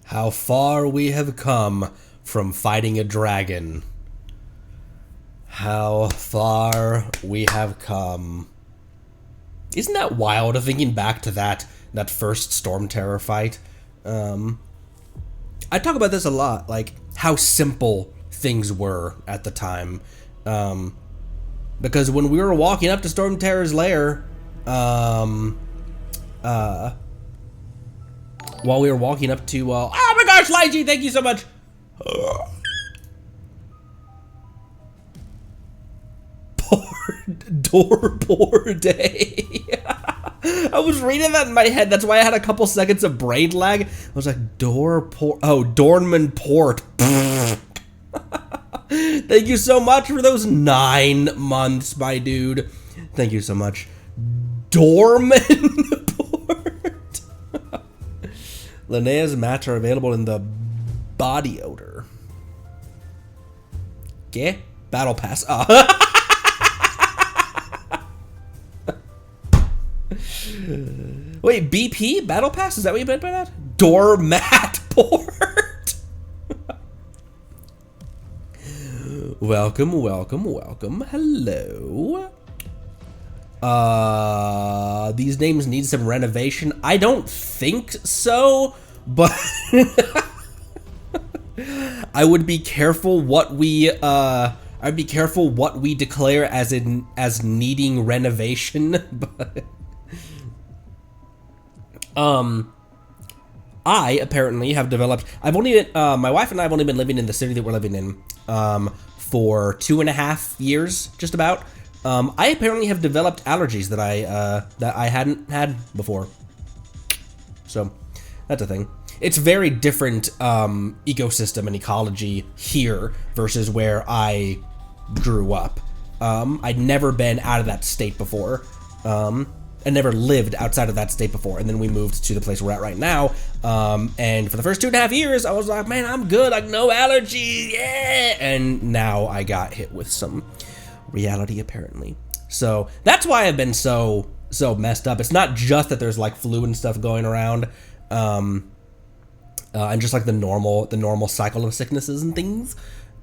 How far we have come from fighting a dragon. How far we have come. Isn't that wild, thinking back to that first Storm Terror fight? I talk about this a lot, like how simple things were at the time. Because when we were walking up to Storm Terror's lair, while we were walking up to, oh my gosh, Lygie, thank you so much. Poor day. I was reading that in my head. That's why I had a couple seconds of brain lag. I was like, Dornman Port. Thank you so much for those 9 months, my dude. Thank you so much. Dornman Port. Linnea's mats are available in the body odor. Okay? Battle pass. Wait, BP? Battle pass? Is that what you meant by that? Doormat port. Welcome. Hello. These names need some renovation. I don't think so, but I would be careful what we declare as needing renovation. But I apparently have developed. My wife and I have only been living in the city that we're living in for 2.5 years, just about. I apparently have developed allergies that I hadn't had before. So that's a thing. It's very different ecosystem and ecology here versus where I grew up. I'd never been out of that state before. I never lived outside of that state before, and then we moved to the place we're at right now. And for the first 2.5 years, I was like, man, I'm good, like no allergies, yeah. And now I got hit with some reality, apparently. So that's why I've been so messed up. It's not just that there's like flu and stuff going around, and just like the normal cycle of sicknesses and things.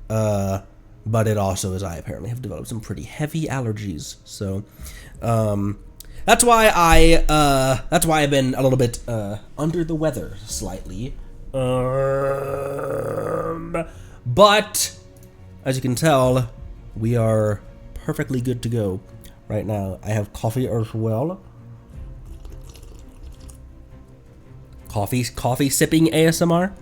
But it also is I apparently have developed some pretty heavy allergies. So, that's why I've been a little bit under the weather slightly. But as you can tell, we are perfectly good to go right now. I have coffee as well. Coffee sipping ASMR.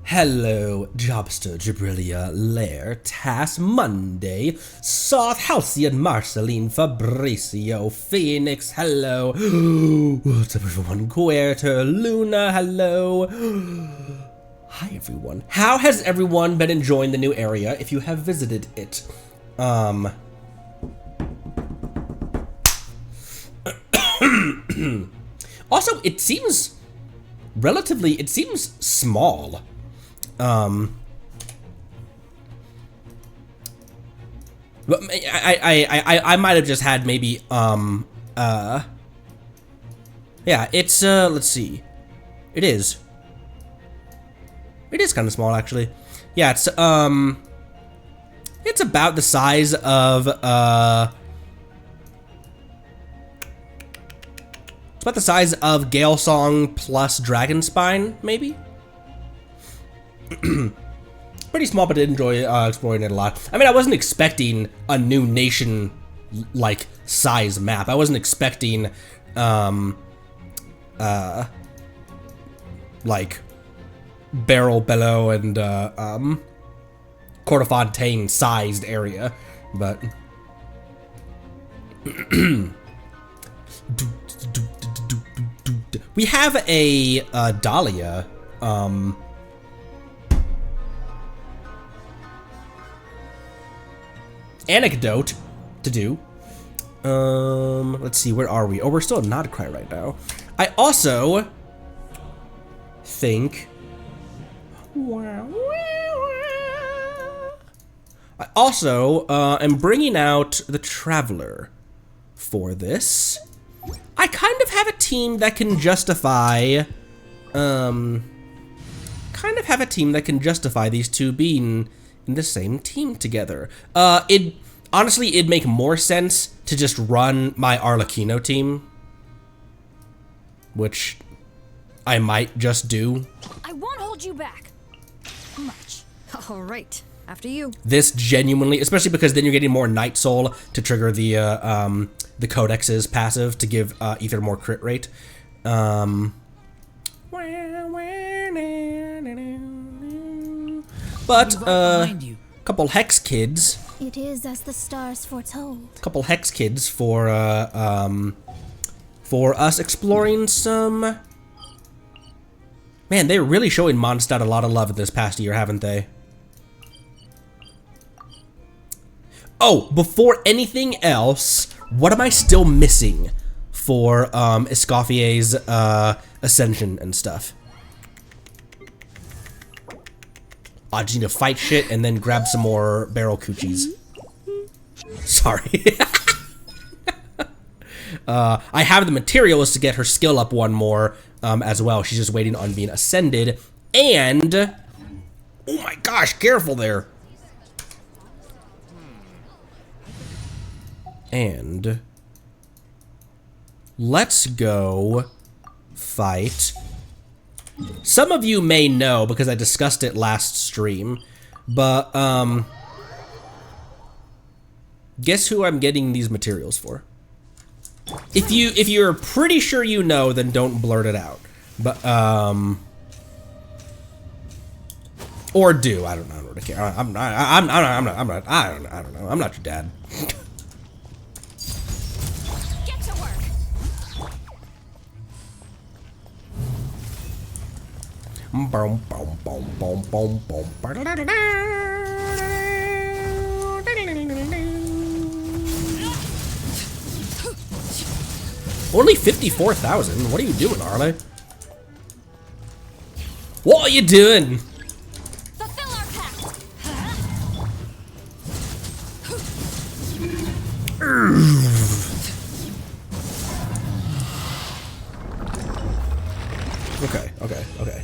Hello, Jobster, Jabrilia, Lair, Tass, Monday, Soth, Halcyon, Marceline, Fabricio, Phoenix, hello. What's up, everyone? Querter, Luna, hello. Hi, everyone. How has everyone been enjoying the new area if you have visited it? Also, it seems small. But I might have just had maybe, yeah, it's, let's see. It is kind of small, actually. Yeah, it's about the size of, it's about the size of Gale Song plus Dragonspine, maybe? Pretty small, but I did enjoy exploring it a lot. I mean, I wasn't expecting a new nation like size map. I wasn't expecting like Barrel Bellow and Courtefontaine sized area, but we have a Dahlia anecdote to do. Let's see, where are we? Oh, we're still at Nodcry right now. I also think am bringing out the Traveler for this. I kind of have a team that can justify, these two being in the same team together. Honestly, it'd make more sense to just run my Arlecchino team, which I might just do. I won't hold you back. Much. All right, after you. This genuinely, especially because then you're getting more Night Soul to trigger the Codex's passive to give Ether more crit rate. But couple Hex kids. It is as the stars foretold. Couple Hex kids for us exploring some. Man, they're really showing Mondstadt a lot of love this past year, haven't they? Oh, before anything else, what am I still missing for Escoffier's ascension and stuff? I just need to fight shit and then grab some more barrel coochies. Sorry. I have the materials to get her skill up one more as well. She's just waiting on being ascended. And, oh my gosh, careful there. And let's go fight. Some of you may know because I discussed it last stream, but guess who I'm getting these materials for? If you're pretty sure you know, then don't blurt it out. But or do. I don't really care. I don't know. I'm not your dad. Get to work. Only 54,000. What are you doing, Arle? What are you doing? Fulfill our pact.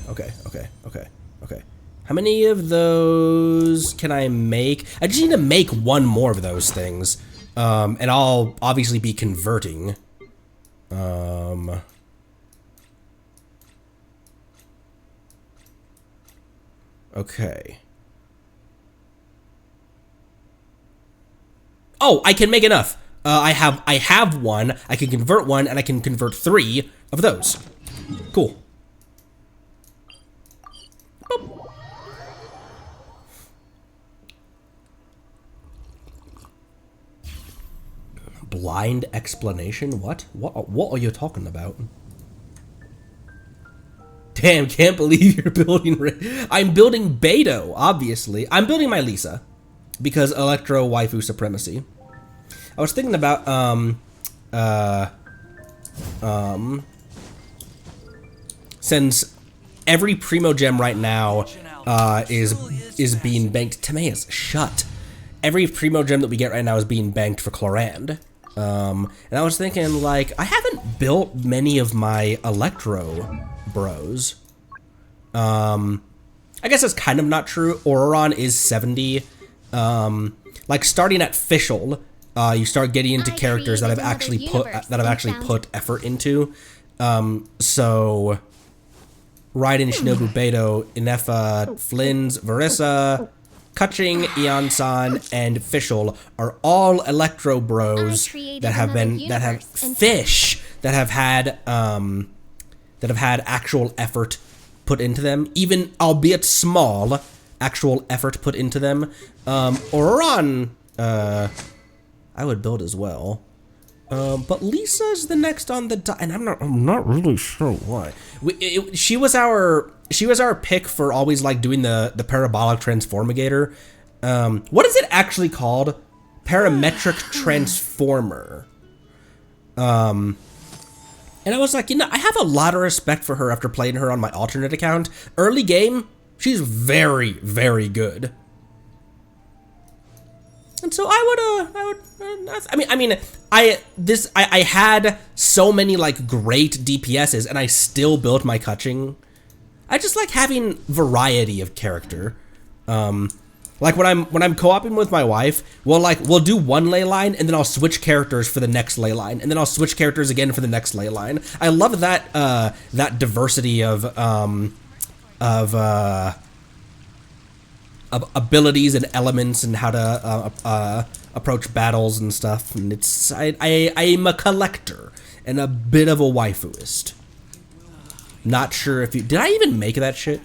Okay. How many of those can I make? I just need to make one more of those things. And I'll obviously be converting. Okay. Oh, I can make enough. I have one, I can convert one, and I can convert 3 of those. Cool. Boop. Blind explanation? What? What are you talking about? Damn, can't believe you're building... I'm building Beto, obviously. I'm building my Lisa. Because Electro Waifu Supremacy. I was thinking about, since every Primo Gem right now, is being banked... Timaeus, shut. Every Primo Gem that we get right now is being banked for Chlorand. And I was thinking, like, I haven't built many of my Electro bros. I guess that's kind of not true. Auroron is 70. Like starting at Fischl, you start getting into characters that I've actually put effort into. So Raiden, Shinobu, Beto, Inefa, Flynn's, Verissa, Kaching, Eon-san, and Fischl are all Electro bros that have had actual effort put into them, even albeit small actual effort put into them. Auroron, I would build as well. But Lisa's the next on the and I'm not really sure why. She was our pick for always like doing the parabolic transformigator. What is it actually called? Parametric transformer. And I was like, you know, I have a lot of respect for her after playing her on my alternate account. Early game, she's very, very good. And so I had so many like great DPSs, and I still built my Kutching. I just like having variety of character. Like when I'm co-oping with my wife, we'll do one ley line, and then I'll switch characters for the next ley line, and then I'll switch characters again for the next ley line. I love that that diversity of abilities and elements and how to approach battles and stuff. And I'm a collector and a bit of a waifuist. Not sure if did I even make that shit?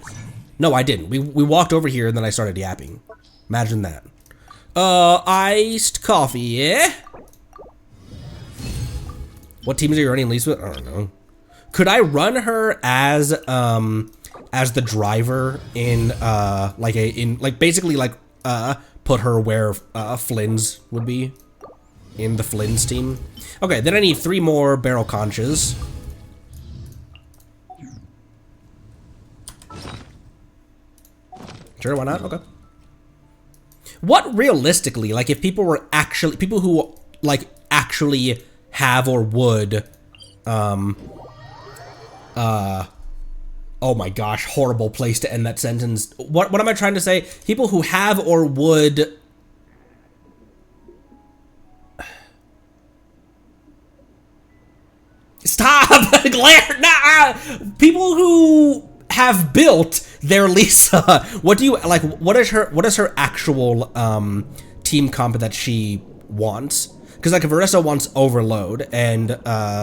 No, I didn't. We walked over here and then I started yapping. Imagine that. Iced coffee, yeah? What teams are you running least with? I don't know. Could I run her as the driver in put her where Flynn's would be in the Flynn's team? Okay, then I need 3 more barrel conches. Sure, why not? Okay. What realistically, like if people who like actually have or would, oh my gosh, horrible place to end that sentence. What am I trying to say? People who have or would... Stop! Glare! Nah! People who have built their Lisa. What do you like? What is her actual team comp that she wants? Because like Varissa wants Overload and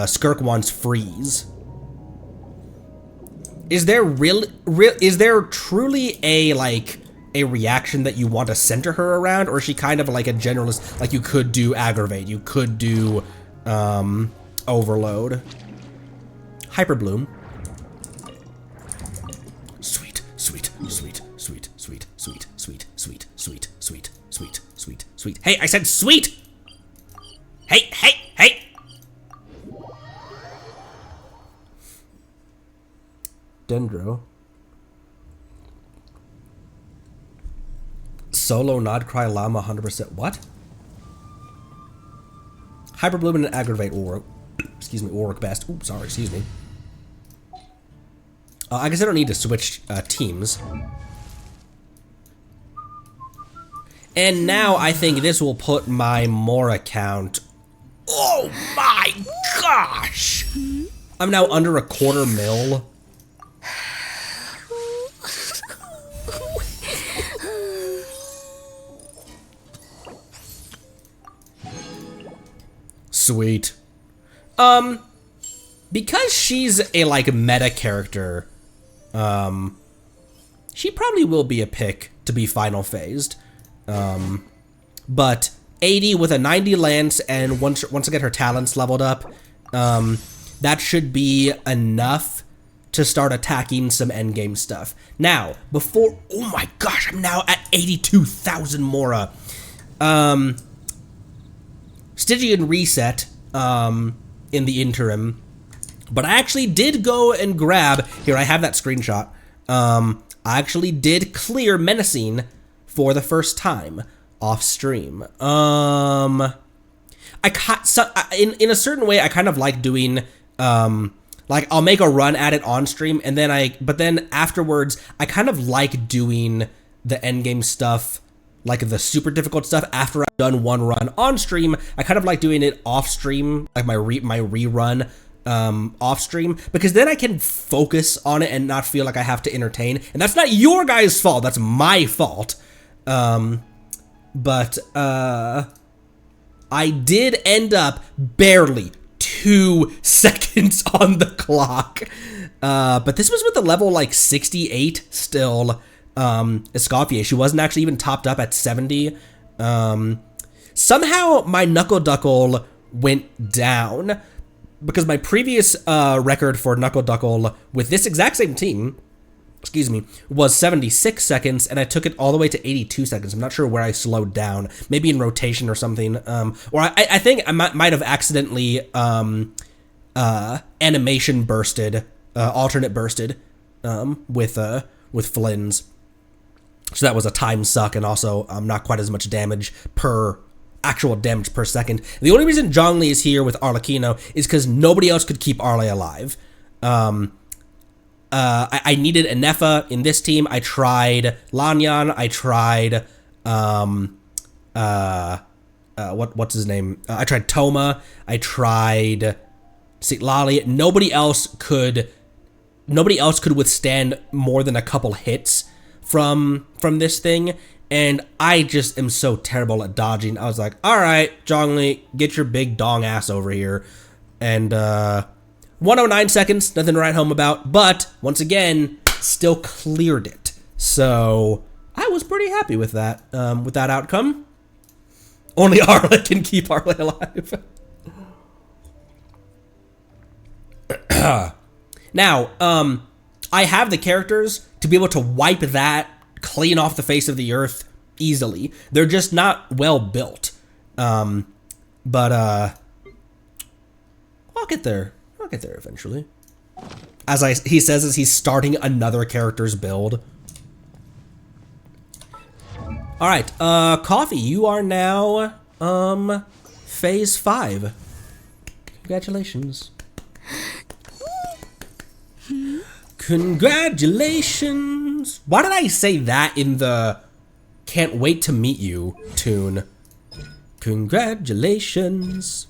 Skirk wants Freeze. Is there is there truly a reaction that you want to center her around, or is she kind of like a generalist? Like you could do Aggravate, you could do Overload, Hyper Bloom. Sweet, sweet, sweet, sweet, sweet, sweet, sweet, sweet, sweet, sweet, sweet, sweet, sweet. Hey, I said sweet. Hey, hey, hey. Dendro. Solo Nod Cry Llama 100%. What? Hyper Bloom and Aggravate will work. Excuse me, will work best. Oops, sorry, excuse me. I guess I don't need to switch teams. And now I think this will put my Mora count. Oh my gosh! I'm now under a 250,000. Sweet. Because she's a like meta character, she probably will be a pick to be final phased. But 80 with a 90 lance, and once I get her talents leveled up, that should be enough to start attacking some endgame stuff. Now, oh my gosh, I'm now at 82,000 Mora. Stygian reset in the interim, but I actually did go and grab, here I have that screenshot, I actually did clear Menacing for the first time off stream. In a certain way I kind of like doing, like I'll make a run at it on stream, and then but then afterwards I kind of like doing the endgame stuff, like the super difficult stuff, after I've done one run on stream. I kind of like doing it off stream, like my rerun off stream, because then I can focus on it and not feel like I have to entertain. And that's not your guys' fault, that's my fault. But I did end up barely 2 seconds on the clock. But this was with the level like 68 still. Escoffier, she wasn't actually even topped up at 70. Somehow my Knuckle Duckle went down, because my previous record for Knuckle Duckle with this exact same team, excuse me, was 76 seconds, and I took it all the way to 82 seconds. I'm not sure where I slowed down, maybe in rotation or something, or I think I might have accidentally animation bursted, alternate bursted with Flynn's. So that was a time suck, and also not quite as much damage per actual damage per second. The only reason Zhongli is here with Arlecchino is because nobody else could keep Arle alive. I needed Enefa in this team. I tried Lanyan. I tried what's his name? I tried Toma. I tried Sitlali. Nobody else could withstand more than a couple hits from this thing, and I just am so terrible at dodging. I was like, all right, Zhongli, get your big dong ass over here. And 109 seconds, nothing to write home about, but once again, still cleared it. So I was pretty happy with that outcome. Only Arle can keep Arle alive. Now, I have the characters to be able to wipe that clean off the face of the earth easily. They're just not well built. But I'll get there. I'll get there eventually. He says as he's starting another character's build. All right, Coffee, you are now phase 5. Congratulations. Congratulations. Why did I say that in the "Can't wait to meet you" tune? Congratulations.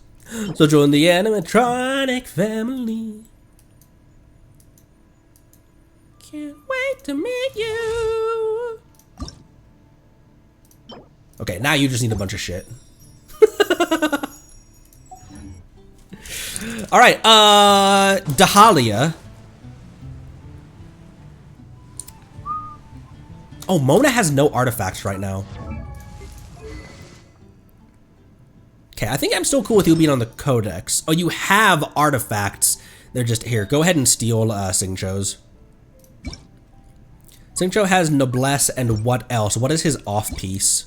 So join the animatronic family. Can't wait to meet you. Okay, now you just need a bunch of shit. All right, Dahalia. Oh, Mona has no artifacts right now. Okay, I think I'm still cool with you being on the Codex. Oh, you have artifacts. They're just here. Go ahead and steal Xingqiu's. Xingqiu has Noblesse and what else? What is his off-piece?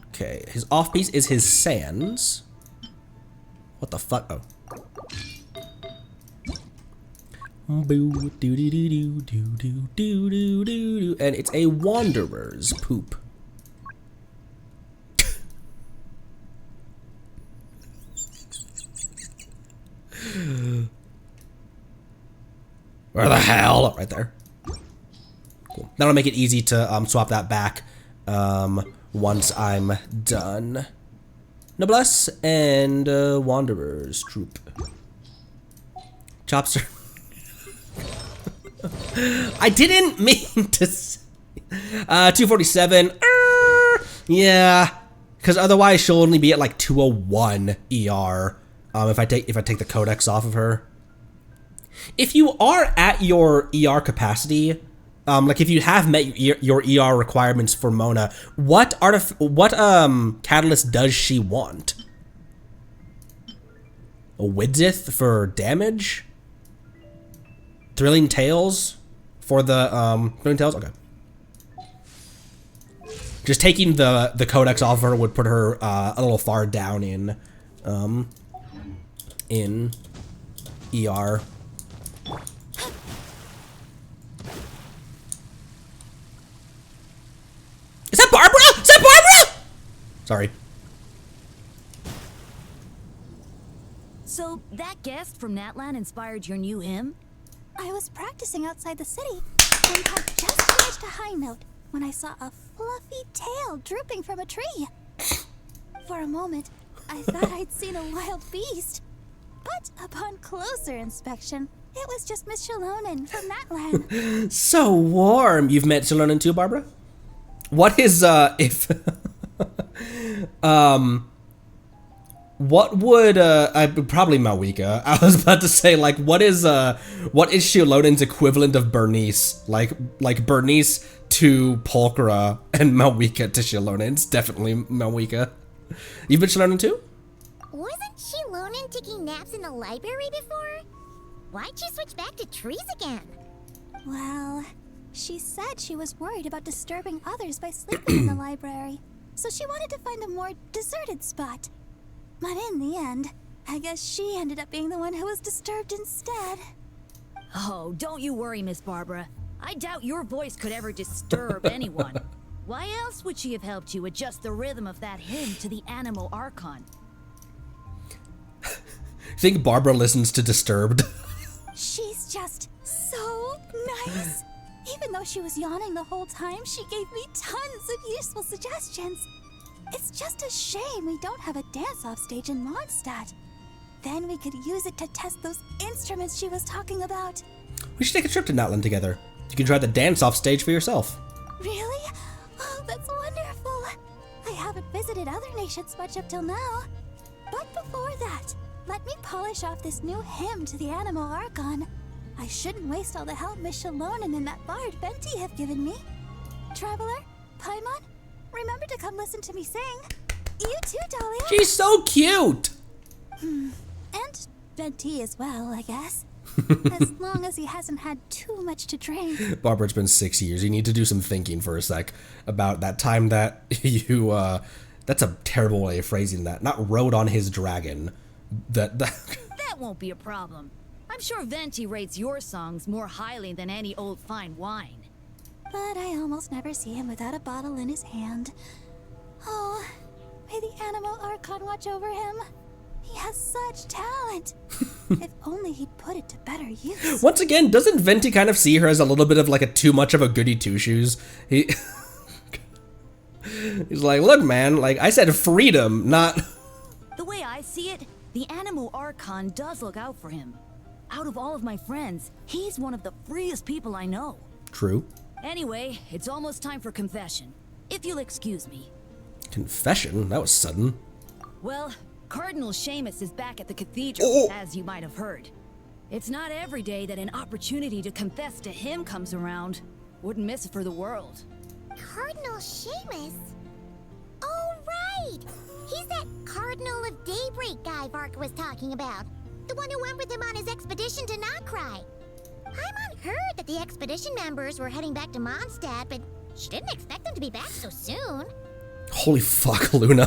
Okay, his off-piece is his Sands. What the fuck? Oh. And it's a Wanderer's poop. Where the hell? Right there. Cool. That'll make it easy to swap that back once I'm done. Noblesse and Wanderer's troop. Chopster. I didn't mean to say 247. Yeah, because otherwise she'll only be at like 201 ER if I take the Codex off of her. If you are at your ER capacity, like if you have met your ER requirements for Mona, what catalyst does she want? A Widzith for damage? Thrilling Tales for the Thrilling Tales? Okay. Just taking the Codex off her would put her a little far down in ER. Is that Barbara? Is that Barbara? Sorry. So that guest from Natlan inspired your new hymn? I was practicing outside the city and had just finished a high note when I saw a fluffy tail drooping from a tree. For a moment, I thought I'd seen a wild beast. But upon closer inspection, it was just Miss Shalonen from Natlan. So warm. You've met Shalonen too, Barbara? What is, if... what would probably Malwika. I was about to say, like, what is Shilonen's equivalent of Bernice? Like Bernice to Pulchra and Malwika to Shilonen. It's definitely Malwika. You've been Shilonen too? Wasn't Shilonen taking naps in the library before? Why'd you switch back to trees again? Well, she said she was worried about disturbing others by sleeping in the library, so she wanted to find a more deserted spot. But in the end, I guess she ended up being the one who was disturbed instead. Oh, don't you worry, Miss Barbara. I doubt your voice could ever disturb anyone. Why else would she have helped you adjust the rhythm of that hymn to the Animo Archon? Think Barbara listens to Disturbed? She's just so nice. Even though she was yawning the whole time, she gave me tons of useful suggestions. It's just a shame we don't have a dance-off stage in Mondstadt. Then we could use it to test those instruments she was talking about. We should take a trip to Natlan together. You can try the dance-off stage for yourself. Really? Oh, that's wonderful. I haven't visited other nations much up till now. But before that, let me polish off this new hymn to the Animo Archon. I shouldn't waste all the help Miss Shalonen and that bard Venti have given me. Traveler, Paimon, remember to come listen to me sing. You too, Dahlia. She's so cute! And Venti as well, I guess. As long as he hasn't had too much to drink. Barbara, it's been 6 years. You need to do some thinking for a sec about that time that you, that's a terrible way of phrasing that. Not rode on his dragon. That Won't be a problem. I'm sure Venti rates your songs more highly than any old fine wine. But I almost never see him without a bottle in his hand. Oh, may the Animo Archon watch over him. He has such talent. If only he'd put it to better use. Once again, doesn't Venti kind of see her as a little bit of like a too much of a goody two-shoes? He's like, look, man, like I said freedom, not... The way I see it, the Animo Archon does look out for him. Out of all of my friends, he's one of the freest people I know. True. Anyway, it's almost time for confession. If you'll excuse me. Confession? That was sudden. Well, Cardinal Seamus is back at the cathedral, as you might have heard. It's not every day that an opportunity to confess to him comes around. Wouldn't miss it for the world. Cardinal Seamus? Oh, right! He's that Cardinal of Daybreak guy Varka was talking about. The one who went with him on his expedition to Nokrai. Paimon heard that the expedition members were heading back to Mondstadt, but she didn't expect them to be back so soon. Holy fuck, Luna.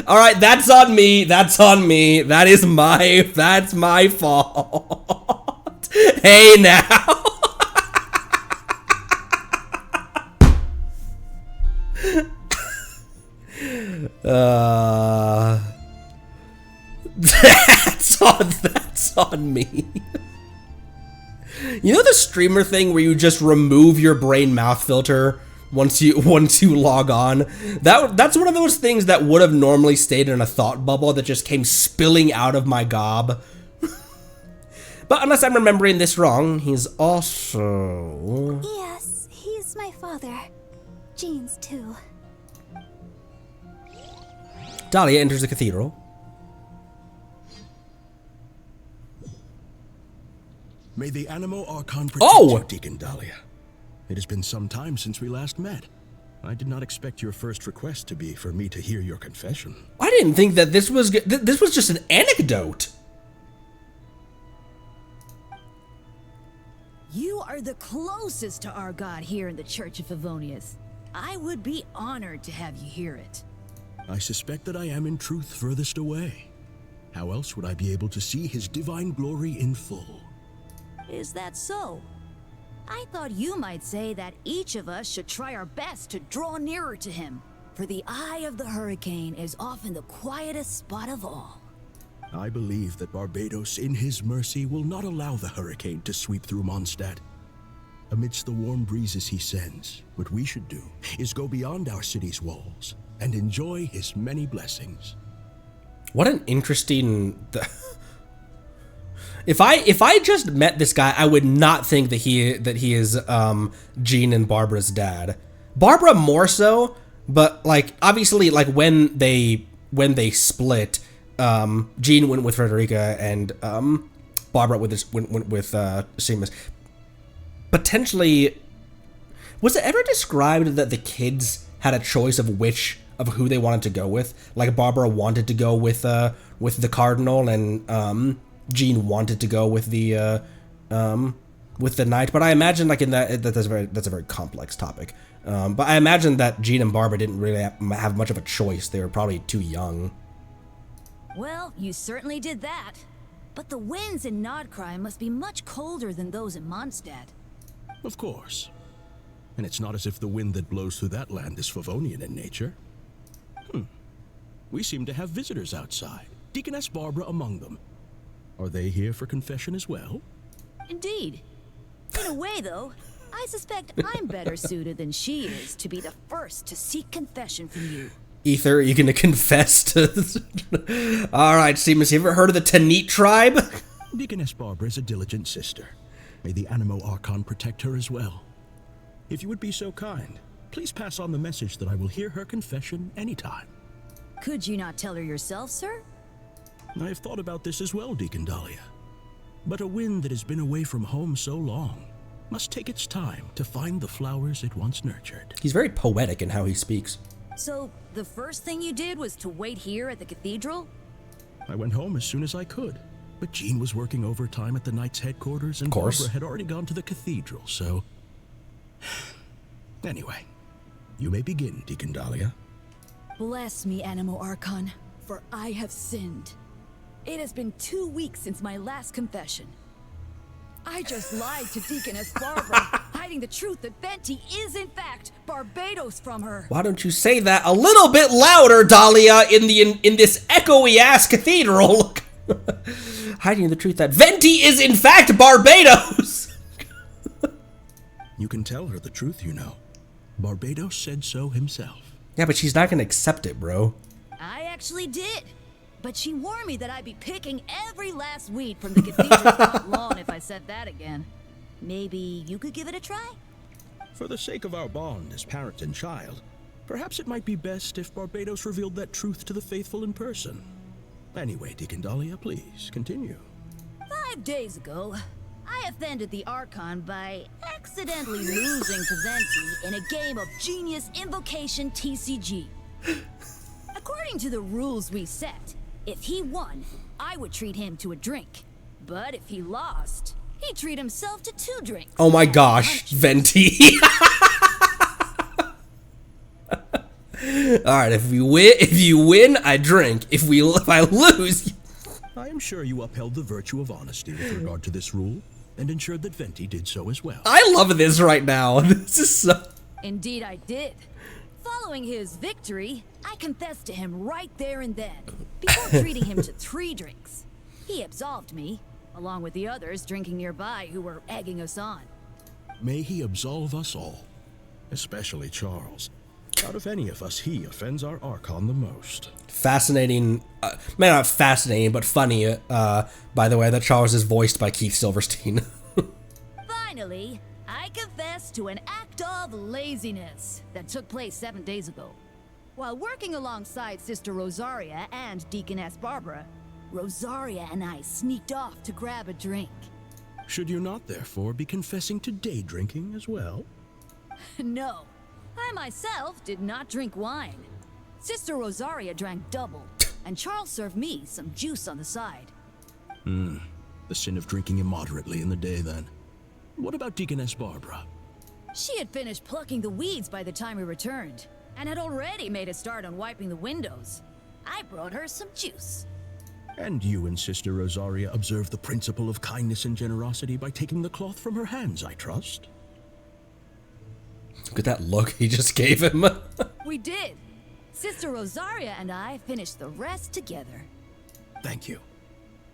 Alright, that's on me. That's on me. That's my fault. Hey now. That's on me. You know the streamer thing where you just remove your brain mouth filter once you log on? That's one of those things that would have normally stayed in a thought bubble that just came spilling out of my gob. But unless I'm remembering this wrong, he's also... Yes, he's my father. Jean's too. Dahlia enters the cathedral. May the Animo Archon protect you, Deacon Dahlia. It has been some time since we last met. I did not expect your first request to be for me to hear your confession. I didn't think that this was just an anecdote. You are the closest to our god here in the Church of Favonius. I would be honored to have you hear it. I suspect that I am in truth furthest away. How else would I be able to see his divine glory in full? Is that so? I thought you might say that each of us should try our best to draw nearer to him, for the eye of the hurricane is often the quietest spot of all. I believe that Barbados, in his mercy, will not allow the hurricane to sweep through Mondstadt. Amidst the warm breezes he sends, what we should do is go beyond our city's walls and enjoy his many blessings. What an interesting... If I just met this guy, I would not think that he is Jean and Barbara's dad. Barbara more so, but like obviously like when they split, Jean went with Frederica and Barbara went with Seamus. Potentially, was it ever described that the kids had a choice of who they wanted to go with? Like Barbara wanted to go with the Cardinal and Jean wanted to go with the knight, but I imagine like in that's a very complex topic. But I imagine that Jean and Barbara didn't really have much of a choice. They were probably too young. Well, you certainly did that. But the winds in Nordkreim must be much colder than those in Mondstadt. Of course. And it's not as if the wind that blows through that land is Favonian in nature. We seem to have visitors outside. Deaconess Barbara among them. Are they here for confession as well? Indeed. In a way, though, I suspect I'm better suited than she is to be the first to seek confession from you. Ether, are you gonna confess to... Alright, Seamus, you ever heard of the Tanit tribe? Deaconess Barbara is a diligent sister. May the Animo Archon protect her as well. If you would be so kind, please pass on the message that I will hear her confession anytime. Could you not tell her yourself, sir? I have thought about this as well, Deacon Dahlia. But a wind that has been away from home so long must take its time to find the flowers it once nurtured. He's very poetic in how he speaks. So, the first thing you did was to wait here at the cathedral? I went home as soon as I could, but Jean was working overtime at the Knights' headquarters, and Barbara had already gone to the cathedral, so... Anyway, you may begin, Deacon Dahlia. Bless me, Animo Archon, for I have sinned. It has been 2 weeks since my last confession. I just lied to Deaconess Barbara, hiding the truth that Venti is in fact Barbados from her. Why don't you say that a little bit louder, Dahlia, in this echoey ass cathedral? Hiding the truth that Venti is in fact Barbados. You can tell her the truth, you know. Barbados said so himself. Yeah, but she's not gonna accept it, bro. I actually did. But she warned me that I'd be picking every last weed from the cathedral's front lawn if I said that again. Maybe you could give it a try? For the sake of our bond as parent and child, perhaps it might be best if Barbados revealed that truth to the faithful in person. Anyway, Deacon Dahlia, please, continue. 5 days ago, I offended the Archon by accidentally losing to Venti in a game of Genius Invocation TCG. According to the rules we set, if he won, I would treat him to a drink. But if he lost, he'd treat himself to 2 drinks. Oh my gosh, Venti. Alright, if you win, I drink. If I lose... I am sure you upheld the virtue of honesty with regard to this rule, and ensured that Venti did so as well. I love this right now. This is so... Indeed I did. Following his victory, I confessed to him right there and then, before treating him to 3 drinks. He absolved me, along with the others drinking nearby who were egging us on. May he absolve us all, especially Charles. Out of any of us, he offends our Archon the most. Fascinating, maybe not fascinating, but funny, by the way, that Charles is voiced by Keith Silverstein. Finally, I confess to an act of laziness that took place 7 days ago. While working alongside Sister Rosaria and Deaconess Barbara, Rosaria and I sneaked off to grab a drink. Should you not, therefore, be confessing to day drinking as well? No, I myself did not drink wine. Sister Rosaria drank double, and Charles served me some juice on the side. The sin of drinking immoderately in the day, then. What about Deaconess Barbara? She had finished plucking the weeds by the time we returned, and had already made a start on wiping the windows. I brought her some juice. And you and Sister Rosaria observed the principle of kindness and generosity by taking the cloth from her hands, I trust? Look at that look he just gave him. We did. Sister Rosaria and I finished the rest together. Thank you.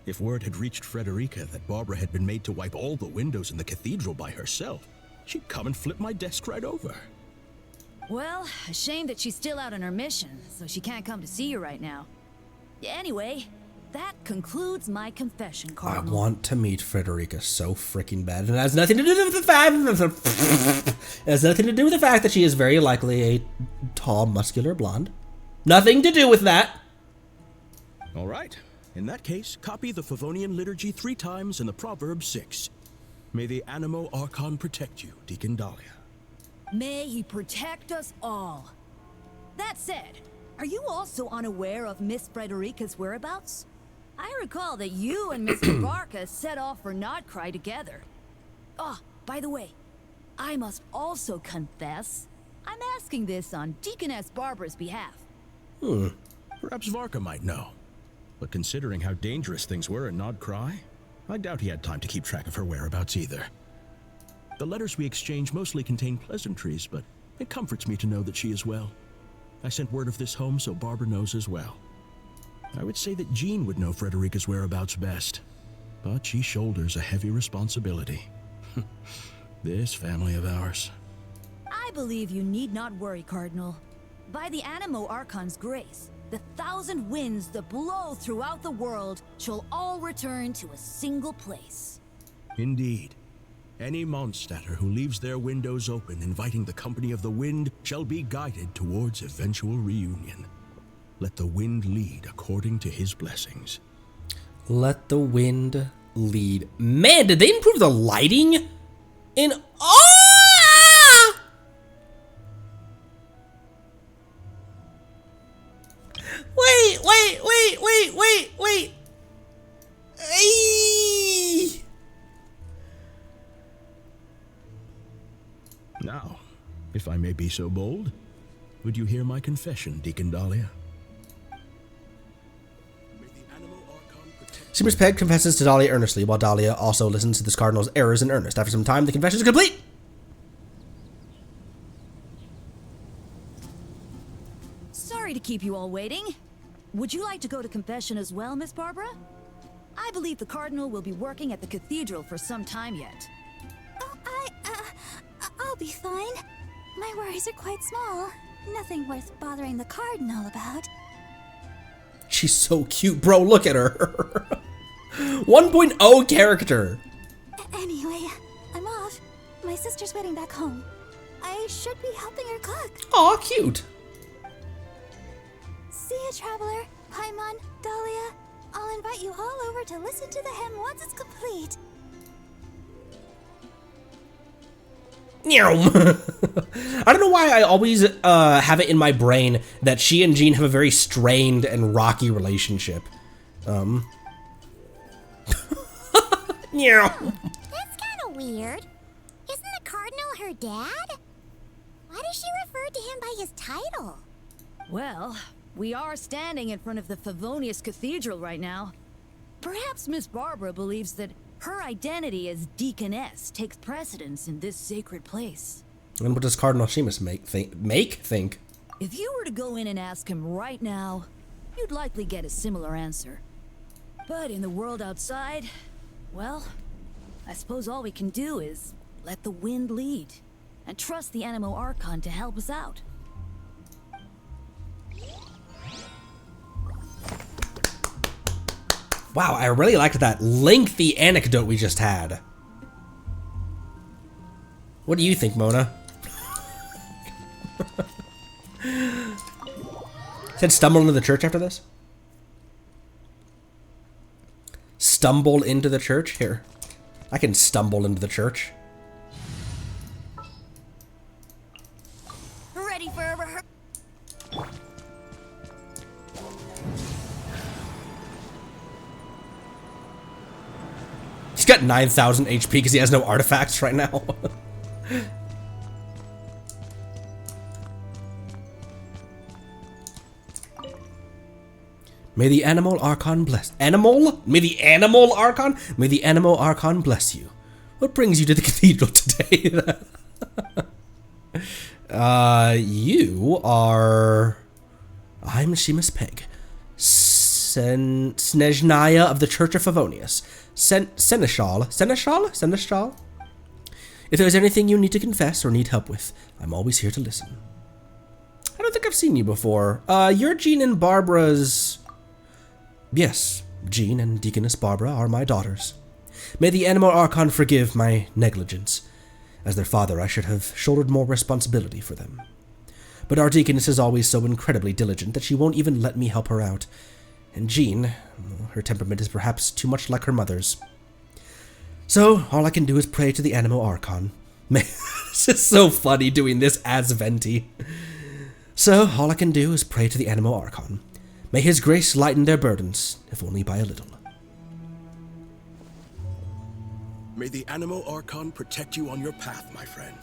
If word had reached Frederica that Barbara had been made to wipe all the windows in the cathedral by herself, she'd come and flip my desk right over. Well, a shame that she's still out on her mission, so she can't come to see you right now. Anyway, that concludes my confession, I Cardinal. want to meet Frederica so freaking bad, and it has nothing to do with the fact. It has nothing to do with the fact that she is very likely a tall, muscular blonde. Nothing to do with that. All right. In that case, copy the Favonian liturgy 3 times and the proverb 6. May the Animo Archon protect you, Deacon Dahlia. May he protect us all. That said, are you also unaware of Miss Frederica's whereabouts? I recall that you and Mr. Barca set off for Nordkreim together. Oh, by the way, I must also confess, I'm asking this on Deaconess Barbara's behalf. Perhaps Varka might know. But considering how dangerous things were in Nod Cry, I doubt he had time to keep track of her whereabouts either. The letters we exchange mostly contain pleasantries, but it comforts me to know that she is well. I sent word of this home so Barbara knows as well. I would say that Jean would know Frederica's whereabouts best, but she shoulders a heavy responsibility. This family of ours. I believe you need not worry, Cardinal. By the Animo Archon's grace, the 1,000 winds that blow throughout the world shall all return to a single place. Indeed. Any Mondstadter who leaves their windows open, inviting the company of the wind, shall be guided towards eventual reunion. Let the wind lead according to his blessings. Let the wind lead. Man, did they improve the lighting? Oh! Wait. Hey! Now, if I may be so bold, would you hear my confession, Deacon Dahlia? Seamus Peg confesses to Dahlia earnestly, while Dahlia also listens to this cardinal's errors in earnest. After some time, the confession is complete! Sorry to keep you all waiting. Would you like to go to confession as well, Miss Barbara? I believe the Cardinal will be working at the cathedral for some time yet. Oh, I'll be fine. My worries are quite small. Nothing worth bothering the Cardinal about. She's so cute, bro. Look at her. 1.0 character. Anyway, I'm off. My sister's waiting back home. I should be helping her cook. Aw, cute. See ya, Traveler, Paimon, Dahlia. I'll invite you all over to listen to the hymn once it's complete. I don't know why I always have it in my brain that she and Jean have a very strained and rocky relationship. That's kind of weird. Isn't the Cardinal her dad? Why does she refer to him by his title? Well, we are standing in front of the Favonius Cathedral right now. Perhaps Miss Barbara believes that her identity as deaconess takes precedence in this sacred place. And what does Cardinal Seamus think? If you were to go in and ask him right now, you'd likely get a similar answer. But in the world outside, well, I suppose all we can do is let the wind lead and trust the Animo Archon to help us out. Wow, I really liked that lengthy anecdote we just had. What do you think, Mona? Said stumble into the church after this? Stumble into the church? Here. I can stumble into the church. Ready for a rehearsal? He's got 9,000 HP because he has no artifacts right now. May the Animal Archon bless... Animal? May the Animal Archon? May the Animal Archon bless you. What brings you to the cathedral today? You are... I'm Seamus Peg. Snezhnaya of the Church of Favonius. Seneschal? If there's anything you need to confess or need help with, I'm always here to listen. I don't think I've seen you before. You're Jean and Barbara's... Yes, Jean and Deaconess Barbara are my daughters. May the Animal Archon forgive my negligence. As their father, I should have shouldered more responsibility for them. But our Deaconess is always so incredibly diligent that she won't even let me help her out. And Jean, her temperament is perhaps too much like her mother's. So, all I can do is pray to the Animo Archon. This is so funny doing this as Venti. So, all I can do is pray to the Animo Archon. May his grace lighten their burdens, if only by a little. May the Animo Archon protect you on your path, my friend.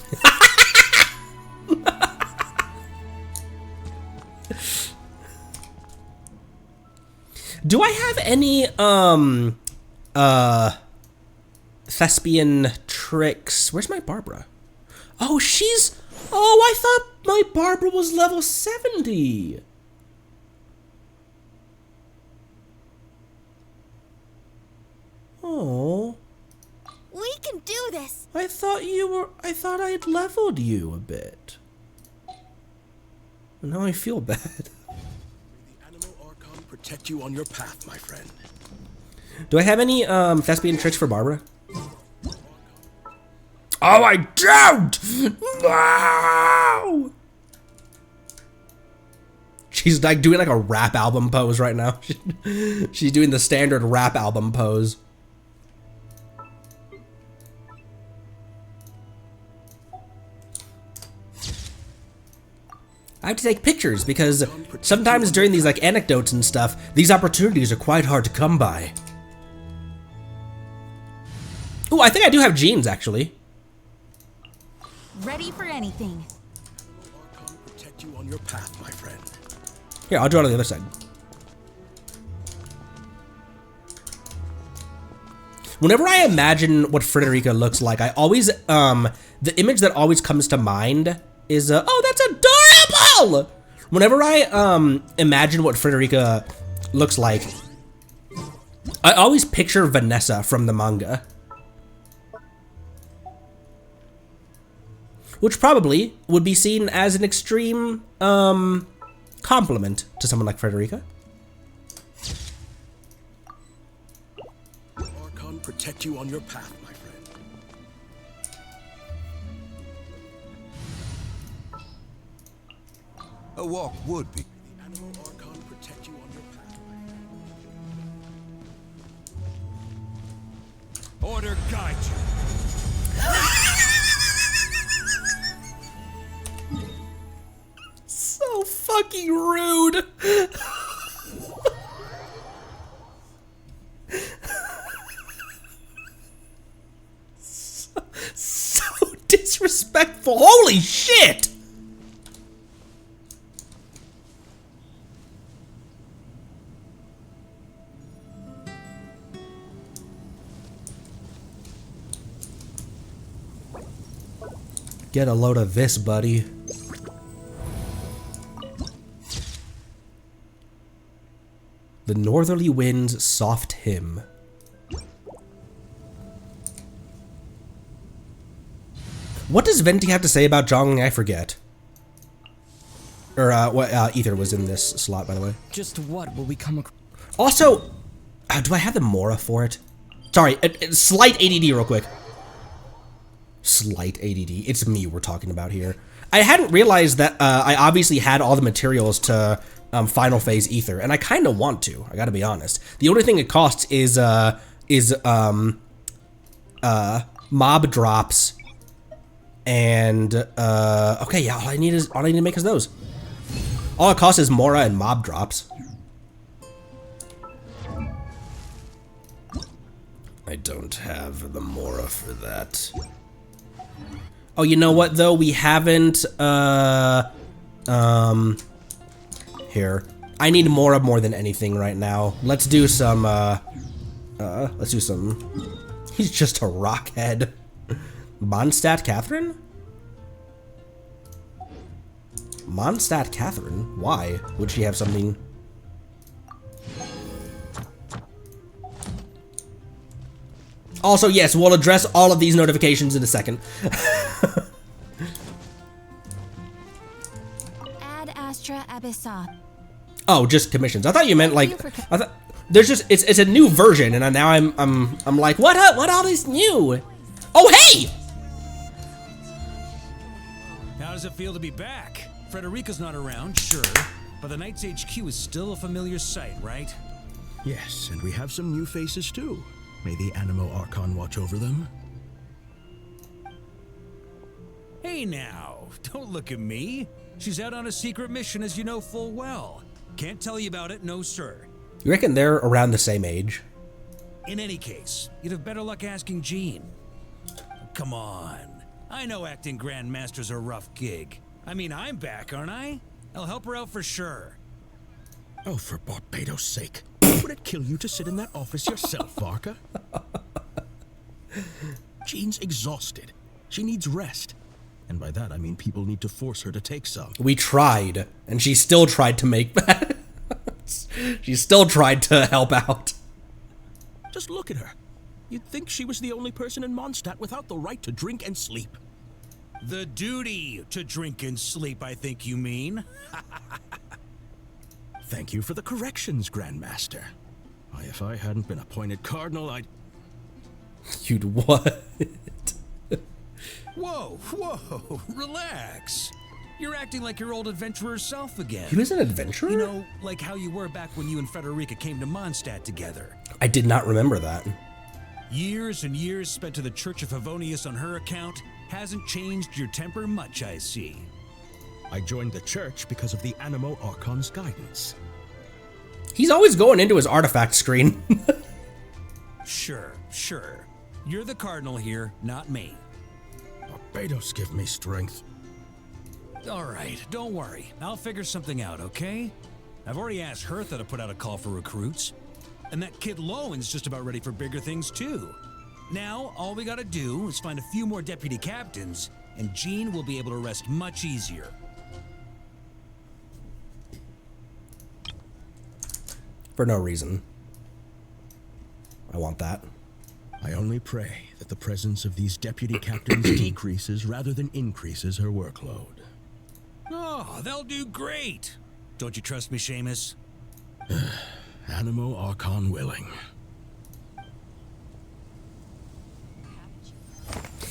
Do I have any, thespian tricks? Where's my Barbara? Oh, I thought my Barbara was level 70. Oh. We can do this. I thought I had leveled you a bit. Now I feel bad. The Animal Archon protect you on your path, my friend. Do I have any thespian tricks for Barbara? Oh, I don't! No! She's like doing like a rap album pose right now. She's doing the standard rap album pose. I have to take pictures because sometimes during these like anecdotes and stuff, these opportunities are quite hard to come by. Ooh, I think I do have genes actually. Ready for anything. Archon protect you on your path, my friend. Here, I'll draw it on the other side. Whenever I imagine what Frederica looks like, I always, the image that always comes to mind is, oh, that's adorable! Whenever I, imagine what Frederica looks like, I always picture Vanessa from the manga. Which probably would be seen as an extreme, compliment to someone like Frederica. Archon protect you on your path, my friend. A walk would be. The Animal Archon protect you on your path, my friend. Order guide you. So fucking rude. so disrespectful. Holy shit. Get a load of this, buddy. The northerly wind's soft hymn. What does Venti have to say about Zhongli? I forget. Or, what, Ether was in this slot, by the way. Just what will we come across? Also, do I have the Mora for it? Sorry, slight ADD real quick. Slight ADD. It's me we're talking about here. I hadn't realized that I obviously had all the materials to final phase Ether, and I kind of want to. I gotta be honest. The only thing it costs is mob drops, and okay, yeah. All I need to make is those. All it costs is Mora and mob drops. I don't have the Mora for that. Oh, you know what though? We haven't, here. I need Mora more than anything right now. Let's do some, he's just a rockhead. Mondstadt Catherine? Mondstadt Catherine? Why? Would she have something? Also, yes, we'll address all of these notifications in a second. Ad Astra Abyssa. Oh, just commissions. I thought you meant like I thought there's just it's a new version, and now I'm like what all is new? Oh hey! How does it feel to be back? Frederica's not around, sure, but the Knights HQ is still a familiar sight, right? Yes, and we have some new faces too. May the Animo Archon watch over them. Hey now, don't look at me. She's out on a secret mission, as you know full well. Can't tell you about it, no sir. You reckon they're around the same age? In any case, you'd have better luck asking Jean. Come on. I know acting Grandmaster's a rough gig. I mean, I'm back, aren't I? I'll help her out for sure. Oh, for Barbados' sake. What Would it kill you to sit in that office yourself, Varka? Jean's exhausted. She needs rest. And by that I mean people need to force her to take some. We tried, and she still tried to make that. She still tried to help out. Just look at her. You'd think she was the only person in Mondstadt without the right to drink and sleep. The duty to drink and sleep, I think you mean. Thank you for the corrections, Grandmaster. Why, if I hadn't been appointed Cardinal, I'd... You'd what? Whoa, whoa, relax. You're acting like your old adventurer self again. He was an adventurer? You know, like how you were back when you and Frederica came to Mondstadt together. I did not remember that. Years and years spent to the Church of Favonius on her account hasn't changed your temper much, I see. I joined the church because of the Animo Archon's guidance. He's always going into his artifact screen. Sure. You're the Cardinal here, not me. Barbados give me strength. All right, don't worry. I'll figure something out, okay? I've already asked Hertha to put out a call for recruits. And that kid Lowen's just about ready for bigger things, too. Now, all we gotta do is find a few more deputy captains, and Jean will be able to rest much easier. For no reason. I want that. I only pray that the presence of these deputy captains decreases rather than increases her workload. Oh, they'll do great! Don't you trust me, Seamus? Animo Archon willing.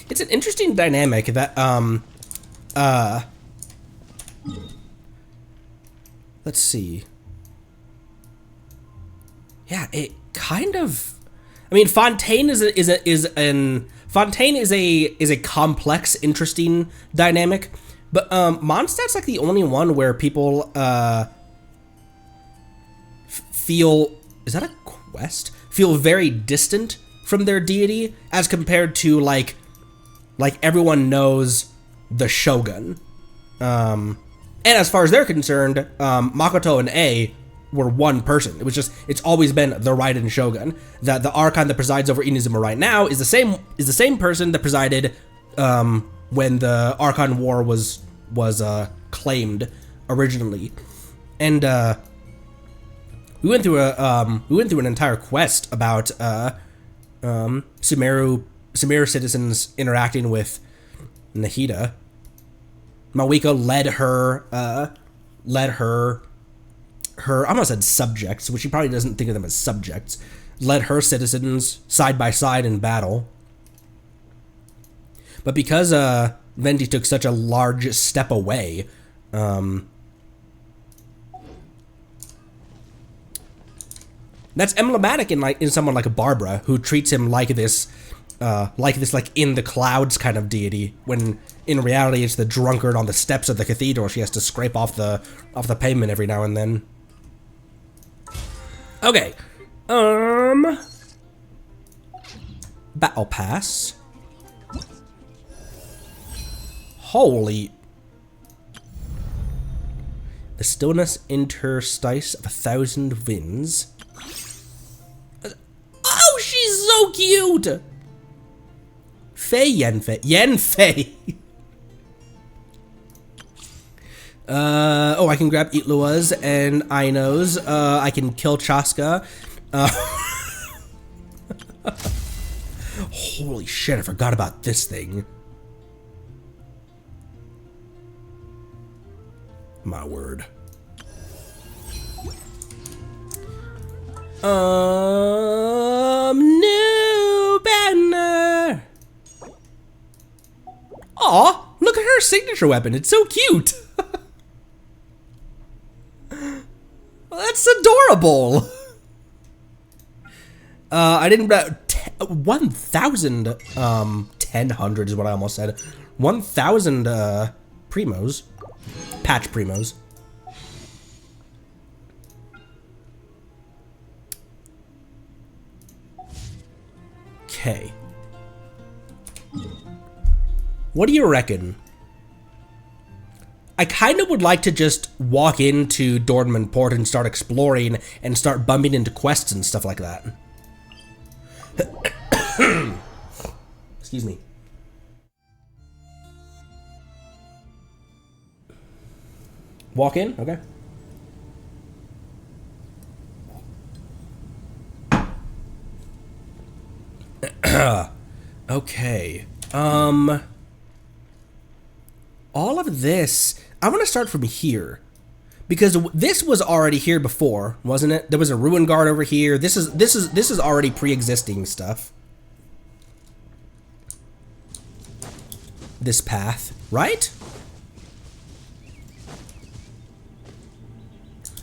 It's an interesting dynamic that, let's see. Yeah, it kind of, I mean, Fontaine is a complex, interesting dynamic, but Mondstadt's like the only one where people feel, is that a quest? Feel very distant from their deity as compared to like everyone knows the Shogun. And as far as they're concerned, Makoto and A were one person. It's always been the Raiden Shogun. That the Archon that presides over Inazuma right now is the same person that presided when the Archon War was claimed originally. And we went through an entire quest about Sumeru citizens interacting with Nahida. Mawiko led her I almost said subjects, which she probably doesn't think of them as subjects, led her citizens side by side in battle. But because Venti took such a large step away, that's emblematic in someone like Barbara, who treats him like this in the clouds kind of deity, when in reality it's the drunkard on the steps of the cathedral she has to scrape off the pavement every now and then. Okay. Battle Pass. Holy. The stillness interstice of 1,000 winds. Oh, she's so cute! Yenfei. I can grab Itlua's and Aino's. I can kill Chaska. Holy shit, I forgot about this thing. My word. New banner. Aw, look at her signature weapon. It's so cute. That's adorable. I didn't 1,000 1000 is what I almost said. 1,000 primos. Patch primos. Okay. What do you reckon? I kind of would like to just walk into Dornman Port and start exploring and start bumping into quests and stuff like that. Excuse me. Walk in? Okay. Okay. All of this, I want to start from here. Because this was already here before, wasn't it? There was a ruin guard over here. This is already pre-existing stuff. This path, right?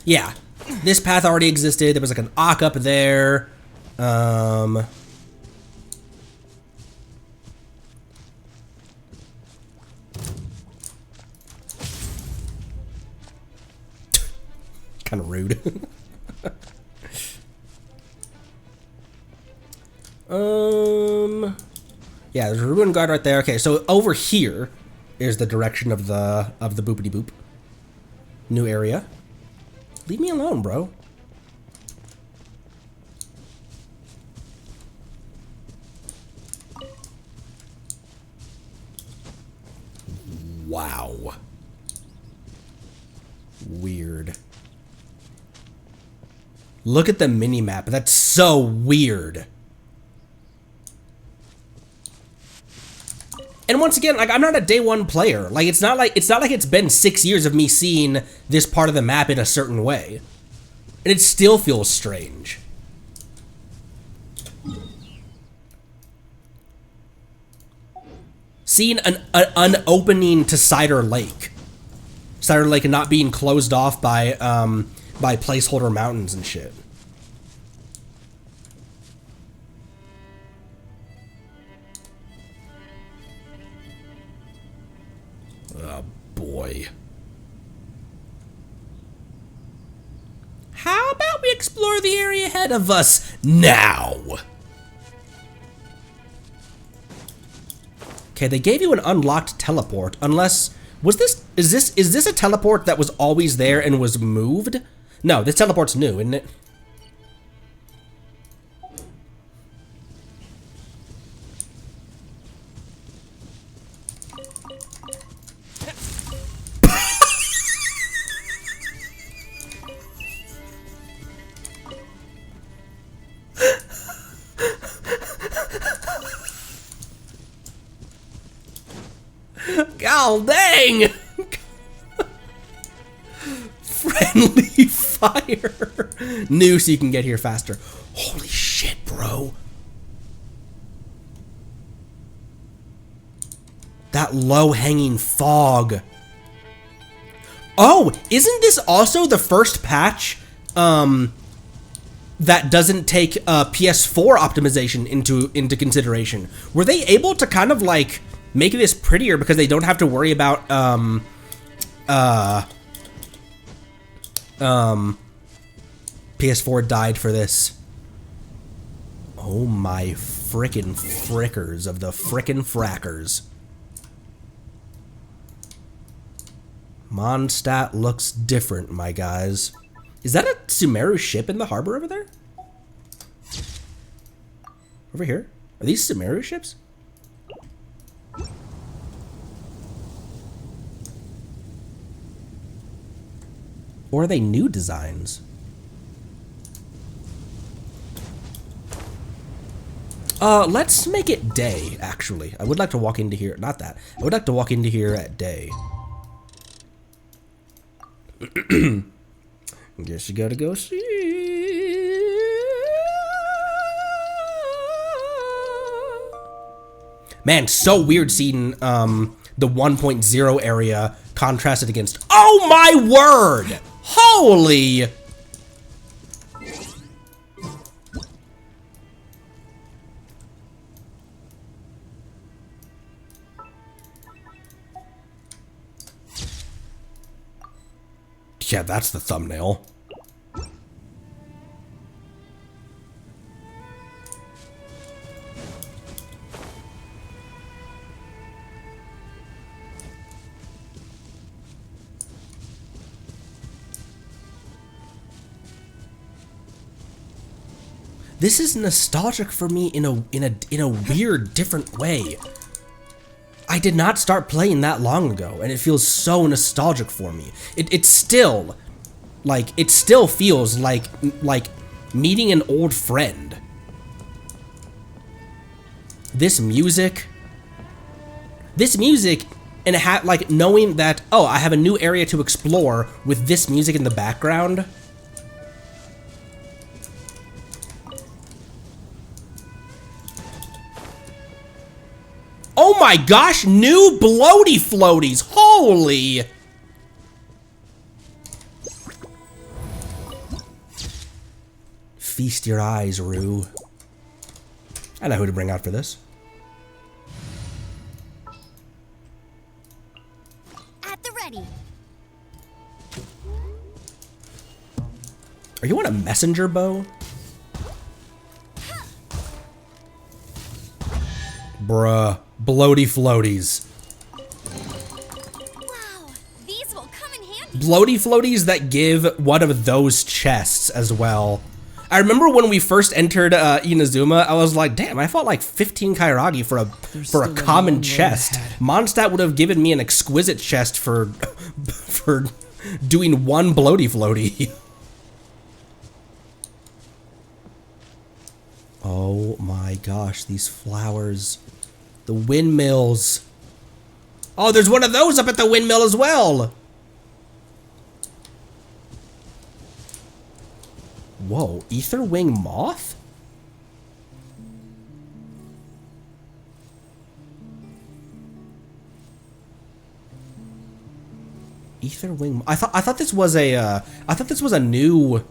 Yeah. This path already existed. There was like an Ock up there. Kind of rude. Yeah, there's a ruin guard right there. Okay, so over here is the direction of the boopity boop. New area. Leave me alone, bro. Wow. Weird. Look at the mini-map. That's so weird. And once again, like, I'm not a day one player. Like it's not like it's been 6 years of me seeing this part of the map in a certain way. And it still feels strange. Seeing an opening to Cider Lake. Cider Lake not being closed off by placeholder mountains and shit. Oh boy. How about we explore the area ahead of us now? Okay, they gave you an unlocked teleport, unless is this a teleport that was always there and was moved? No, this teleport's new, isn't it? God dang! Friendly fire! New so you can get here faster. Holy shit, bro. That low-hanging fog. Oh, isn't this also the first patch that doesn't take PS4 optimization into consideration? Were they able to kind of like make this prettier because they don't have to worry about PS4 died for this. Oh my frickin' frickers of the frickin' frackers. Mondstadt looks different, my guys. Is that a Sumeru ship in the harbor over there? Over here? Are these Sumeru ships? Or are they new designs? Let's make it day, actually. I would like to walk into here, not that. I would like to walk into here at day. Guess you gotta go see. Man, so weird seeing the 1.0 area contrasted against. Oh my word! Holy! Yeah, that's the thumbnail. This is nostalgic for me in a weird, different way. I did not start playing that long ago, and it feels so nostalgic for me. It still feels like meeting an old friend. This music, and like knowing that, oh, I have a new area to explore with this music in the background. Oh my gosh, new bloaty floaties, holy! Feast your eyes, Rue. I know who to bring out for this. At the ready. Are you on a messenger bow? Bruh. Bloaty floaties. Wow, these will come in handy. Bloaty floaties that give one of those chests as well. I remember when we first entered Inazuma, I was like, damn, I fought like 15 Kairagi for a common chest. Mondstadt would have given me an exquisite chest for doing one bloaty floaty. Oh my gosh, these flowers. The windmills. Oh, there's one of those up at the windmill as well. Whoa, ether wing moth? Ether wing. I thought this was a I thought this was a new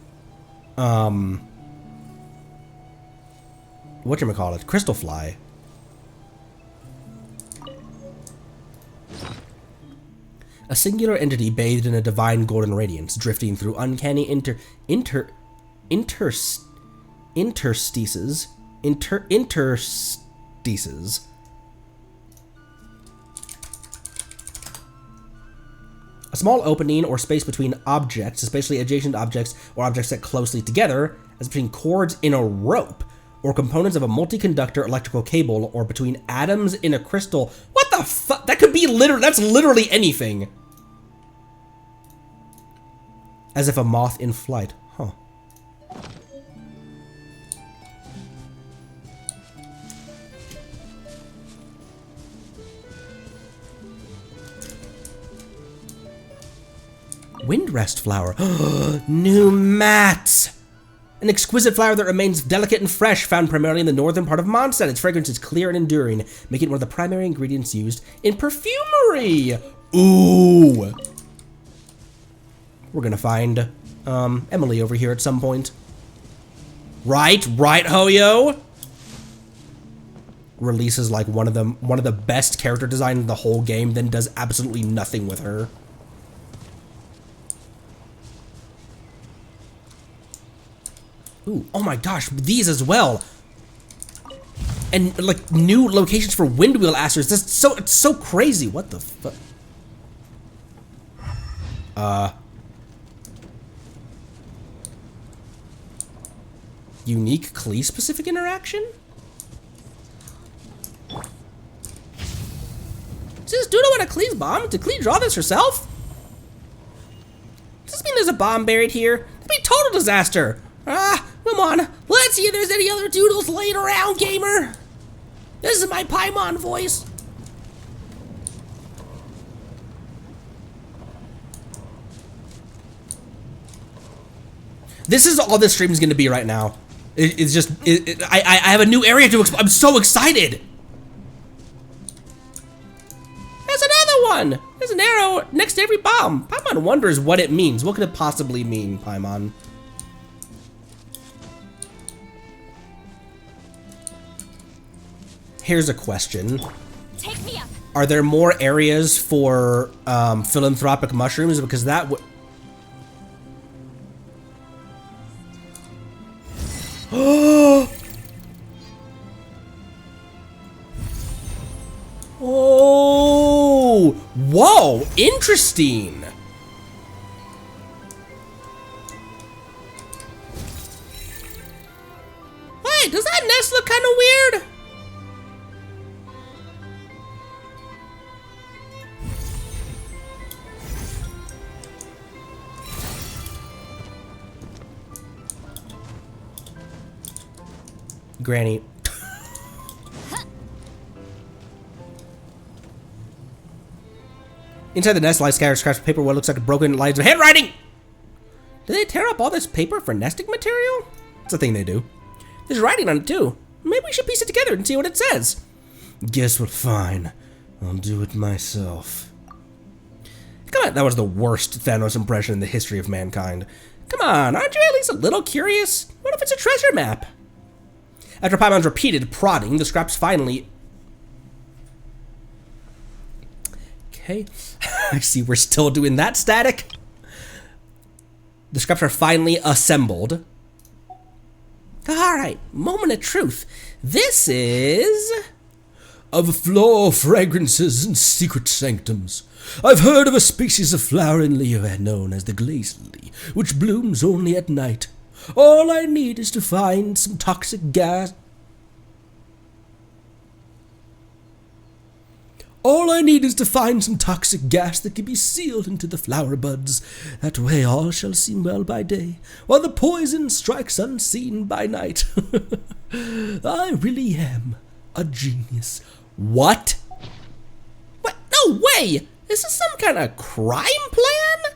whatchamacallit, crystal fly. A singular entity bathed in a divine golden radiance, drifting through uncanny interstices. A small opening or space between objects, especially adjacent objects or objects set closely together, as between cords in a rope, or components of a multi-conductor electrical cable, or between atoms in a crystal. What the fuck? That could be that's literally anything. As if a moth in flight. Huh. Windrest flower. New mats! An exquisite flower that remains delicate and fresh, found primarily in the northern part of Mondstadt. Its fragrance is clear and enduring, making it one of the primary ingredients used in perfumery. Ooh! We're gonna find Emily over here at some point. Right, Hoyo? Releases like one of the best character design in the whole game, then does absolutely nothing with her. Ooh, oh my gosh, these as well. And like new locations for windwheel asters. It's so crazy. What the fuck? Unique Klee specific interaction? Does this dude know what a Klee's bomb? Did Klee draw this herself? Does this mean there's a bomb buried here? It'd be a total disaster. Come on. Let's see if there's any other doodles laying around, gamer. This is my Paimon voice. This is all this stream is going to be right now. It's just, I have a new area to explore. I'm so excited. There's another one. There's an arrow next to every bomb. Paimon wonders what it means. What could it possibly mean, Paimon? Here's a question. Take me up. Are there more areas for philanthropic mushrooms? Because that would... Oh! Whoa! Interesting! Hey, does that nest look kind of weird? Granny. Inside the nest lies scattered scraps of paper, what looks like broken lines of handwriting. Do they tear up all this paper for nesting material? It's a thing they do. There's writing on it too. Maybe we should piece it together and see what it says. Guess what? Fine. I'll do it myself. Come on, that was the worst Thanos impression in the history of mankind. Come on, aren't you at least a little curious? What if it's a treasure map? After Paimon's repeated prodding, the scraps finally... Okay, I see we're still doing that static. The scraps are finally assembled. Alright, moment of truth. This is... Of floral fragrances and secret sanctums, I've heard of a species of flower in Leo known as the glaze lily, which blooms only at night. All I need is to find some toxic gas. All I need is to find some toxic gas that can be sealed into the flower buds. That way all shall seem well by day, while the poison strikes unseen by night. I really am a genius. What? What? No way! Is this some kind of crime plan?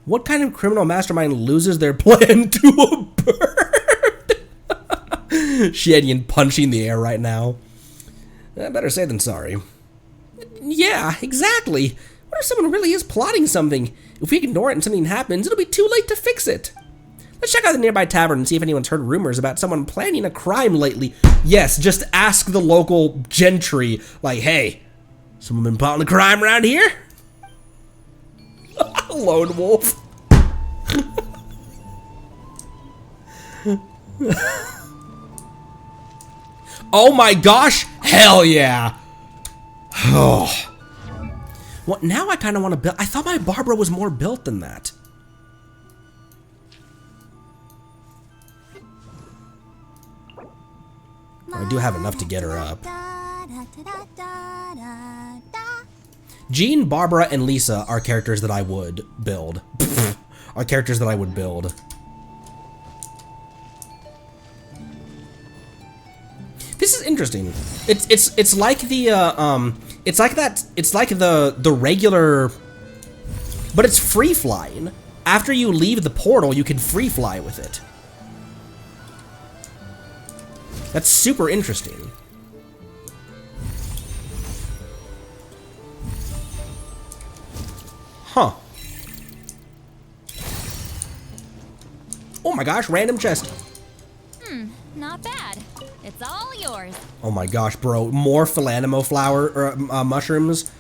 What kind of criminal mastermind loses their plan to a bird? Shadian punching the air right now. Better say than sorry. Yeah, exactly. What if someone really is plotting something? If we ignore it and something happens, it'll be too late to fix it. Let's check out the nearby tavern and see if anyone's heard rumors about someone planning a crime lately. Yes, just ask the local gentry, like, hey, someone been plotting a crime around here? Lone wolf. Oh my gosh, hell yeah. Oh. Well, now I kind of want to build. I thought my Barbara was more built than that. I do have enough to get her up. Jean, Barbara, and Lisa are characters that I would build. Are characters that I would build. This is interesting. It's like the it's like that. It's like the regular, but it's free flying. After you leave the portal, you can free fly with it. That's super interesting. Huh. Oh my gosh, random chest. Not bad. It's all yours. Oh my gosh, bro. More Philanimo flower or mushrooms.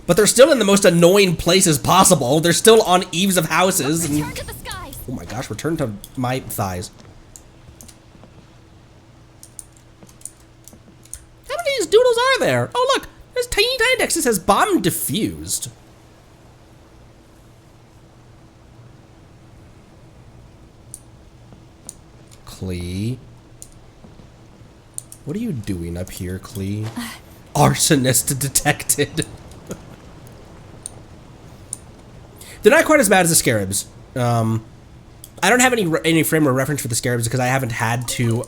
But they're still in the most annoying places possible. They're still on eaves of houses. And... Return to the skies. Oh my gosh, return to my thighs. How many of these doodles are there? Oh look, there's tiny text that says bomb defused. Klee. What are you doing up here, Klee? Arsonist detected. They're not quite as bad as the scarabs. I don't have any frame of reference for the scarabs because I haven't had to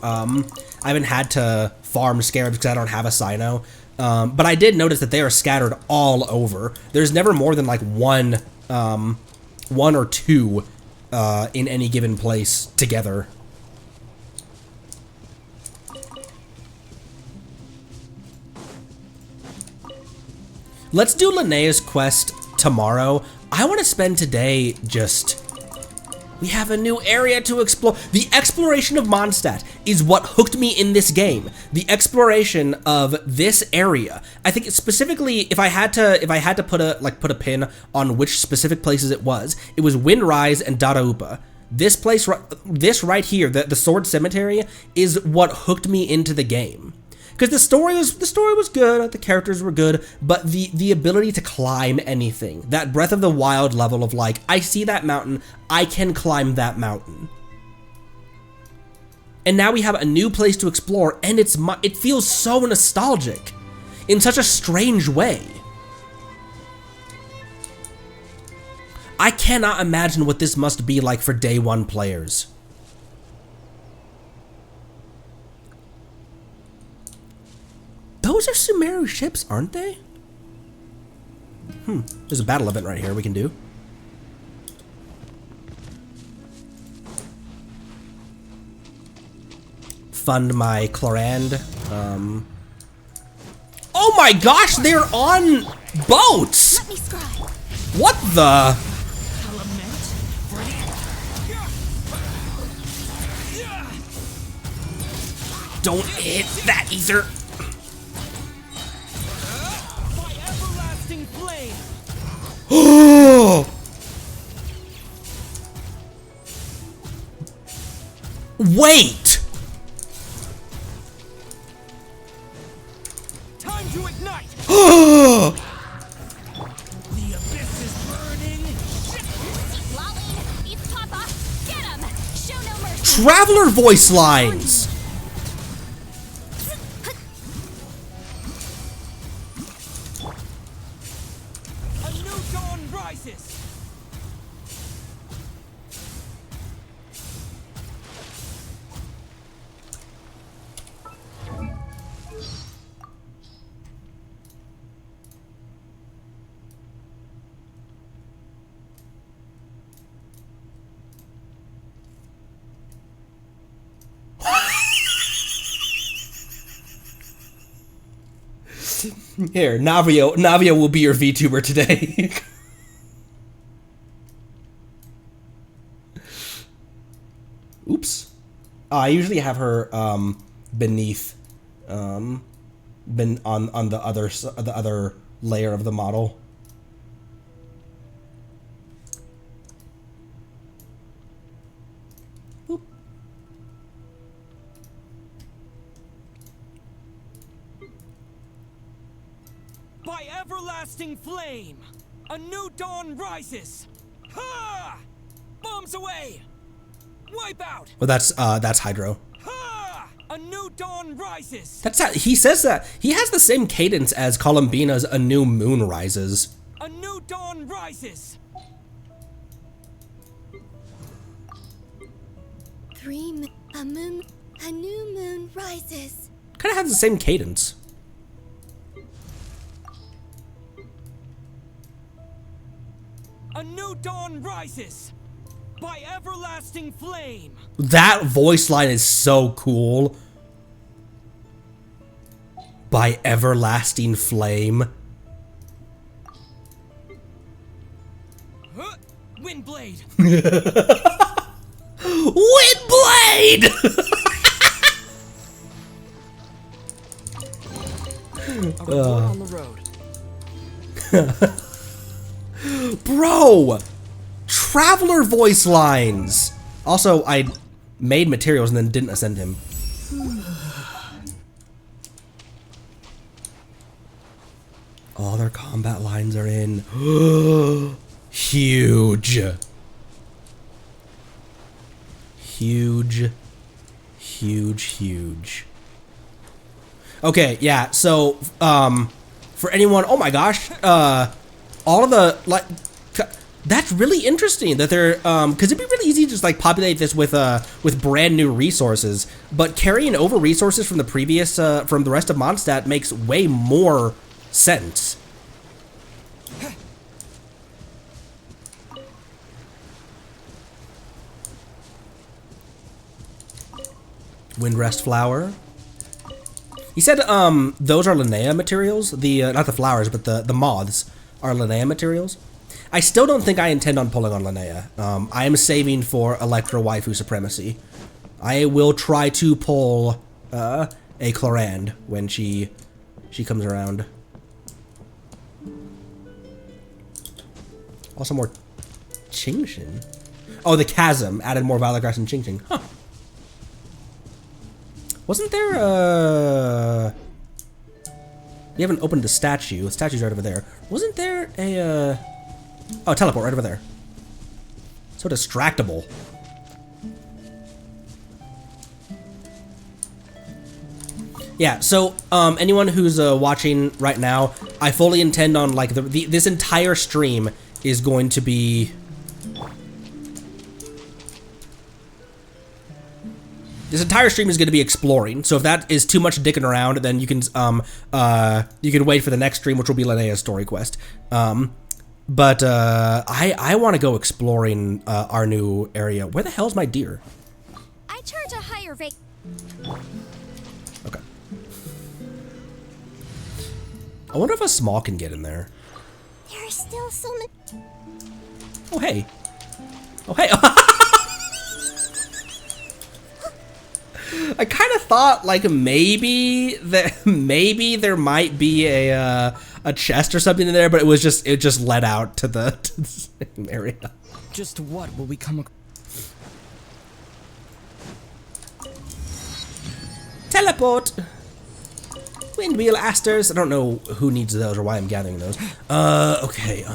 farm scarabs because I don't have a Sino. But I did notice that they are scattered all over. There's never more than like one or two in any given place together. Let's do Linnea's quest tomorrow. I want to spend today just... We have a new area to explore. The exploration of Mondstadt is what hooked me in this game. The exploration of this area. I think specifically, if I had to put a pin on which specific places it was Windrise and Daraupa. This place, this right here, the Sword Cemetery, is what hooked me into the game. Because the story was good, the characters were good, but the ability to climb anything, that Breath of the Wild level of like, I see that mountain, I can climb that mountain. and now we have a new place to explore, and it feels so nostalgic in such a strange way. I cannot imagine what this must be like for day one players. Those are Sumeru ships, aren't they? There's a battle event right here we can do. Fund my Chlorand. Oh my gosh, they're on boats! Let me scribe. What the? Don't hit that ether. Oh! Wait! Time to ignite. Oh! The abyss is burning. Lolly, it's Papa. Get him. Show no mercy. Traveler voice lines! A new dawn rises. Here, Navio will be your VTuber today. Oops. I usually have her beneath on the other layer of the model. Boop. By everlasting flame, a new dawn rises. Ha! Bombs away. Wipe out. Well, that's Hydro. Ha! A new dawn rises. That's how he says that. He has the same cadence as Columbina's "A New Moon Rises." A new dawn rises. A new moon rises. Kind of has the same cadence. A new dawn rises. By everlasting flame. That voice line is so cool. By everlasting flame. Huh? Windblade. Windblade! A report on the road. Bro! Traveler voice lines! Also, I made materials and then didn't ascend him. All their combat lines are in. Huge. Huge. Huge, huge. Okay, yeah, so, for anyone, oh my gosh, all of the, like, that's really interesting that they're, because it'd be really easy to just, like, populate this with brand new resources, but carrying over resources from the previous, from the rest of Mondstadt makes way more sense. Windrest flower. He said, those are Linnea materials. The, not the flowers, but the moths are Linnea materials. I still don't think I intend on pulling on Linnea. I am saving for Electra waifu supremacy. I will try to pull, a Chlorand when she comes around. Also more Qingxin. Oh, the chasm added more Violet Grass and Qingxin. Huh. Wasn't there we haven't opened the statue. The statue's right over there. Wasn't there a oh, teleport right over there. So distractible. Yeah, so anyone who's watching right now, I fully intend on like this entire stream is going to be exploring. So if that is too much dicking around, then you can wait for the next stream, which will be Linnea's story quest. But I want to go exploring our new area. Where the hell's my deer? I charge a higher rate. Okay. I wonder if a small can get in there. There are still so many. Oh hey. Oh hey. I kind of thought like maybe there might be a chest or something in there, but it just led out to the same area. Just what will we come across? Teleport. Windwheel asters. I don't know who needs those or why I'm gathering those. Okay.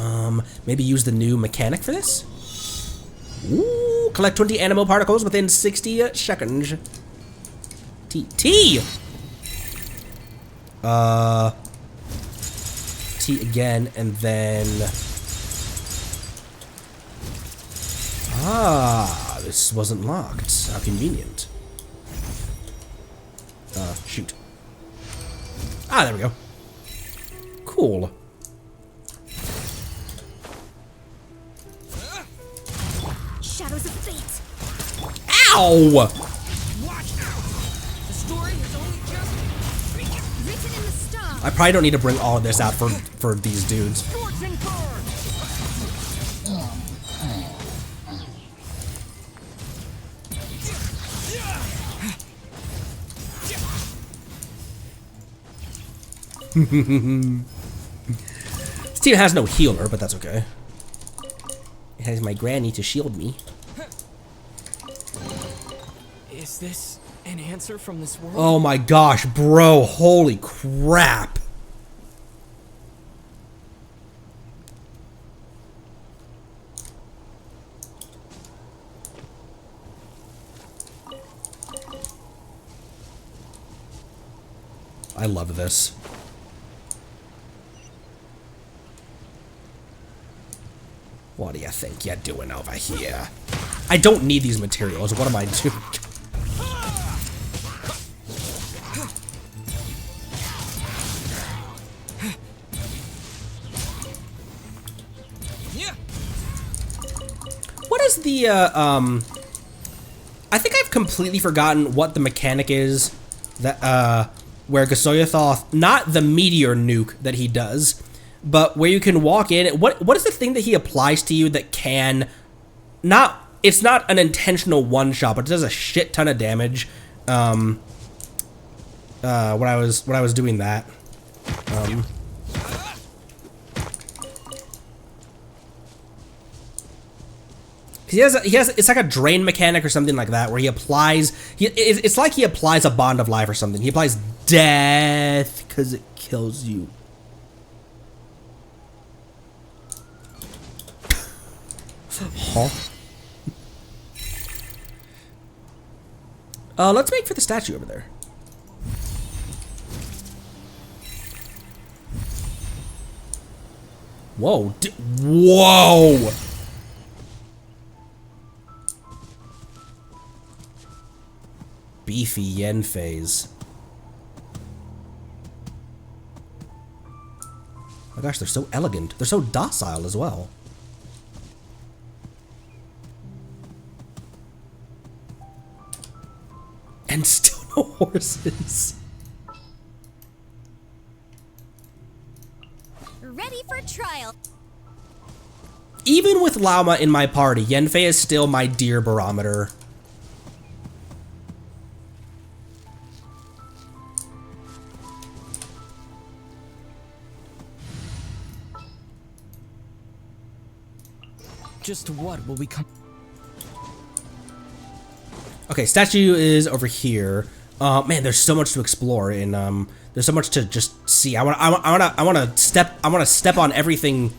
Maybe use the new mechanic for this. Ooh, collect 20 animal particles within 60 seconds. T. T again, and then... Ah, this wasn't locked. How convenient. Shoot. Ah, there we go. Cool. Shadows of fate. Ow! Watch out! The story is only just Written in the stars. I probably don't need to bring all of this out for these dudes. scorching burn! This team has no healer, but that's okay. It has my granny to shield me. Is this an answer from this world? Oh my gosh, bro, holy crap. I love this. What do you think you're doing over here? I don't need these materials. What am I doing? What is the, I think I've completely forgotten what the mechanic is that, where Gasoyathoth, not the meteor nuke that he does, but where you can walk in. What is the thing that he applies to you that can, it's not an intentional one-shot, but it does a shit ton of damage, when I was doing that. He has it's like a drain mechanic or something like that where he applies it's like he applies a bond of life or something. He applies death because it kills you. Huh? Let's wait for the statue over there. Whoa. Whoa! Beefy yen phase. Oh my gosh, they're so elegant. They're so docile as well. And still no horses. Ready for trial. Even with Llama in my party, Yenfei is still my deer barometer. Just what will we come? Okay, statue is over here. Man, there's so much to explore, and there's so much to just see. I want to step on everything.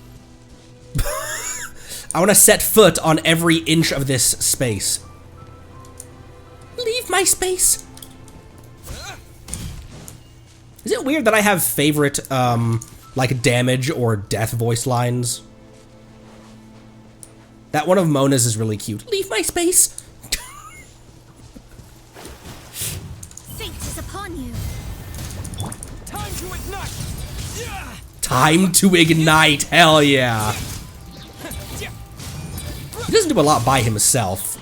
I want to set foot on every inch of this space. Leave my space. Is it weird that I have favorite, like, damage or death voice lines? That one of Mona's is really cute. Leave my space! Fate is upon you. Time to ignite! Yeah! Time to ignite! Hell yeah! He doesn't do a lot by himself.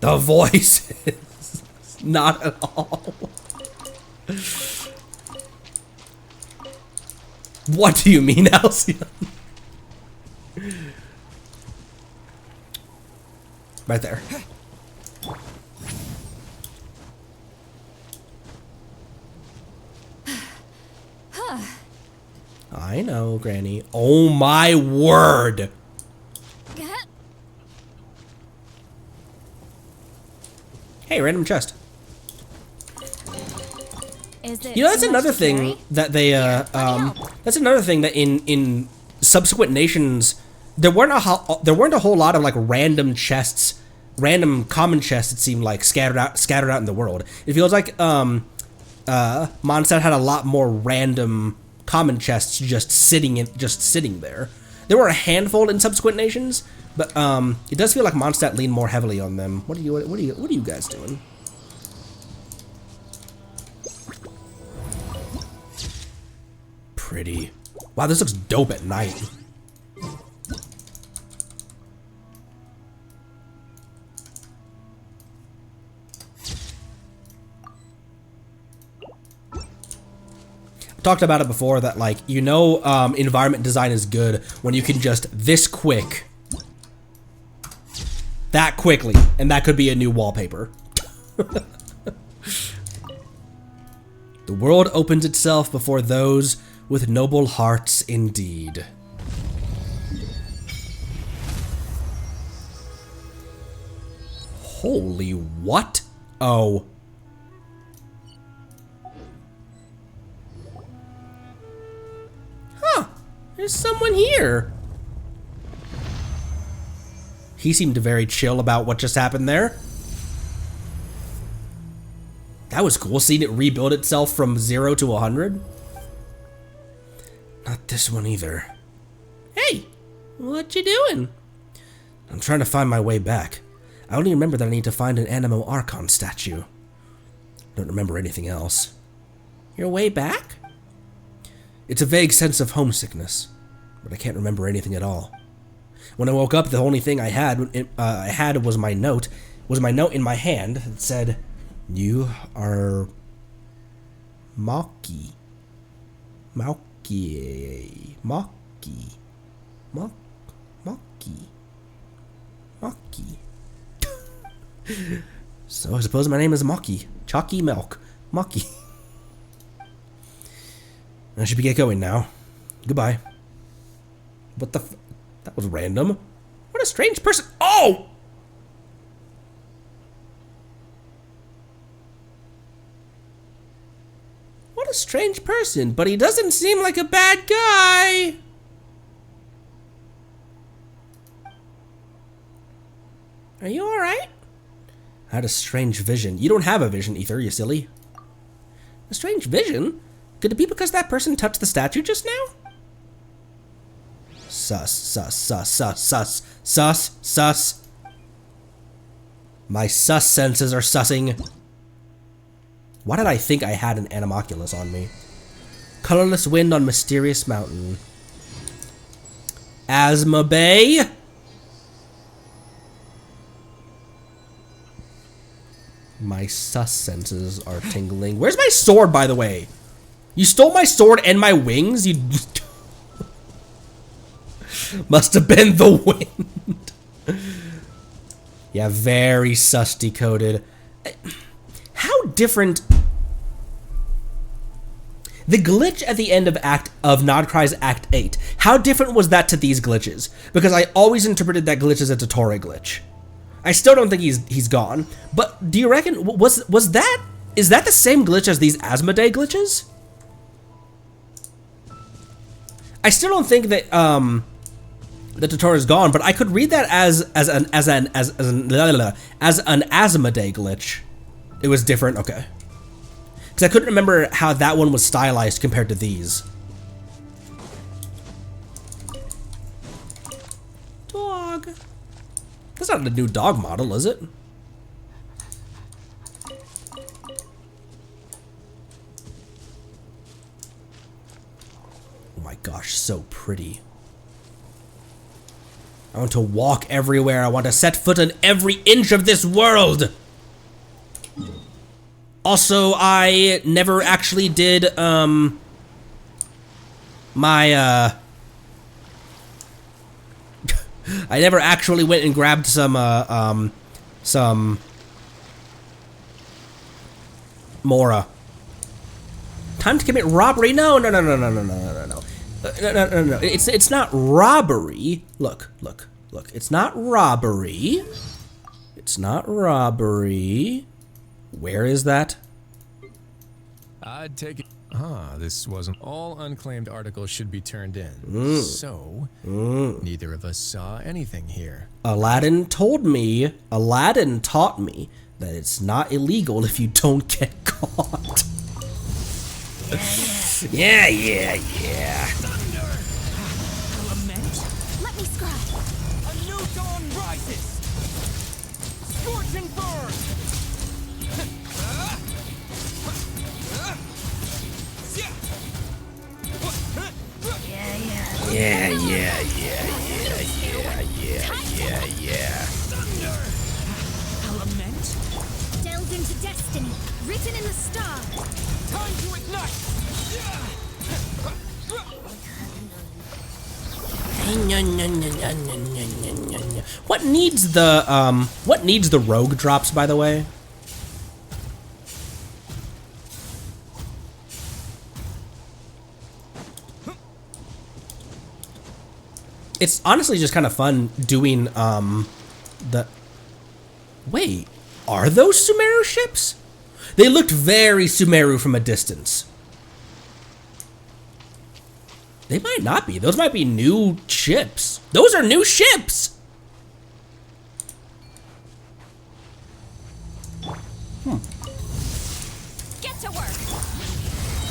The voices. Not at all. What do you mean, Halcyon? Right there. I know, Granny. Oh my word! Hey, random chest. You know, that's another thing that they, that's another thing that in subsequent nations, there weren't a whole lot of, like, random chests, random common chests, it seemed like, scattered out in the world. It feels like, Mondstadt had a lot more random common chests just sitting there. There were a handful in subsequent nations, but, it does feel like Mondstadt leaned more heavily on them. What are you guys doing? Pretty. Wow, this looks dope at night. Talked about it before that, like, you know, environment design is good when you can just this quick, that quickly, and that could be a new wallpaper. The world opens itself before those with noble hearts indeed. Holy what? Oh. Huh. There's someone here. He seemed very chill about what just happened there. That was cool, seeing it rebuild itself from 0 to 100. Not this one either. Hey, what you doing? I'm trying to find my way back. I only remember that I need to find an Animo Archon statue. Don't remember anything else. Your way back? It's a vague sense of homesickness, but I can't remember anything at all. When I woke up, the only thing I had was my note. In my hand that said, "You are Maki. Maki. Maki. Maki. Maki." So I suppose my name is Maki. Chalky Milk. Maki. I should get going now. Goodbye. What the f- That was random. What a strange person. Oh! What a strange person, but he doesn't seem like a bad guy. Are you alright? I had a strange vision. You don't have a vision, Ether, you silly. A strange vision? Could it be because that person touched the statue just now? Sus, sus, sus, sus, sus, sus, sus. My sus senses are sussing. Why did I think I had an Animoculus on me? Colorless wind on mysterious mountain. Asthma Bay? My sus senses are tingling. Where's my sword, by the way? You stole my sword and my wings? You... Must have been the wind. Yeah, very sus decoded. How different... The glitch at the end of Nodcry's Act 8, how different was that to these glitches? Because I always interpreted that glitch as a Totore glitch. I still don't think he's gone, but do you reckon, is that the same glitch as these Asmodee glitches? I still don't think that, the tutorial is gone, but I could read that as an Asmodee glitch. It was different, okay. Because I couldn't remember how that one was stylized compared to these. Dog. That's not a new dog model, is it? Oh my gosh, so pretty. I want to walk everywhere. I want to set foot on every inch of this world. Also, I never actually did, I never actually went and grabbed some Mora. Time to commit robbery? No. No. It's not robbery. Look. It's not robbery. It's not robbery. Where is that? I'd take it. This wasn't. All unclaimed articles should be turned in. So, neither of us saw anything here. Aladdin taught me that it's not illegal if you don't get caught. Yeah. Thunder! Lament? Let me scry. A new dawn rises! Scorching burn! Yeah. Thunder! A lament? Delved into destiny, written in the stars. Time to ignite! What needs the rogue drops, by the way? It's honestly just kind of fun doing the. Wait, are those Sumeru ships? They looked very Sumeru from a distance. They might not be. Those might be new ships. Those are new ships! Get to work.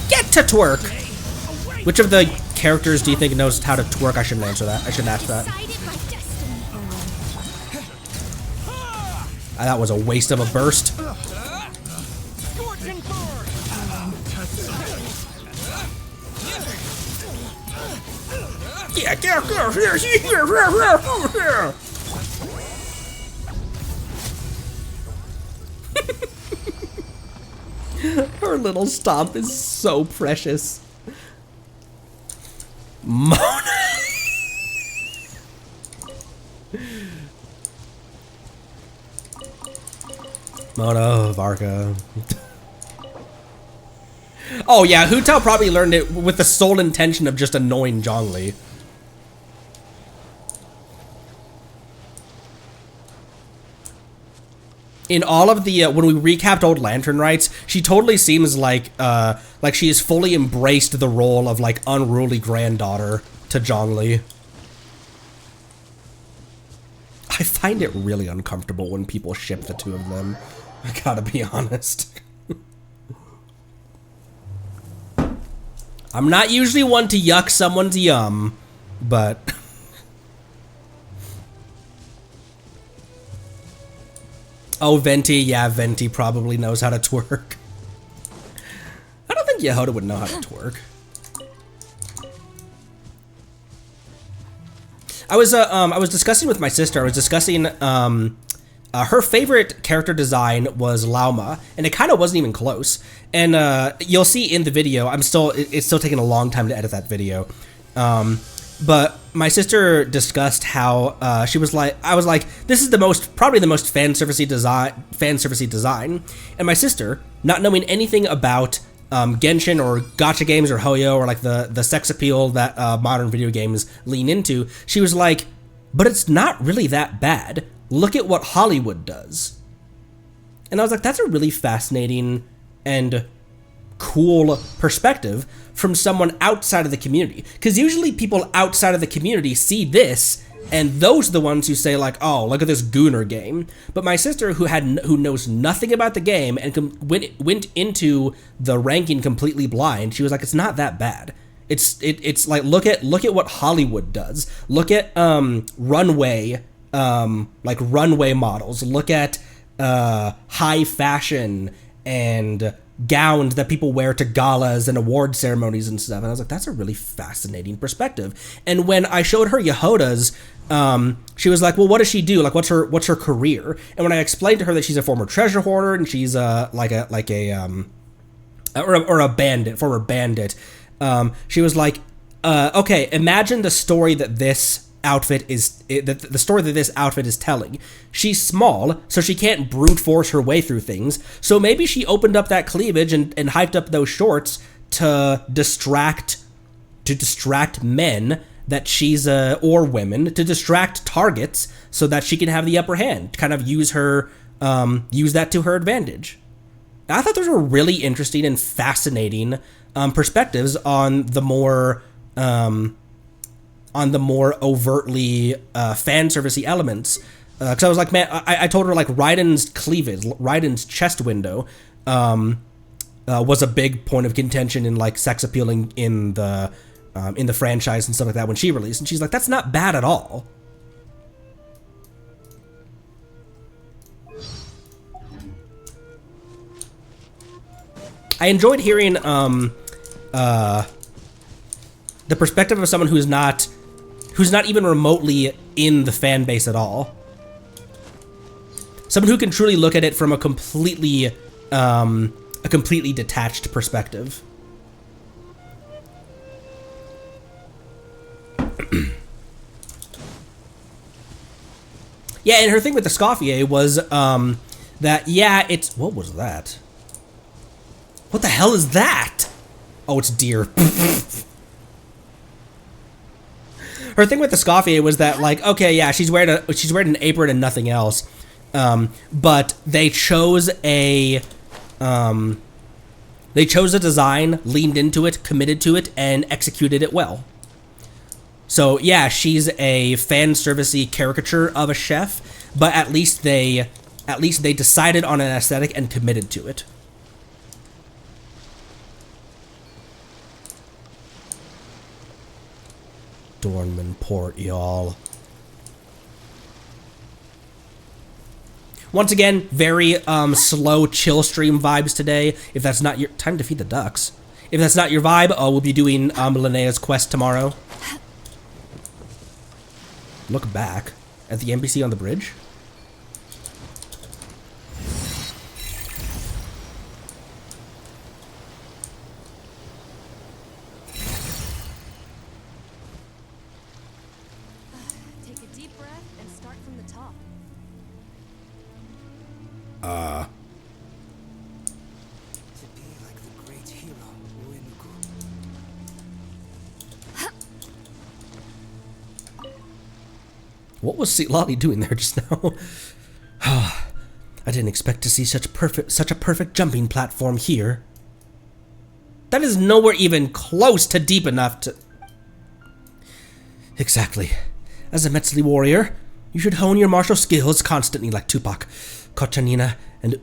Get to twerk! Which of the characters do you think knows how to twerk? I shouldn't answer that. I shouldn't ask that. Decided by destiny. That was a waste of a burst. Scorching burn! Yeah. Her little stomp is so precious. Mona. Mona Varka. Oh yeah, Hu Tao probably learned it with the sole intention of just annoying Zhongli. In all of the when we recapped Old Lantern Rights, she totally seems like she has fully embraced the role of like unruly granddaughter to Zhongli. I find it really uncomfortable when people ship the two of them. I gotta be honest. I'm not usually one to yuck someone's yum, but oh, Venti, yeah, Venti probably knows how to twerk. I don't think Yehoda would know how to twerk. I was discussing with my sister. I was discussing her favorite character design was Lauma, and it kind of wasn't even close. And you'll see in the video, it's still taking a long time to edit that video. But my sister discussed how I was like, this is probably the most fan servicey design. And my sister, not knowing anything about Genshin or gacha games or Hoyo or like the sex appeal that modern video games lean into, she was like, but it's not really that bad. Look at what Hollywood does. And I was like, that's a really fascinating and cool perspective from someone outside of the community. Because usually people outside of the community see this And those are the ones who say like, "Oh, look at this Gooner game." But my sister, who knows nothing about the game and went into the ranking completely blind, she was like, "It's not that bad. It's like look at what Hollywood does. Look at runway models. Look at high fashion and gowns that people wear to galas and award ceremonies and stuff." And I was like, that's a really fascinating perspective. And when I showed her Yehoda's, she was like, well, what does she do? Like, what's her career? And when I explained to her that she's a former treasure hoarder and she's a former bandit, she was like, okay, imagine the story that this outfit is telling. She's small, so she can't brute force her way through things. So maybe she opened up that cleavage and hyped up those shorts to distract men that she's or women, to distract targets so that she can have the upper hand. Kind of use that to her advantage. I thought those were really interesting and fascinating perspectives on the more overtly fan servicey elements. Because I was like, man, I told her like Raiden's cleavage, Raiden's chest window, was a big point of contention in like sex appealing in the franchise and stuff like that when she released, and she's like, that's not bad at all. I enjoyed hearing the perspective of someone who's not even remotely in the fan base at all. Someone who can truly look at it from a completely detached perspective. Yeah, and her thing with the Scoffier was that, yeah, it's... What was that? What the hell is that? Oh, it's deer. Her thing with the Scoffier was that, like, okay, yeah, she's wearing an apron and nothing else, but they chose a design, leaned into it, committed to it, and executed it well. So yeah, she's a fan servicey caricature of a chef, but at least they decided on an aesthetic and committed to it. Dornman Port, y'all. Once again, very slow chill stream vibes today. If that's not your time to feed the ducks. If that's not your vibe, we'll be doing Linnea's quest tomorrow. Look back at the NPC on the bridge. Take a deep breath and start from the top. To be like the great hero, Uenuku. What was Lolly doing there just now? I didn't expect to see such a perfect jumping platform here. That is nowhere even close to deep enough to... Exactly. As a Metzli warrior, you should hone your martial skills constantly like Tupac, Kochanina, and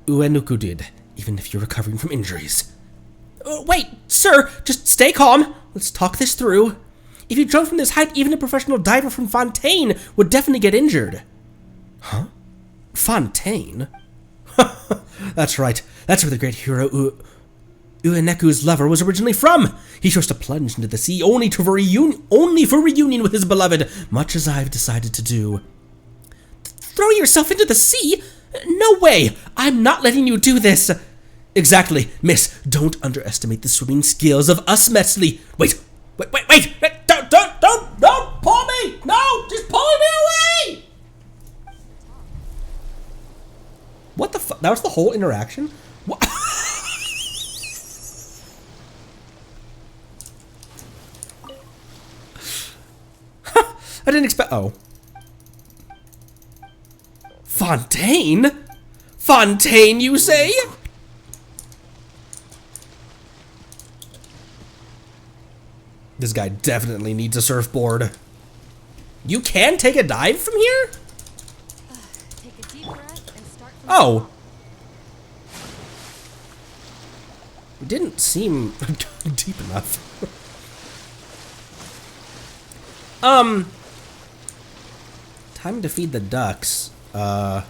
Uenuku did, even if you're recovering from injuries. Wait, sir, just stay calm. Let's talk this through. If you jump from this height, even a professional diver from Fontaine would definitely get injured. Huh? Fontaine? That's right. That's where the great hero Ueneku's lover was originally from. He chose to plunge into the sea only for reunion with his beloved, much as I've decided to do. Throw yourself into the sea? No way! I'm not letting you do this! Exactly, miss. Don't underestimate the swimming skills of us Metzli. Wait! Don't pull me! No! Just pull me away! What the fuck? That was the whole interaction? What? I didn't expect... Oh. Fontaine? Fontaine, you say? This guy definitely needs a surfboard. You can take a dive from here? Take a deep breath and start from Oh. It didn't seem deep enough. Time to feed the ducks. I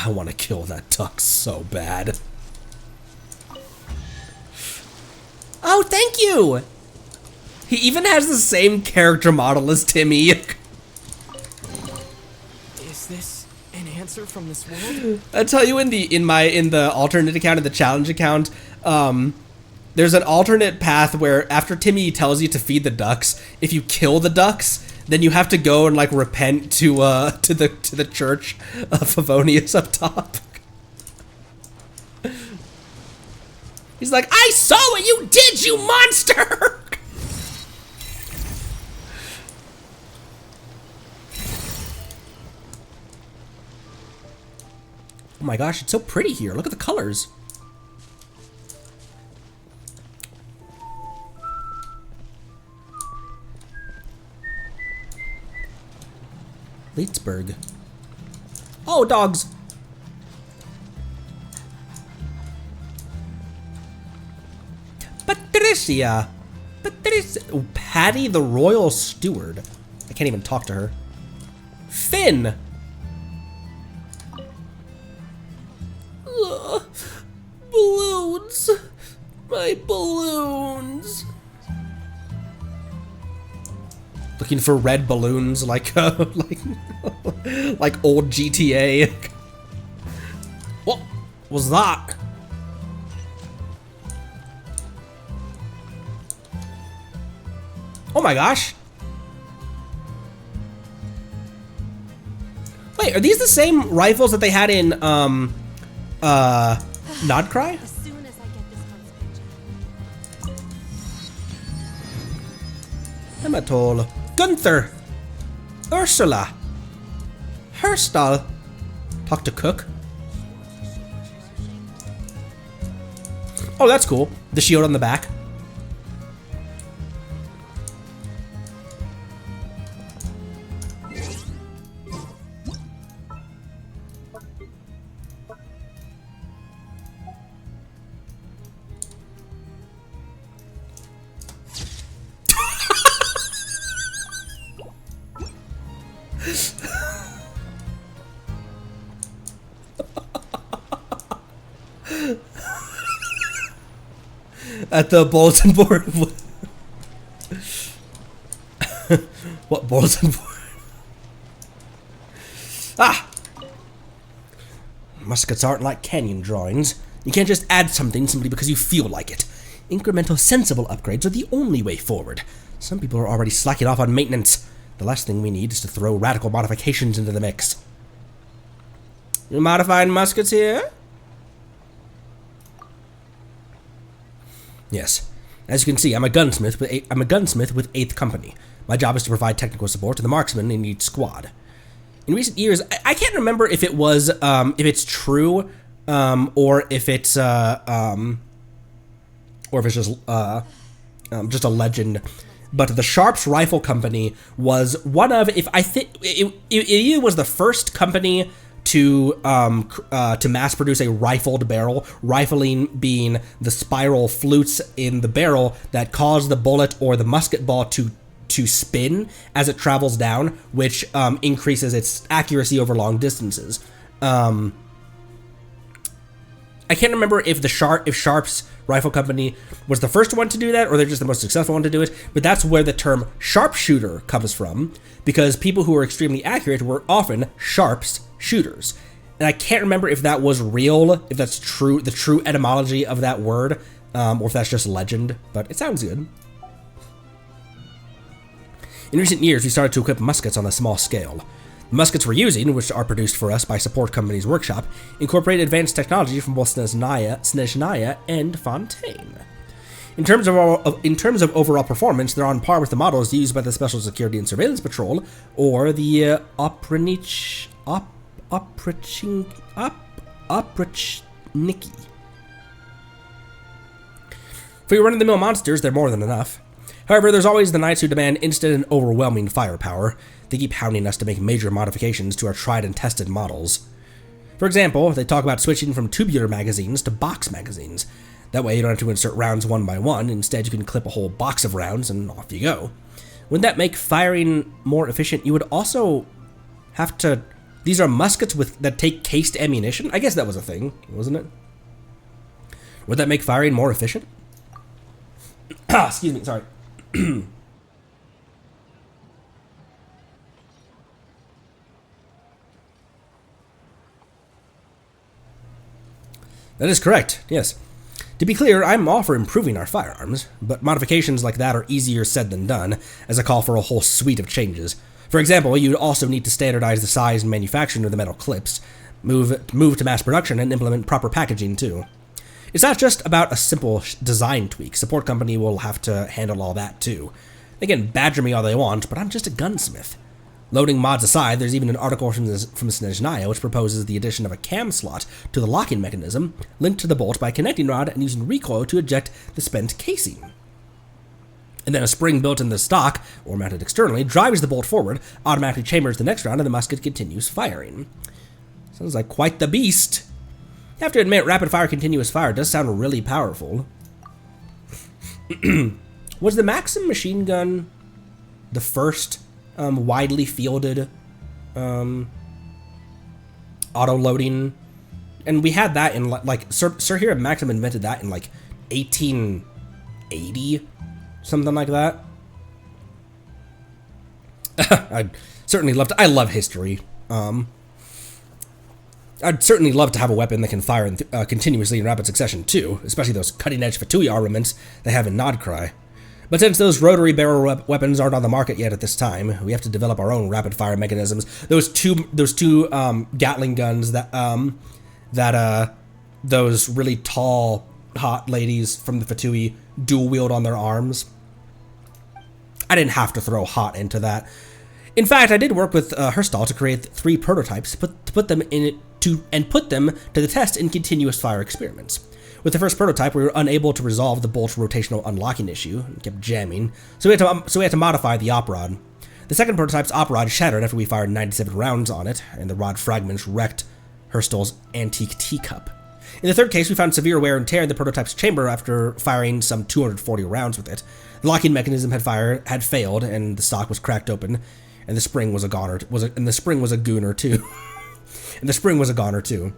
want to kill that duck so bad. Oh, thank you! He even has the same character model as Timmy. Is this an answer from this world? I tell you, in the alternate account, in the challenge account, there's an alternate path where after Timmy tells you to feed the ducks, if you kill the ducks, then you have to go and like repent to the church of Favonius up top. He's like, I saw what you did, you monster! Oh my gosh, it's so pretty here. Look at the colors. Leetsburg. Oh, dogs. Patricia. Oh, Patty the Royal Steward. I can't even talk to her. Finn. Balloons. My balloons. Looking for red balloons like like old GTA. What was that? Oh my gosh. Wait, are these the same rifles that they had in Nodcry? as soon as I get this one's picture. Ematol. Gunther. Ursula. Herstal. Talk to Cook. Oh, that's cool. The shield on the back. At the bulletin board. What bulletin board? Ah! Muskets aren't like canyon drawings. You can't just add something simply because you feel like it. Incremental, sensible upgrades are the only way forward. Some people are already slacking off on maintenance. The last thing we need is to throw radical modifications into the mix. You modifying muskets here? Yes. As you can see, I'm a gunsmith with 8th Company. My job is to provide technical support to the marksmen in each squad. In recent years, I can't remember if it was if it's true or if it's just a legend. But the Sharps Rifle Company was one of, if I think it was the first company to mass produce a rifled barrel, rifling being the spiral flutes in the barrel that cause the bullet or the musket ball to spin as it travels down, which increases its accuracy over long distances. I can't remember if Sharps Rifle Company was the first one to do that, or they're just the most successful one to do it, but that's where the term sharpshooter comes from, because people who are extremely accurate were often sharps shooters. And I can't remember if that was real, if that's true, the true etymology of that word, or if that's just legend, but it sounds good. In recent years, we started to equip muskets on a small scale. The muskets we're using, which are produced for us by Support Company's workshop, incorporate advanced technology from both Snezhnaya and Fontaine. In terms of overall performance, they're on par with the models used by the Special Security and Surveillance Patrol, or the Oprichniki. For your run-of-the-mill monsters, they're more than enough. However, there's always the knights who demand instant and overwhelming firepower. They keep hounding us to make major modifications to our tried and tested models. For example, they talk about switching from tubular magazines to box magazines. That way you don't have to insert rounds one by one, instead you can clip a whole box of rounds and off you go. Wouldn't that make firing more efficient? You would also have to... These are muskets that take cased ammunition? I guess that was a thing, wasn't it? Would that make firing more efficient? Excuse me, sorry. That is correct, yes. To be clear, I'm all for improving our firearms, but modifications like that are easier said than done, as I call for a whole suite of changes. For example, you'd also need to standardize the size and manufacturing of the metal clips, move to mass production, and implement proper packaging too. It's not just about a simple design tweak. Support company will have to handle all that too. They can badger me all they want, but I'm just a gunsmith. Loading mods aside, there's even an article from Snezhnaya which proposes the addition of a cam slot to the locking mechanism, linked to the bolt by a connecting rod and using recoil to eject the spent casing. And then a spring built in the stock, or mounted externally, drives the bolt forward, automatically chambers the next round, and the musket continues firing. Sounds like quite the beast. You have to admit, rapid-fire continuous fire does sound really powerful. Was the Maxim machine gun the first widely fielded auto-loading? And we had that in, like, Sir Hiram Maxim invented that in, like, 1880? Something like that. I'd certainly love to... I love history. I'd certainly love to have a weapon that can fire continuously in rapid succession too, especially those cutting-edge Fatui armaments they have in Nodcry. But since those rotary barrel weapons aren't on the market yet at this time, we have to develop our own rapid-fire mechanisms. Those two Gatling guns that those really tall, hot ladies from the Fatui dual wield on their arms. I didn't have to throw hot into that. In fact, I did work with Herstal to create 3 prototypes to put them to the test in continuous fire experiments. With the first prototype, we were unable to resolve the bolt's rotational unlocking issue and kept jamming, so we had to modify the op rod. The second prototype's op rod shattered after we fired 97 rounds on it, and the rod fragments wrecked Herstal's antique teacup. In the third case, we found severe wear and tear in the prototype's chamber after firing some 240 rounds with it. The locking mechanism had failed, and the stock was cracked open, and the spring was a goner. And the spring was a gooner too. And the spring was a goner too.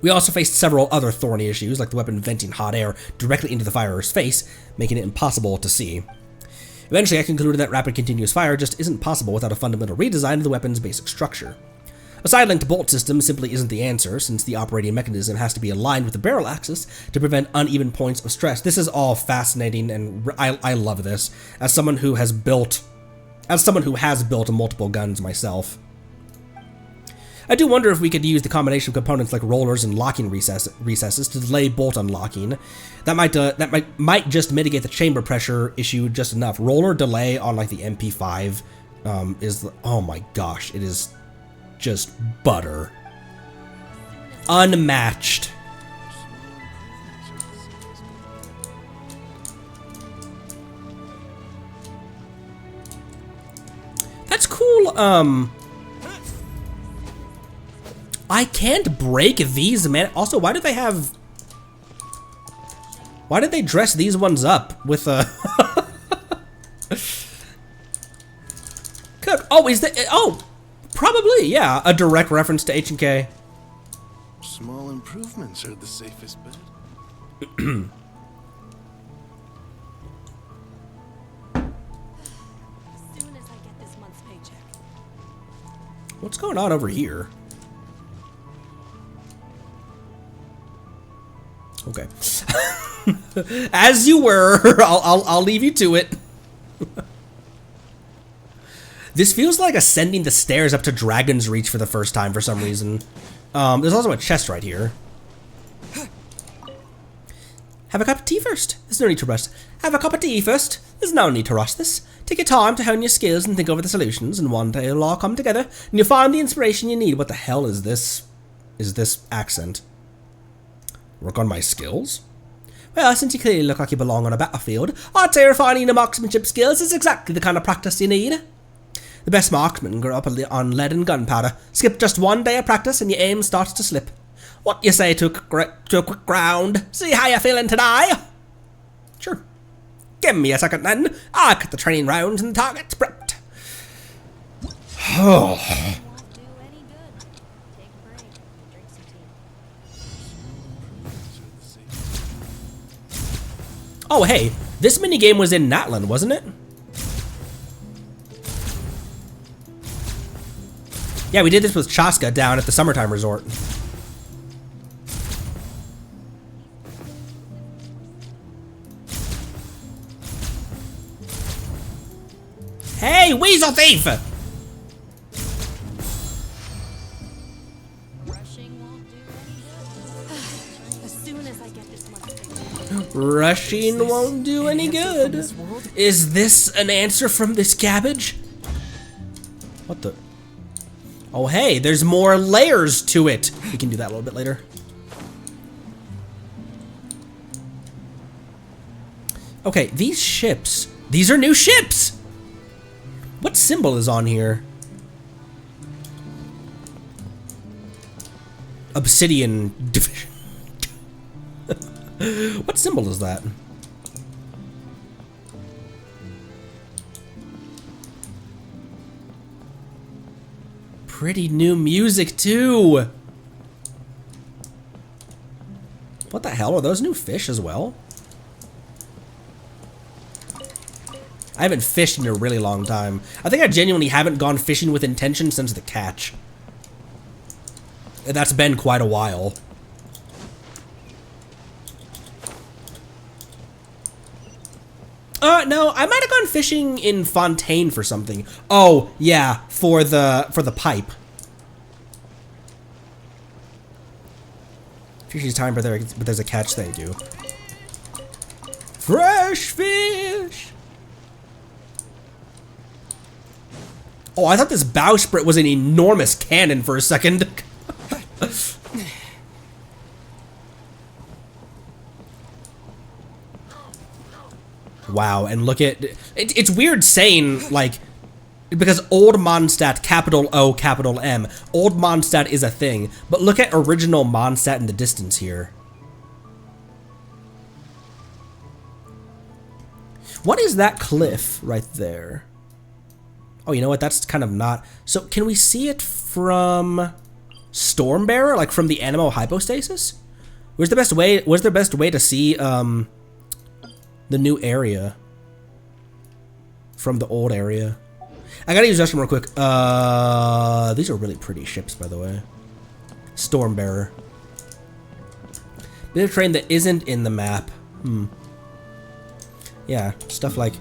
We also faced several other thorny issues, like the weapon venting hot air directly into the firer's face, making it impossible to see. Eventually, I concluded that rapid continuous fire just isn't possible without a fundamental redesign of the weapon's basic structure. A side-linked bolt system simply isn't the answer, since the operating mechanism has to be aligned with the barrel axis to prevent uneven points of stress. This is all fascinating, and I love this. As someone who has built multiple guns myself. I do wonder if we could use the combination of components like rollers and locking recesses to delay bolt unlocking. That might just mitigate the chamber pressure issue just enough. Roller delay on like the MP5 is, oh my gosh, it is just butter. Unmatched. That's cool. I can't break these, man. Also, why did they dress these ones up with a... Oh, is that... Oh, probably, yeah. A direct reference to H&K. Small improvements are the safest bet. Soon as I get this month's paycheck. What's going on over here? Okay. As you were, I'll leave you to it. This feels like ascending the stairs up to Dragon's Reach for the first time for some reason. There's also a chest right here. Have a cup of tea first. There's no need to rush. Have a cup of tea first. There's no need to rush this. Take your time to hone your skills and think over the solutions, and one day it'll all come together, and you'll find the inspiration you need. What the hell is this? Is this accent? Work on my skills? Well, since you clearly look like you belong on a battlefield, I'd say refining your marksmanship skills is exactly the kind of practice you need. The best marksmen grow up on lead and gunpowder. Skip just one day of practice and your aim starts to slip. What you say to a quick round? See how you're feeling today? Sure. Give me a second then. I'll cut the training rounds and the targets prepped. Oh. Oh, hey, this minigame was in Natlan, wasn't it? Yeah, we did this with Chaska down at the Summertime Resort. Hey, Weasel Thief! Rushing won't do any good. Is this an answer from this cabbage? What the? Oh, hey, there's more layers to it. We can do that a little bit later. Okay, these ships. These are new ships! What symbol is on here? Obsidian division. What symbol is that? Pretty new music too. What the hell? Are those new fish as well? I haven't fished in a really long time. I think I genuinely haven't gone fishing with intention since the catch. That's been quite a while. No, I might have gone fishing in Fontaine for something. Oh, yeah, for the pipe. Fishy's time, but there's a catch. Thank you. Fresh fish. Oh, I thought this bowsprit was an enormous cannon for a second. Wow, and look at it's weird saying like because Old Mondstadt, capital O, capital M. Old Mondstadt is a thing, but look at original Mondstadt in the distance here. What is that cliff right there? Oh, you know what? That's kind of not. So can we see it from Stormbearer, like from the Animo hypostasis? Where's the best way? Where's the best way to see the new area from the old area? I gotta use restroom real quick. These are really pretty ships, by the way. Stormbearer. Bit of terrain that isn't in the map. Yeah, stuff like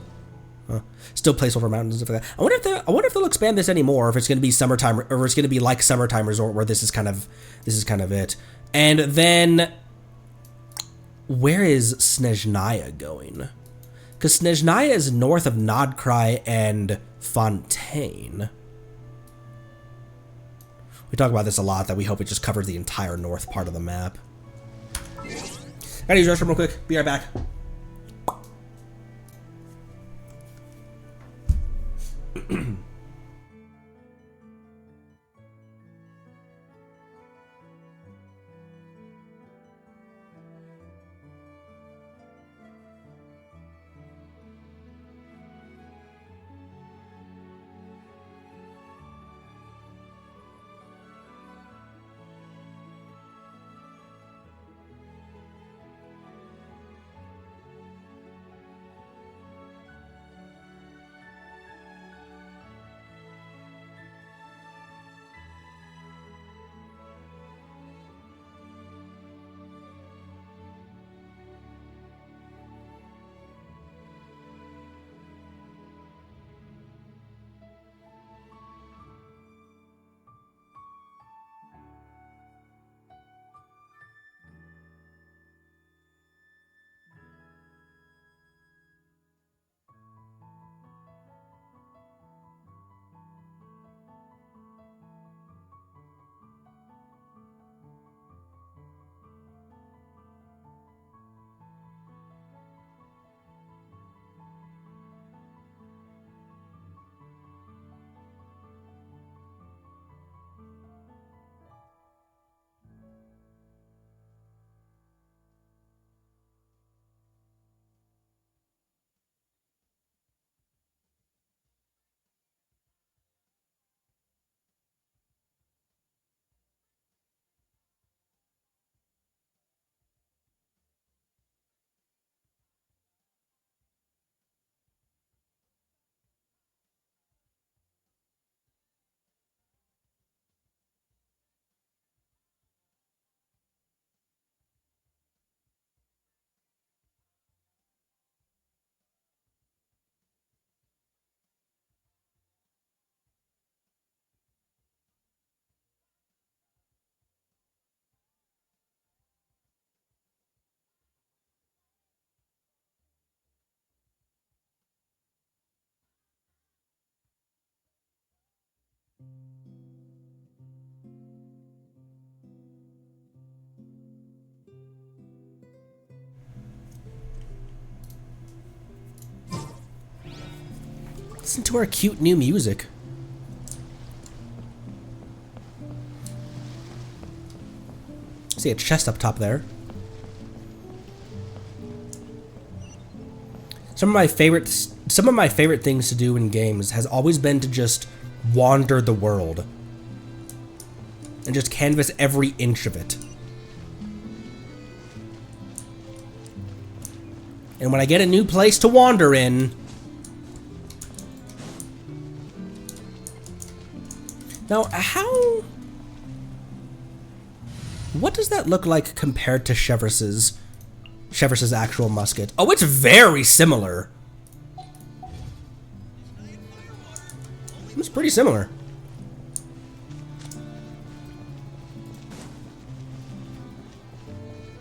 still placeholder mountains and stuff like that. I wonder if they'll expand this anymore, or if it's gonna be summertime, or if it's gonna be like Summertime Resort, where this is kind of it. And then where is Snezhnaya going? Because Snezhnaya is north of Nodcry and Fontaine. We talk about this a lot, that we hope it just covers the entire north part of the map. Gotta use the restroom real quick. Be right back. Listen to our cute new music. See a chest up top there. Some of my favorite things to do in games has always been to just wander the world and just canvas every inch of it. And when I get a new place to wander in, now what does that look like compared to Chevrus's actual musket? Oh, it's very similar. It's pretty similar.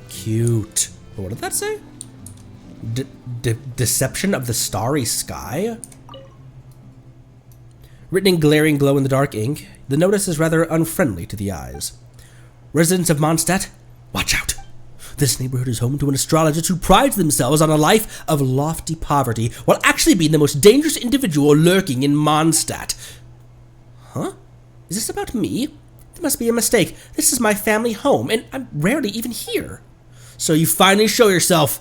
Cute. What did that say? Deception of the Starry Sky? Written in glaring glow-in-the-dark ink, the notice is rather unfriendly to the eyes. Residents of Mondstadt, watch out. This neighborhood is home to an astrologist who prides themselves on a life of lofty poverty, while actually being the most dangerous individual lurking in Mondstadt. Huh? Is this about me? There must be a mistake. This is my family home, and I'm rarely even here. So you've finally shown yourself,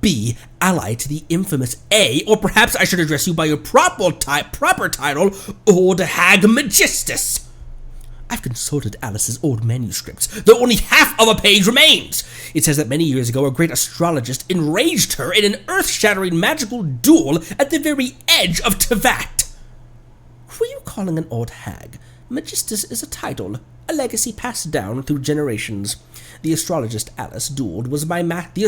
B, ally to the infamous A, or perhaps I should address you by your proper title, Old Hag Magistus. I've consulted Alice's old manuscripts, though only half of a page remains. It says that many years ago a great astrologist enraged her in an earth-shattering magical duel at the very edge of Tevat. Who are you calling an old hag? Magistus is a title, a legacy passed down through generations. The astrologist Alice dueled was my master,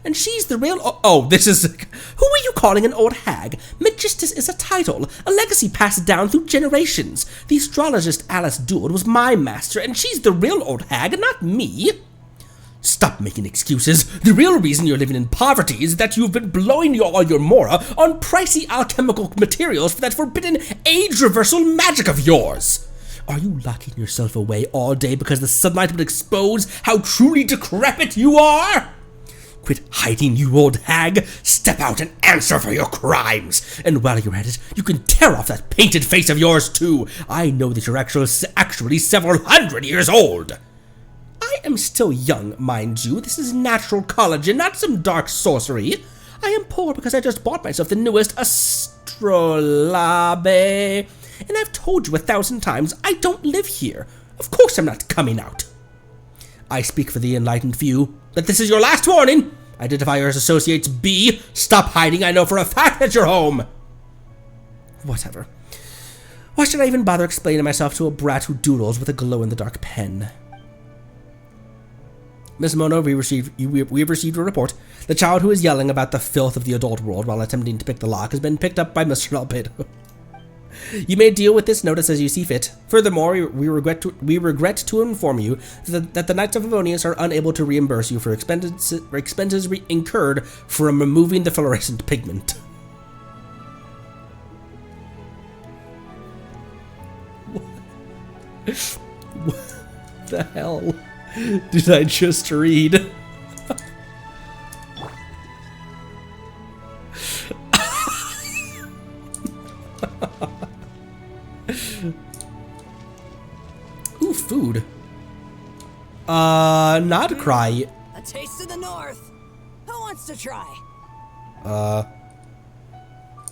and she's the real. This is. Who are you calling an old hag? Magistus is a title, a legacy passed down through generations. The astrologist Alice dueled was my master, and she's the real old hag, not me. Stop making excuses. The real reason you're living in poverty is that you've been blowing all your mora on pricey alchemical materials for that forbidden age reversal magic of yours. Are you locking yourself away all day because the sunlight would expose how truly decrepit you are? Quit hiding, you old hag. Step out and answer for your crimes. And while you're at it, you can tear off that painted face of yours too. I know that you're actually several hundred years old. I am still young, mind you. This is natural collagen, not some dark sorcery. I am poor because I just bought myself the newest astrolabe. And I've told you 1,000 times, I don't live here. Of course I'm not coming out. I speak for the enlightened few, that this is your last warning. Identify your associates, B. Stop hiding, I know for a fact that you're home. Whatever. Why should I even bother explaining myself to a brat who doodles with a glow-in-the-dark pen? Miss Mona, we have received a report. The child who is yelling about the filth of the adult world while attempting to pick the lock has been picked up by Mr. Albedo. You may deal with this notice as you see fit. Furthermore, we regret to inform you that the Knights of Favonius are unable to reimburse you for expenses incurred from removing the fluorescent pigment. What the hell did I just read? Ooh, food. Not cry. A taste of the north. Who wants to try?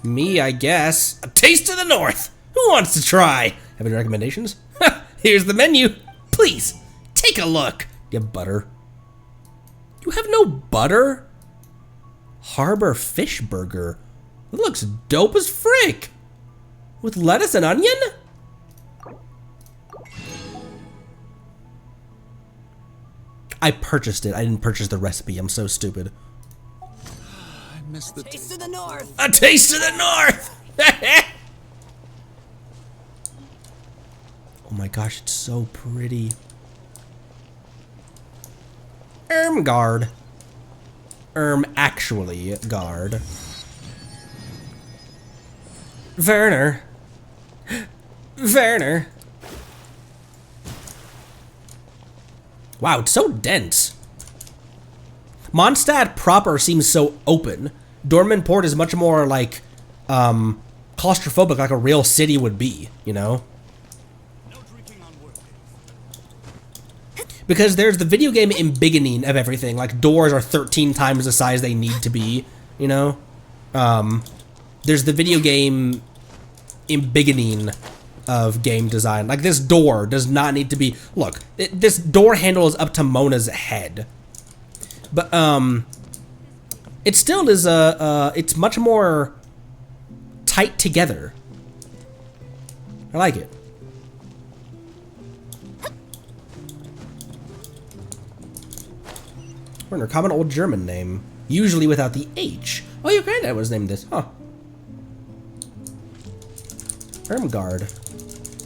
Me, I guess. A taste of the north. Who wants to try? Have any recommendations? Here's the menu. Please, take a look. You have butter. You have no butter? Harbor fish burger. It looks dope as frick. With lettuce and onion? I purchased it. I didn't purchase the recipe. I'm so stupid. I missed the taste of the north. A taste of the north. Oh my gosh, it's so pretty. Guard. Actually, guard. Werner. Werner. Wow, it's so dense. Mondstadt proper seems so open. Dornman Port is much more like claustrophobic, like a real city would be, you know? Because there's the video game embiggening of everything, like doors are 13 times the size they need to be, you know? There's the video game embiggening of game design. Like this door does not need to be, look, this door handle is up to Mona's head. But, it still is it's much more tight together. I like it. We're a common old German name, usually without the H. Oh, your granddad was named this, huh? Ermgard.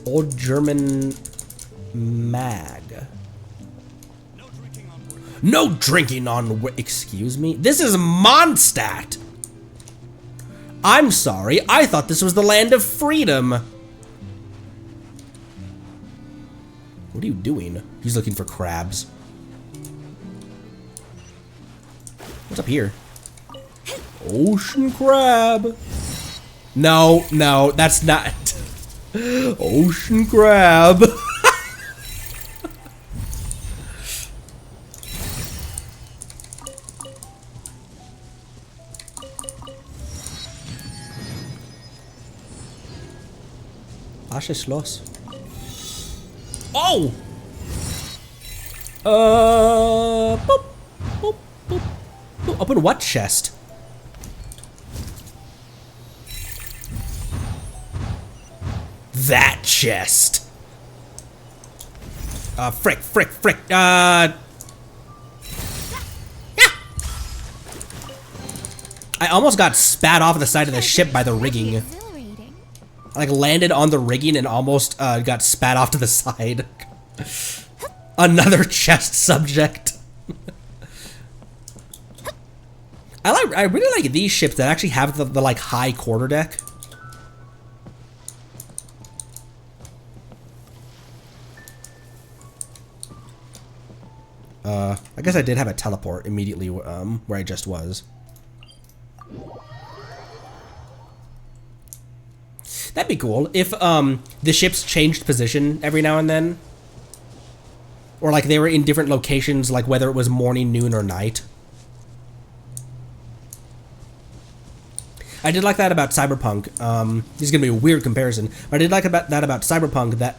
Old German mag. No drinking on... Excuse me? This is Mondstadt! I'm sorry, I thought this was the land of freedom. What are you doing? He's looking for crabs. What's up here? Ocean crab. No, no, that's not... Ocean crab. Asche Schloss. Oh! Boop, boop, boop, boop. Open what chest? That chest. Frick, frick, frick. Yeah. I almost got spat off the side of the ship by the rigging. I like landed on the rigging and almost got spat off to the side. Another chest subject. I really like these ships that actually have the like high quarterdeck. I guess I did have a teleport immediately where I just was. That'd be cool if the ships changed position every now and then. Or like they were in different locations, like whether it was morning, noon, or night. I did like that about Cyberpunk. This is gonna be a weird comparison, but I did like that about Cyberpunk, that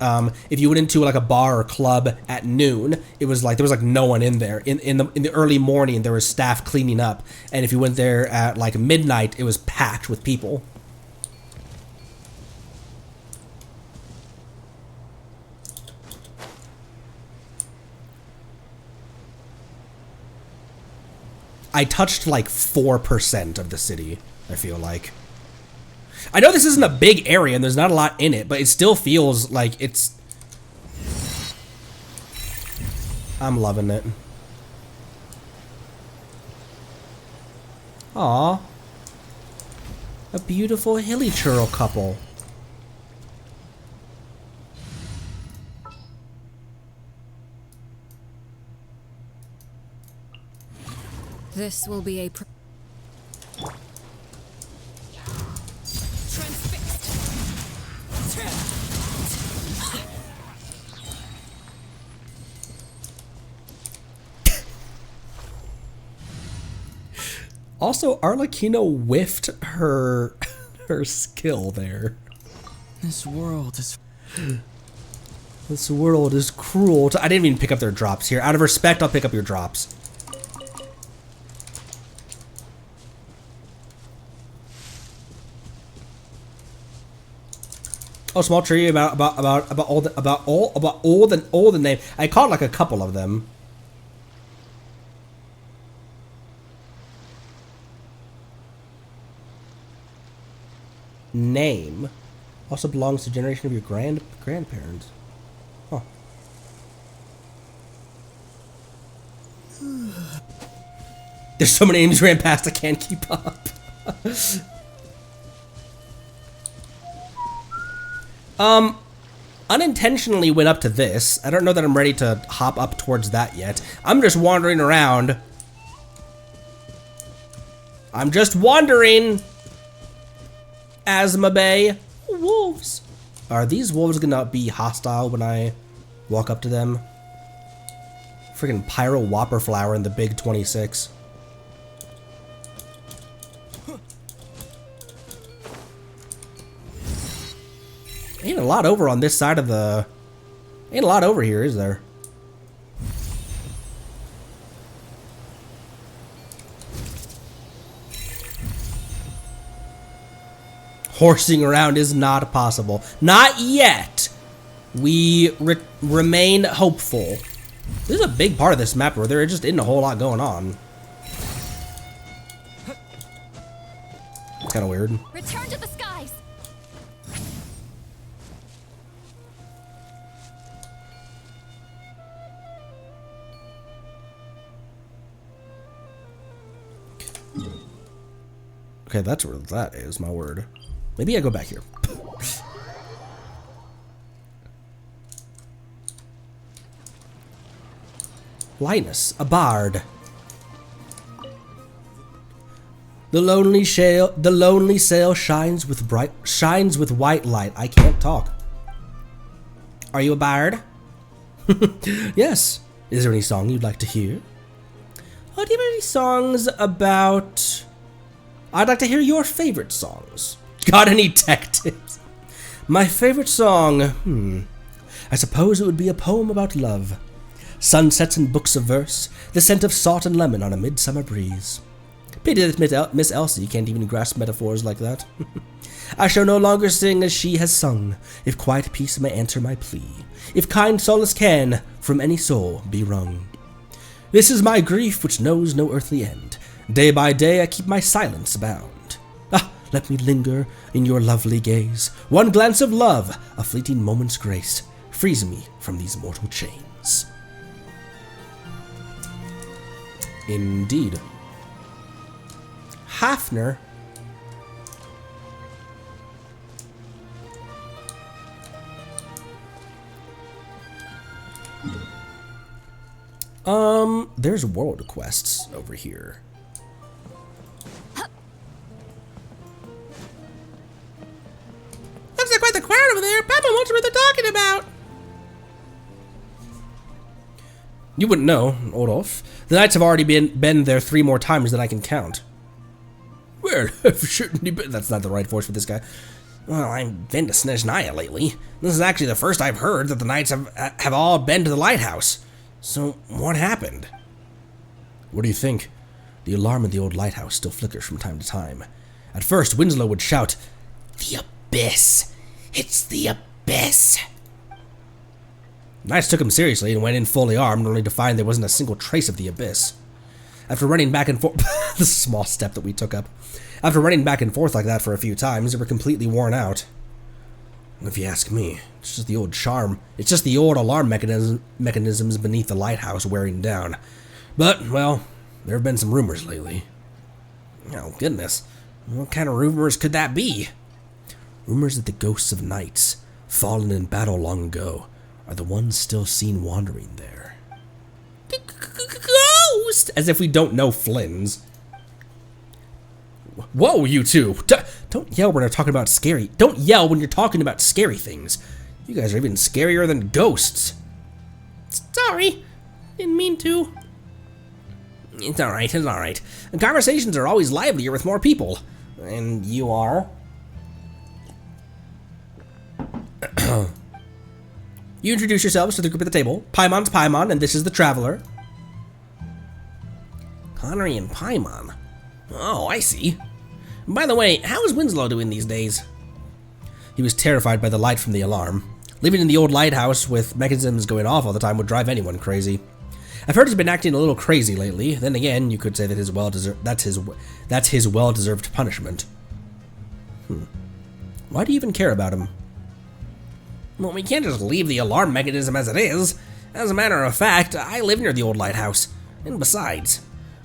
if you went into like a bar or club at noon, it was like there was like no one in there. In the early morning, there was staff cleaning up, and if you went there at like midnight, it was packed with people. I touched like 4% of the city, I feel like. I know this isn't a big area and there's not a lot in it, but it still feels like it's... I'm loving it. Aw. A beautiful hilly churl couple. This will be a Also, Arlecchino whiffed her skill there. This world is... This world is cruel. I didn't even pick up their drops here. Out of respect, I'll pick up your drops. Oh, small tree about all the name. I caught like a couple of them. Name also belongs to generation of your grandparents. Huh. There's so many names ran past I can't keep up. Unintentionally went up to this. I don't know that I'm ready to hop up towards that yet. I'm just wandering around. I'm just wondering. Asthma Bay. Wolves. Are these wolves gonna be hostile when I walk up to them? Freaking Pyro Whopper Flower in the big 26. Ain't a lot over on this side of the... Ain't a lot over here, is there? Horsing around is not possible. Not yet! We remain hopeful. This is a big part of this map where there just isn't a whole lot going on. It's kind of weird. Return to the skies. Okay, that's where that is, my word. Maybe I go back here. Linus, a bard. The lonely sail shines with white light. I can't talk. Are you a bard? Yes. Is there any song you'd like to hear? Oh, do you have any songs about... I'd like to hear your favorite songs. Got any tech tips? My favorite song, I suppose it would be a poem about love. Sunsets and books of verse, the scent of salt and lemon on a midsummer breeze. Pity that Miss Elsie can't even grasp metaphors like that. I shall no longer sing as she has sung, if quiet peace may answer my plea, if kind solace can from any soul be wrung. This is my grief which knows no earthly end. Day by day I keep my silence bound. Ah, let me linger in your lovely gaze. One glance of love, a fleeting moment's grace, frees me from these mortal chains. Indeed. Hafner. There's world quests over here. Looks like quite the crowd over there. Papa wants what they're talking about. You wouldn't know, Odolf. The knights have already been there 3 more times than I can count. Well, that's not the right voice for this guy. Well, I've been to Snezhnaya lately. This is actually the first I've heard that the knights have all been to the lighthouse. So, what happened? What do you think? The alarm in the old lighthouse still flickers from time to time. At first, Winslow would shout, "The abyss! It's the abyss!" Knights took him seriously and went in fully armed, only to find there wasn't a single trace of the abyss. After running back and forth, the small step that we took up. After running back and forth like that for a few times, they were completely worn out. If you ask me, it's just the old charm. It's just the old alarm mechanisms beneath the lighthouse wearing down. But, well, there have been some rumors lately. Oh, goodness. What kind of rumors could that be? Rumors that the ghosts of knights, fallen in battle long ago, are the ones still seen wandering there. Ghost! As if we don't know Flynn's. Whoa, you two! Don't yell when you're talking about scary. Don't yell when you're talking about scary things. You guys are even scarier than ghosts. Sorry, didn't mean to. It's alright, it's alright. Conversations are always livelier with more people. And you are? You introduce yourselves to the group at the table. Paimon's Paimon, and this is the Traveler. Connery and Paimon. Oh, I see. By the way, how is Winslow doing these days? He was terrified by the light from the alarm. Living in the old lighthouse with mechanisms going off all the time would drive anyone crazy. I've heard he's been acting a little crazy lately. Then again, you could say that that's his well-deserved punishment. Why do you even care about him? Well, we can't just leave the alarm mechanism as it is. As a matter of fact, I live near the old lighthouse. And besides,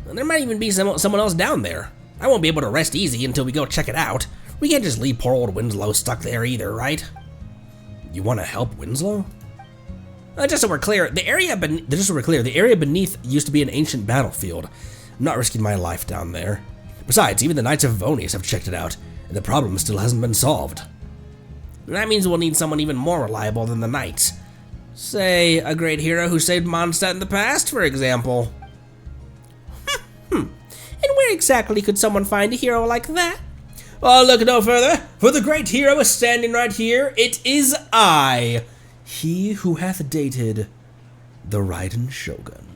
there might even be someone else down there. I won't be able to rest easy until we go check it out. We can't just leave poor old Winslow stuck there either, right? You want to help Winslow? Just so we're clear, the area beneath used to be an ancient battlefield. I'm not risking my life down there. Besides, even the Knights of Vonius have checked it out, and the problem still hasn't been solved. That means we'll need someone even more reliable than the Knights. Say, a great hero who saved Mondstadt in the past, for example. And where exactly could someone find a hero like that? Oh, look no further, for the great hero is standing right here. It is I, he who hath dated the Raiden Shogun.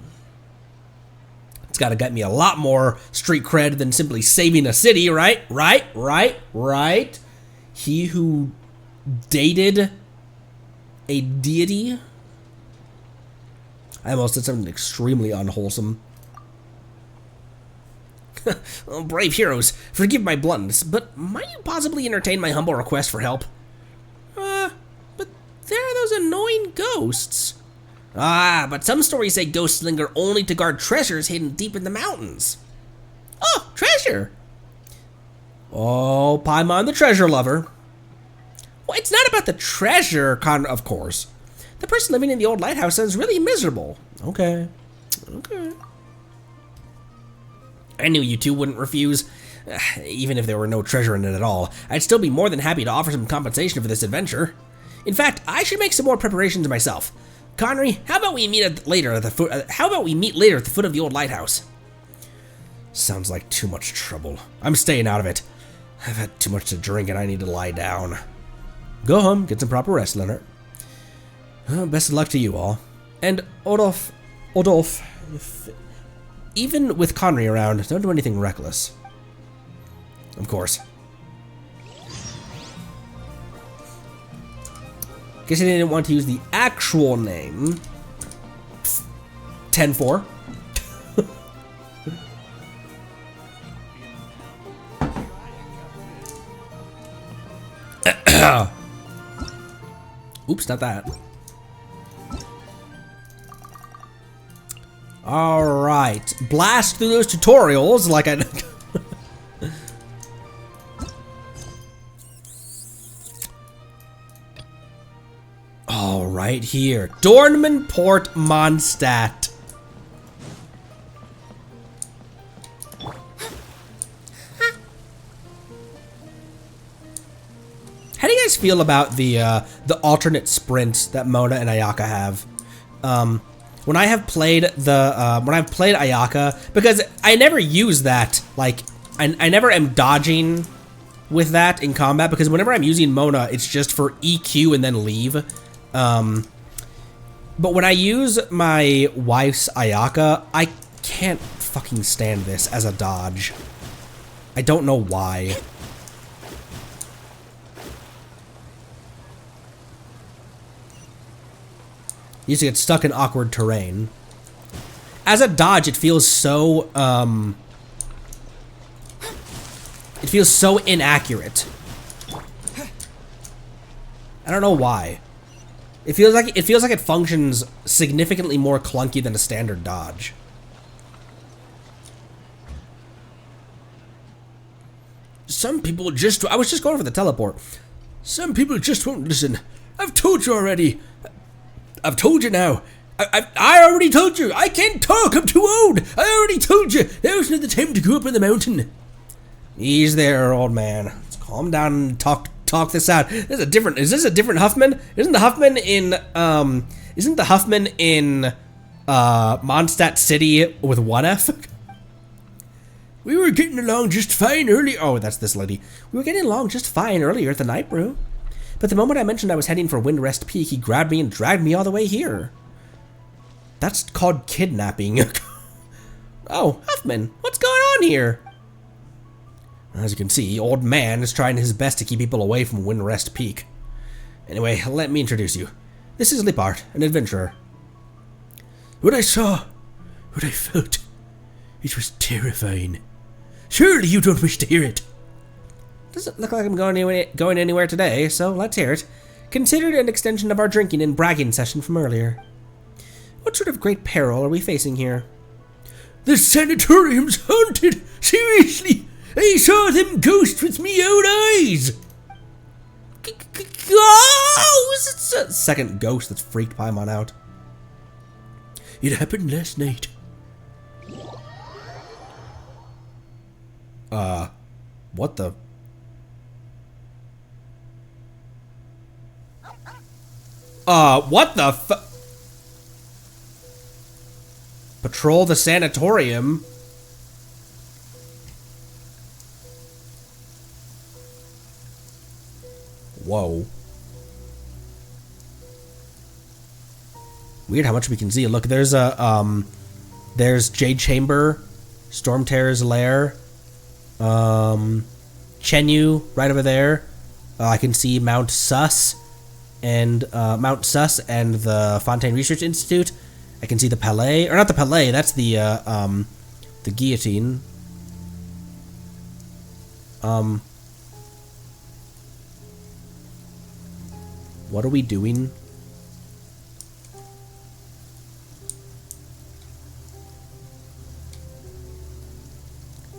It's gotta get me a lot more street cred than simply saving a city, right? Right? He who dated a deity? I almost did something extremely unwholesome. Oh, brave heroes, forgive my bluntness, but might you possibly entertain my humble request for help? But there are those annoying ghosts. Ah, but some stories say ghosts linger only to guard treasures hidden deep in the mountains. Oh, treasure! Oh, Paimon the treasure lover. Well, it's not about the treasure, of course. The person living in the old lighthouse sounds really miserable. Okay. I knew you two wouldn't refuse. Even if there were no treasure in it at all, I'd still be more than happy to offer some compensation for this adventure. In fact, I should make some more preparations myself. Connery, how about we meet later at the foot of the old lighthouse? Sounds like too much trouble. I'm staying out of it. I've had too much to drink and I need to lie down. Go home, get some proper rest, Leonard. Best of luck to you all. And Odolf, even with Connery around, don't do anything reckless. Of course. Guess they didn't want to use the actual name. 10-4. Oops, not that. Alright. Blast through those tutorials like I... Alright, here. Dornman Port Mondstadt. How do you guys feel about the alternate sprints that Mona and Ayaka have? When I have played Ayaka, because I never use that, like, I never am dodging with that in combat, because whenever I'm using Mona, it's just for EQ and then leave. But when I use my wife's Ayaka, I can't fucking stand this as a dodge. I don't know why. Used to get stuck in awkward terrain. As a dodge, it feels so, it feels so inaccurate. I don't know why. It feels like it functions significantly more clunky than a standard dodge. Some people just... I was just going for the teleport. Some people just won't listen. I've told you already. I've told you now. I already told you. I can't talk. I'm too old. I already told you. Now's not the time to go up in the mountain. Ease there, old man. Let's calm down and talk this out. Is this a different Huffman? Isn't the Huffman in Mondstadt City with one F? We were getting along just fine earlier. Oh, that's this lady. We were getting along just fine earlier at the night brew. But the moment I mentioned I was heading for Windrest Peak, he grabbed me and dragged me all the way here. That's called kidnapping. Oh, Huffman, what's going on here? As you can see, old man is trying his best to keep people away from Windrest Peak. Anyway, let me introduce you. This is Lippard, an adventurer. What I saw, what I felt, it was terrifying. Surely you don't wish to hear it. Doesn't look like I'm going anywhere today, so let's hear it. Considered an extension of our drinking and bragging session from earlier. What sort of great peril are we facing here? The sanatorium's haunted! Seriously! I saw them ghosts with me own eyes! Ghosts! It's a second ghost that's freaked Paimon out. It happened last night. What the? What the Patrol the sanatorium? Whoa. Weird how much we can see. Look, there's there's Jade Chamber, Storm Terror's Lair, Chenyu right over there. I can see Mount Sus and the Fontaine Research Institute. I can see the Palais, or not the Palais. That's the guillotine. What are we doing?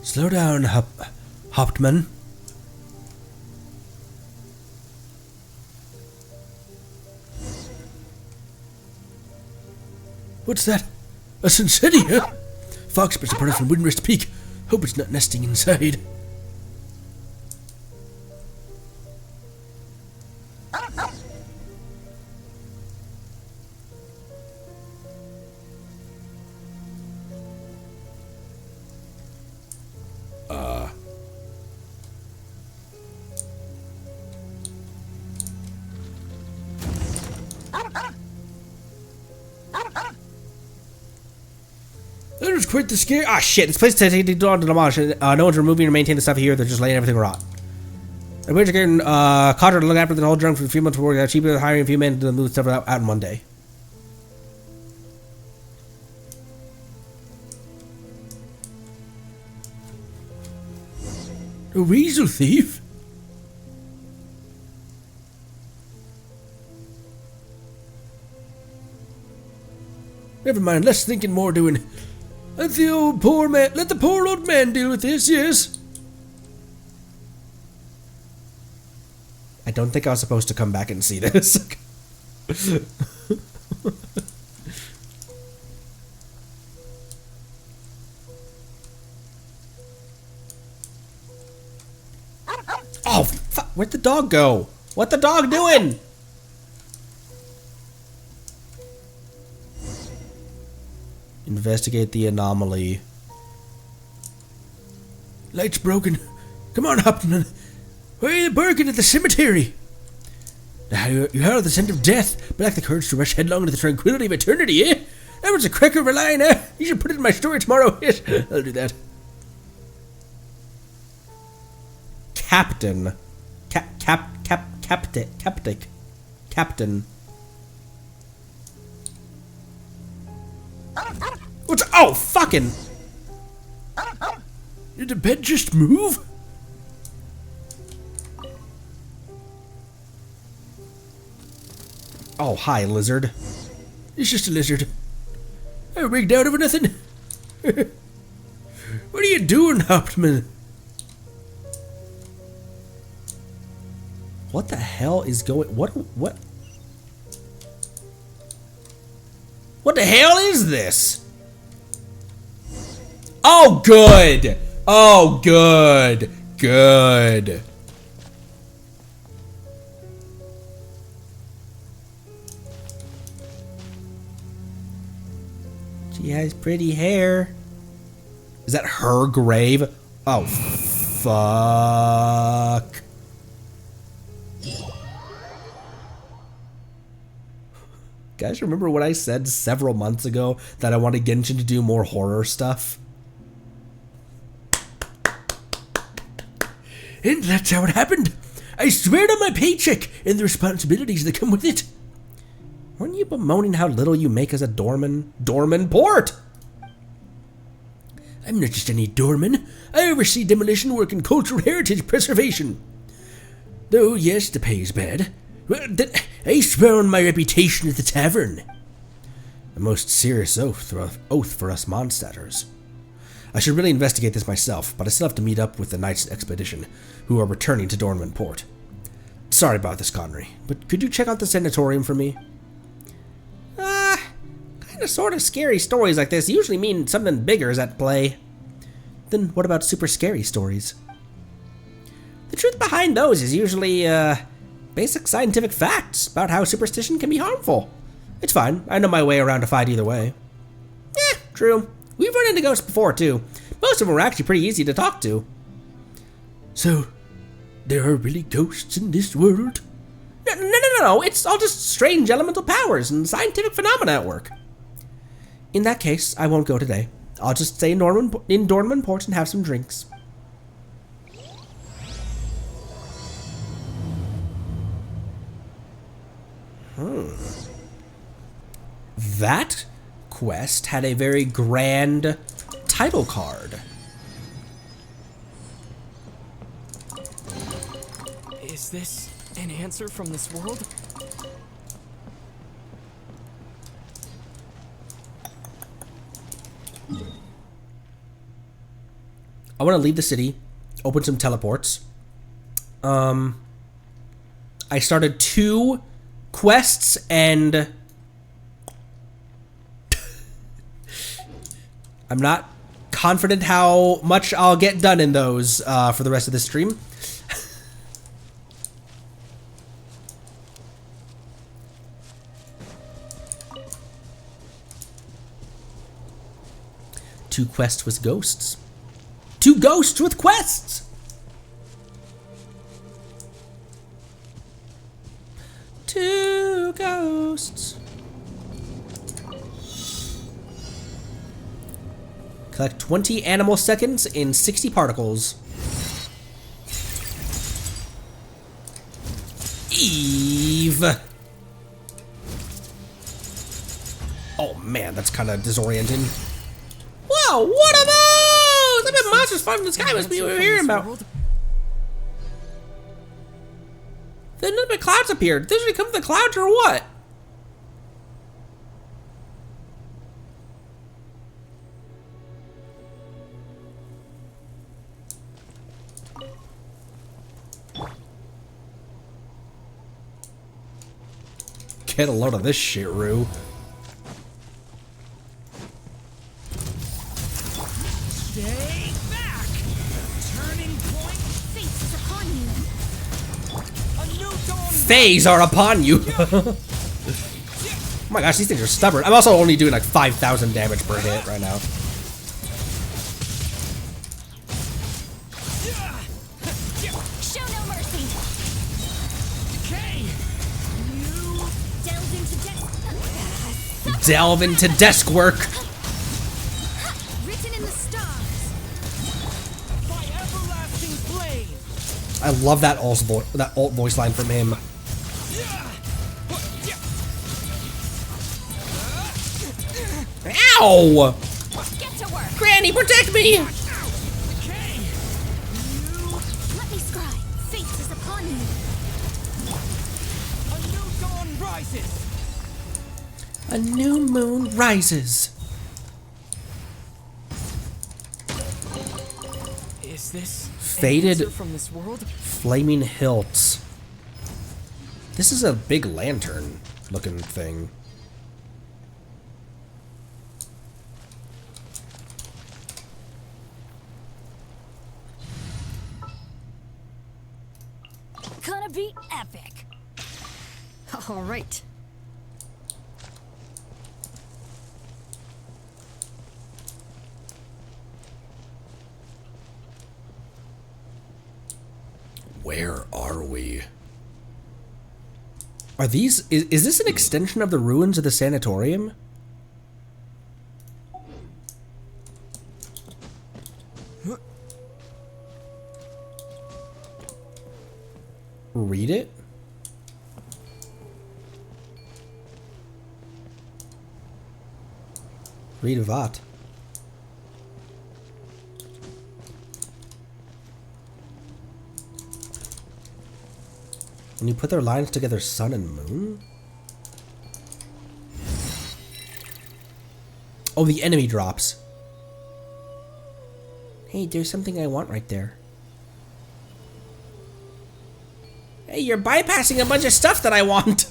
Slow down, Hauptmann. What's that? A Sinsedia? Foxbirds are part from Windrest Peak. Hope it's not nesting inside. That was quite the scare. Ah, shit. This place is taking too long to demolish. No one's removing or maintaining the stuff here. They're just letting everything rot. And we're getting Cotter to look after the whole drunk for a few months before we got cheaper than hiring a few men to move stuff out in one day. A weasel thief? Never mind, less thinking, more doing. Let the poor old man deal with this, yes? I don't think I was supposed to come back and see this. Oh, fuck. Where'd the dog go? What the dog doing? Investigate the anomaly. Light's broken. Come on, Hauptmann. Why are you barking at the cemetery? Now you heard the scent of death, but lack the courage to rush headlong into the tranquility of eternity, eh? That was a cracker of a line, eh? You should put it in my story tomorrow. Yes, I'll do that. Captain. Captain. What's... Oh, fucking... Did the bed just move? Oh, hi, lizard. It's just a lizard. I rigged out over nothing. What are you doing, Hauptmann? What the hell is going... What the hell is this? Oh, good. Oh, good. Good. She has pretty hair. Is that her grave? Oh, fuck. Guys, remember what I said several months ago that I wanted Genshin to do more horror stuff? And that's how it happened. I swear to my paycheck and the responsibilities that come with it. Weren't you bemoaning how little you make as a Dornman? Dornman port! I'm not just any Dornman. I oversee demolition work and cultural heritage preservation. Though, yes, the pay is bad. Well, I swear on my reputation at the tavern. A most serious oath for us Mondstadters. I should really investigate this myself, but I still have to meet up with the Knights Expedition, who are returning to Dornman Port. Sorry about this, Connery, but could you check out the sanatorium for me? Kinda sorta scary stories like this usually mean something bigger is at play. Then what about super scary stories? The truth behind those is usually, basic scientific facts about how superstition can be harmful. It's fine. I know my way around a fight either way. True. We've run into ghosts before, too. Most of them are actually pretty easy to talk to. So, there are really ghosts in this world? No. It's all just strange elemental powers and scientific phenomena at work. In that case, I won't go today. I'll just stay in Dornman Port and have some drinks. That quest had a very grand title card. Is this an answer from this world? I want to leave the city, open some teleports. I started 2 quests and I'm not confident how much I'll get done in those for the rest of the stream. Two quests with ghosts. 2 ghosts with quests! 2 ghosts. Collect 20 animal seconds in 60 particles. Eve! Oh man, that's kind of disorienting. Whoa, what are those? I bet monsters flying from the sky must be what we're hearing about. Then nothing but clouds appeared. Did they come from the clouds or what? Get a load of this shit, Rue. Stay back! Turning point faces upon you. A new dawn. Fays are upon you. Oh my gosh, these things are stubborn. I'm also only doing like 5,000 damage per hit right now. Show no mercy. Okay. You Delve into desk work. Written in the stars. by everlasting flame. I love that alt voice line from him. Ow! Get to work. Granny, protect me! Let me scry. Fate is upon you. A new dawn rises. A new moon rises. Is this Faded an answer from this world? flaming hilts. This is a big lantern looking thing. Gonna be epic. All right. Where are we? Are these... Is this an extension of the ruins of the sanatorium? Read it? Read VOD. When you put their lines together, sun and moon? Oh, the enemy drops. Hey, there's something I want right there. Hey, you're bypassing a bunch of stuff that I want.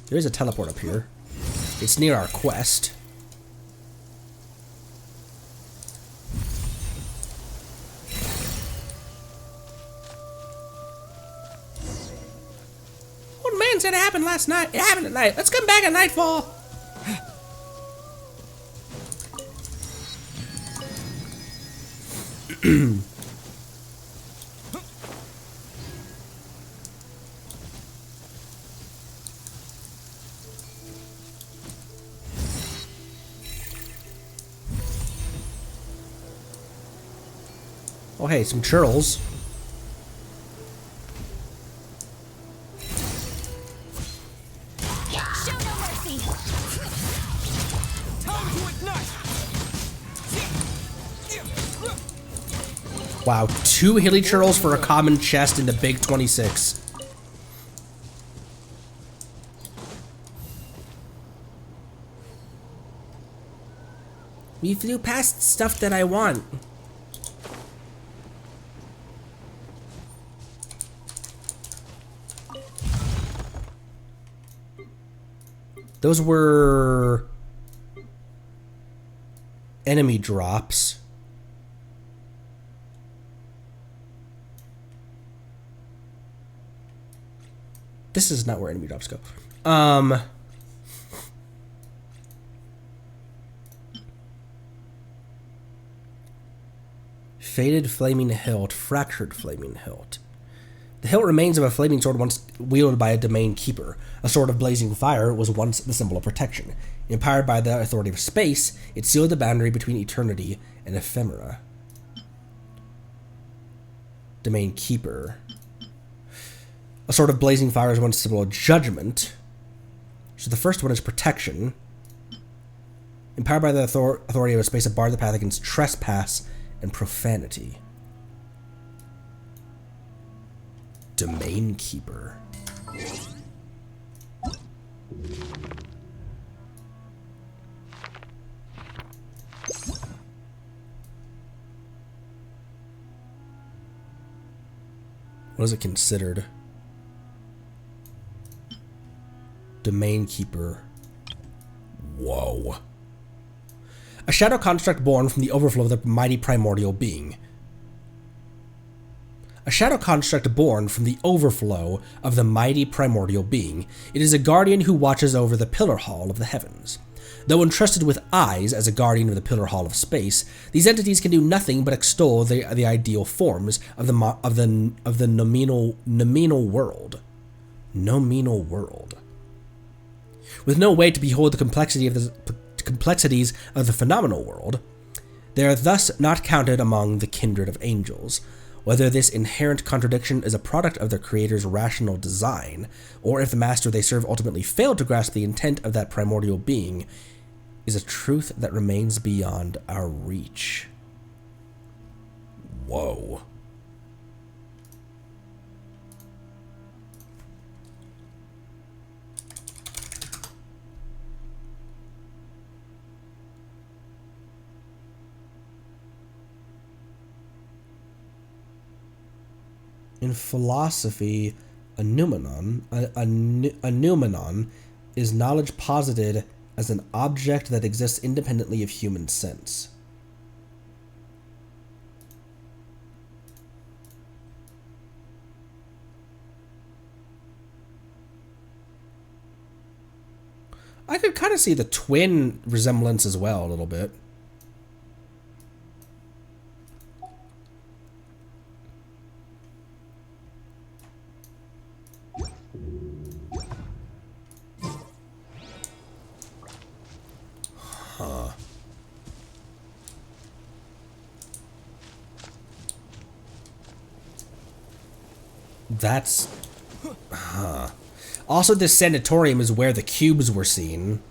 There's a teleport up here. It's near our quest. said it happened last night. It happened at night. Let's come back at nightfall. Oh, hey, some churls. Show no mercy. Time to ignite. Wow, 2 hilly churls for a common chest in the big 26. We flew past stuff that I want. Those were enemy drops. This is not where enemy drops go. Faded flaming hilt, fractured flaming hilt. The hilt remains of a flaming sword once wielded by a domain keeper. A sword of blazing fire was once the symbol of protection. Empowered by the authority of space, it sealed the boundary between eternity and ephemera. Domain keeper. A sword of blazing fire is once a symbol of judgment. So the first one is protection. Empowered by the authority of a space, it barred the path against trespass and profanity. Domain keeper. What is it considered? Domain keeper. Whoa. A shadow construct born from the overflow of the mighty primordial being. A shadow construct born from the overflow of the mighty primordial being. It is a guardian who watches over the pillar hall of the heavens. Though entrusted with eyes as a guardian of the pillar hall of space, these entities can do nothing but extol the ideal forms of the nominal world. Nominal world. With no way to behold the complexities of the phenomenal world, they are thus not counted among the kindred of angels. Whether this inherent contradiction is a product of their creator's rational design, or if the master they serve ultimately failed to grasp the intent of that primordial being, is a truth that remains beyond our reach. Whoa. In philosophy, a noumenon is knowledge posited as an object that exists independently of human sense. I could kind of see the twin resemblance as well a little bit. That's... Also, this sanatorium is where the cubes were seen.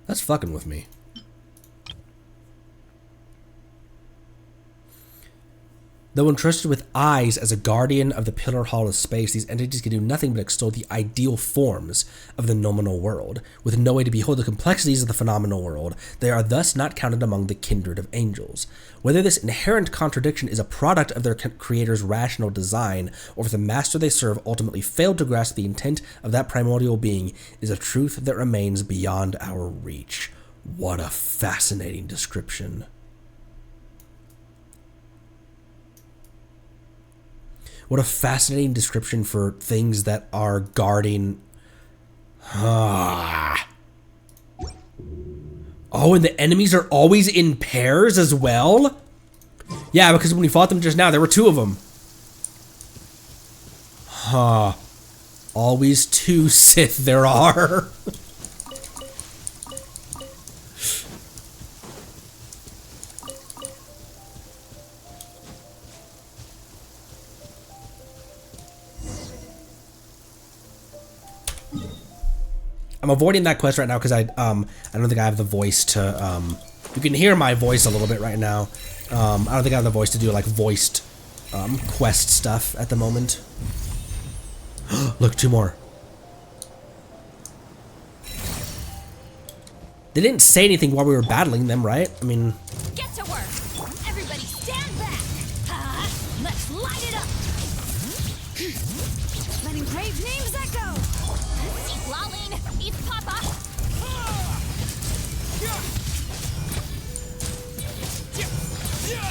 That's fucking with me. Though entrusted with eyes as a guardian of the Pillar Hall of Space, these entities can do nothing but extol the ideal forms of the nominal world. With no way to behold the complexities of the phenomenal world, they are thus not counted among the kindred of angels. Whether this inherent contradiction is a product of their creator's rational design, or if the master they serve ultimately failed to grasp the intent of that primordial being, is a truth that remains beyond our reach. What a fascinating description. What a fascinating description for things that are guarding... Oh, and the enemies are always in pairs as well? Yeah, because when we fought them just now, there were 2 of them. Huh. Always 2 Sith there are. I'm avoiding that quest right now because I don't think I have the voice to, you can hear my voice a little bit right now. I don't think I have the voice to do like voiced, quest stuff at the moment. Look, 2 more. They didn't say anything while we were battling them, right? I mean... Get to work! Everybody stand back! Let's light it up! Let engraved names echo! Lolling! Eat Papa!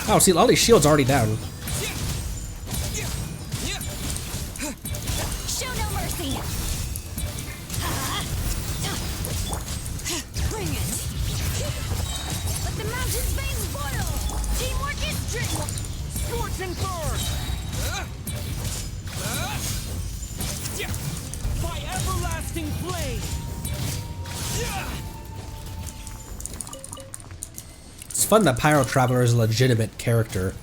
Oh, see, all these shields already down. Show no mercy! Bring it! Let the mountain's veins boil! Teamwork is trick! Scorching burn! By everlasting flame! It's fun that Pyro Traveler is a legitimate character.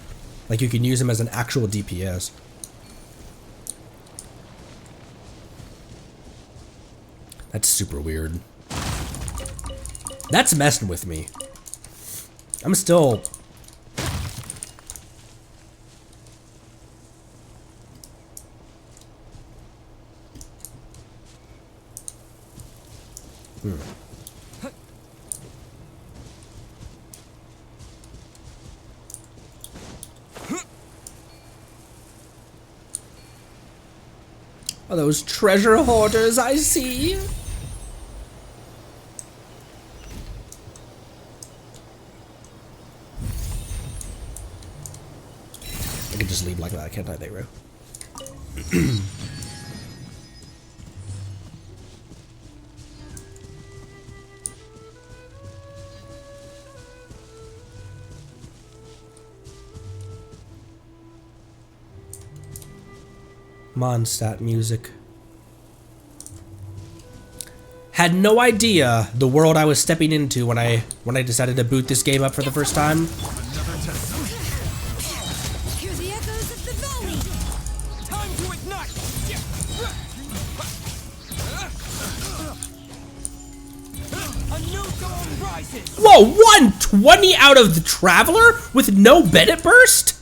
Like, you can use him as an actual DPS. That's super weird. That's messing with me. I'm still... Are those treasure hoarders I see? I can just leave like that, can't I, Nero? Mondstadt music. Had no idea the world I was stepping into when I decided to boot this game up for the first time. Hear the echoes of the valley! Time to ignite! A new dawn rises! Whoa, 120 out of the Traveler with no Bennett burst?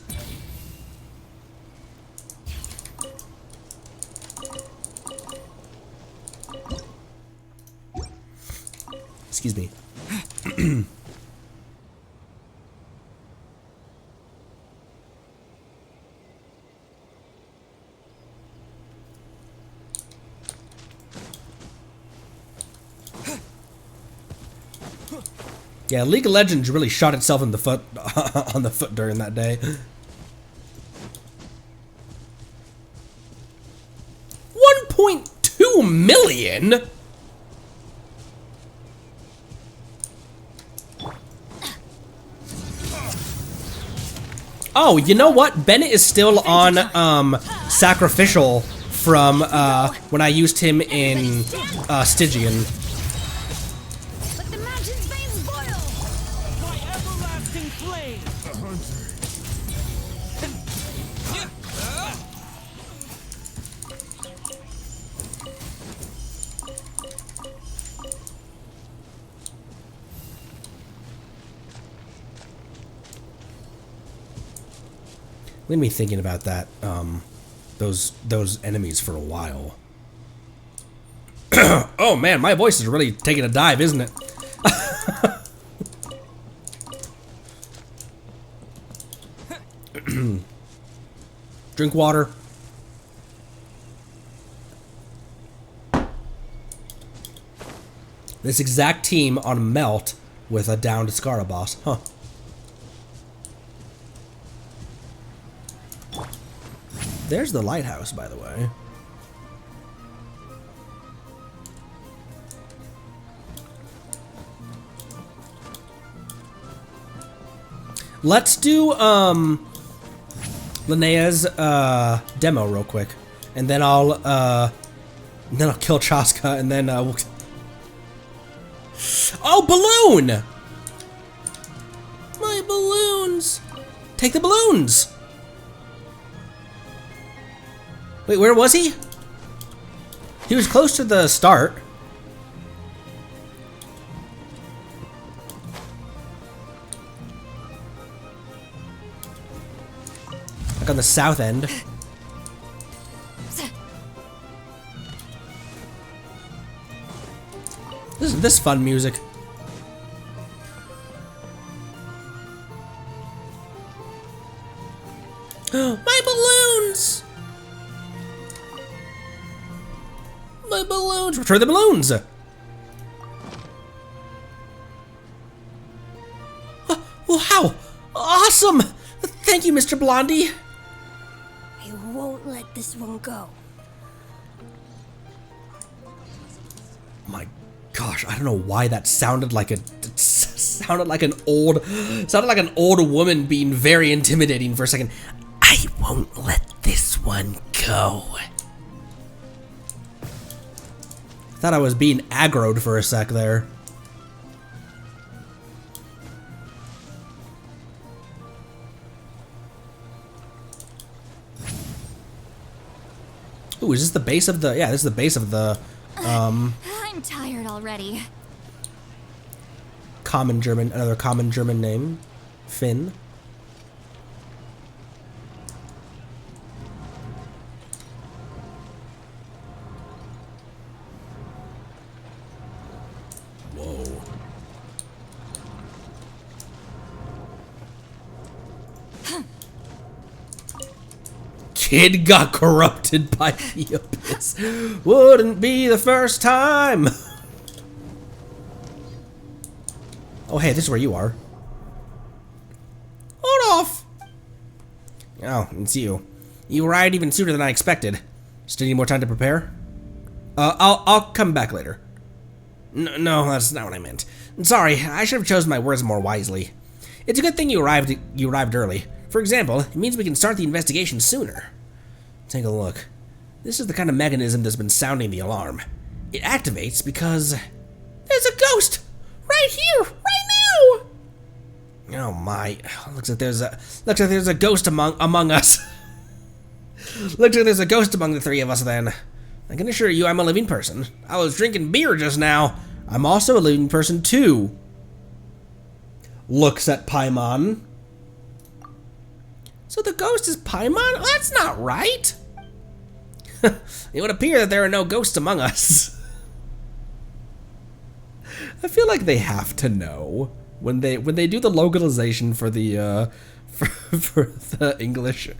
Excuse me. Yeah, League of Legends really shot itself in the foot on the foot during that day. 1.2 million? Oh, you know what? Bennett is still on Sacrificial from when I used him in Stygian. Let the mountain's veins boil! By everlasting flame! Leave me thinking about that, those enemies for a while. Oh man, my voice is really taking a dive, isn't it? Drink water. This exact team on Melt with a downed Scara boss. Huh. There's the lighthouse, by the way. Let's do Linnea's demo real quick, and then I'll kill Chaska, and then we'll... Oh, balloon! My balloons! Take the balloons! Wait, where was he? He was close to the start. Like on the south end. This fun music. My balloons! My balloons! Return the balloons! Wow! Awesome! Thank you, Mr. Blondie! I won't let this one go. My gosh, I don't know why that sounded like an old woman being very intimidating for a second. I won't let this one go. Thought I was being aggroed for a sec there. Ooh, is this the base of the... Yeah, this is the base of the... I'm tired already. Common German... Another common German name. Finn. Whoa. Kid got corrupted by the abyss. Wouldn't be the first time. Oh, hey, this is where you are. Hold off. Oh, it's you. You arrived even sooner than I expected. Still need more time to prepare? I'll come back later. No, that's not what I meant. Sorry, I should have chosen my words more wisely. It's a good thing you arrived early. For example, it means we can start the investigation sooner. Take a look. This is the kind of mechanism that's been sounding the alarm. It activates because there's a ghost right here, right now. Oh my! Looks like there's a ghost among us. Looks like there's a ghost among the three of us. Then I can assure you, I'm a living person. I was drinking beer just now. I'm also a living person too. Looks at Paimon. So the ghost is Paimon? That's not right. It would appear that there are no ghosts among us. I feel like they have to know when they do the localization for the for the English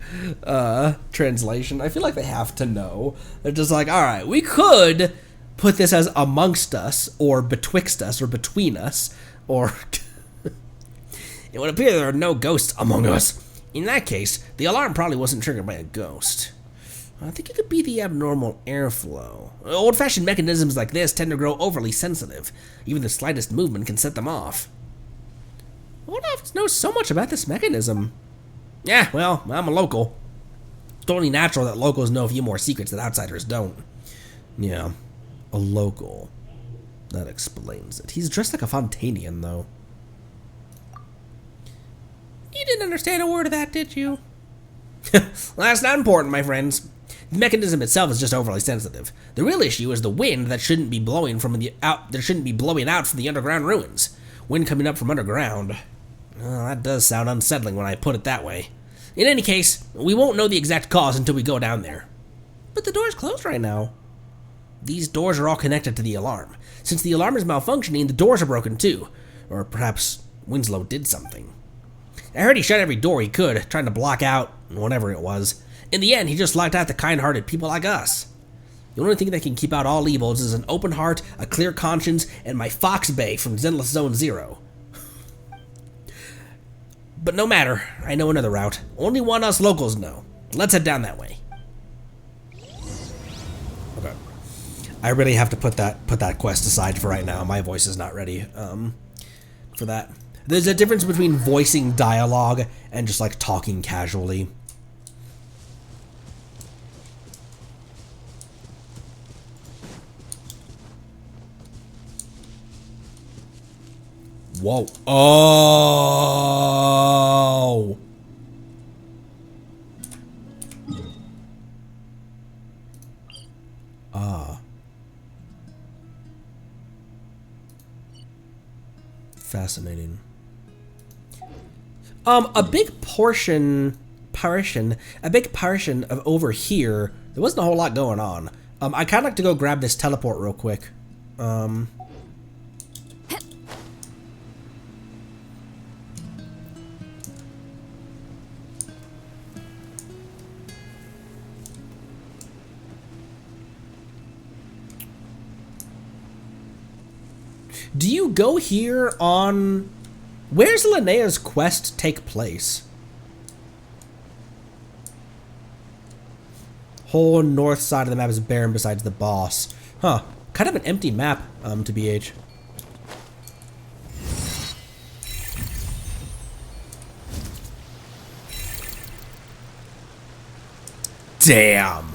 translation. I feel like they have to know. They're just like, all right, we could put this as amongst us or betwixt us or between us, or it would appear there are no ghosts among us. In that case, the alarm probably wasn't triggered by a ghost. I think it could be the abnormal airflow. Old-fashioned mechanisms like this tend to grow overly sensitive. Even the slightest movement can set them off. Olaf knows so much about this mechanism. Yeah, well, I'm a local. It's only natural that locals know a few more secrets that outsiders don't. Yeah, a local. That explains it. He's dressed like a Fontanian, though. You didn't understand a word of that, did you? Well, that's not important, my friends. The mechanism itself is just overly sensitive. The real issue is the wind that shouldn't be blowing out from the underground ruins. Wind coming up from underground. Oh, that does sound unsettling when I put it that way. In any case, we won't know the exact cause until we go down there. But the door's closed right now. These doors are all connected to the alarm. Since the alarm is malfunctioning, the doors are broken too. Or perhaps Winslow did something. I heard he shut every door he could, trying to block out whatever it was. In the end, he just locked out the kind-hearted people like us. The only thing that can keep out all evils is an open heart, a clear conscience, and my Fox Bay from Zenless Zone Zero. But no matter, I know another route. Only one us locals know. Let's head down that way. Okay. I really have to put that quest aside for right now. My voice is not ready for that. There's a difference between voicing dialogue and just like talking casually. Whoa. Oh. Ah. Fascinating. A big portion of over here, there wasn't a whole lot going on. I kinda like to go grab this teleport real quick. Do you go here on... Where's Linnea's quest take place? Whole north side of the map is barren besides the boss. Huh. Kind of an empty map, to BH. Damn.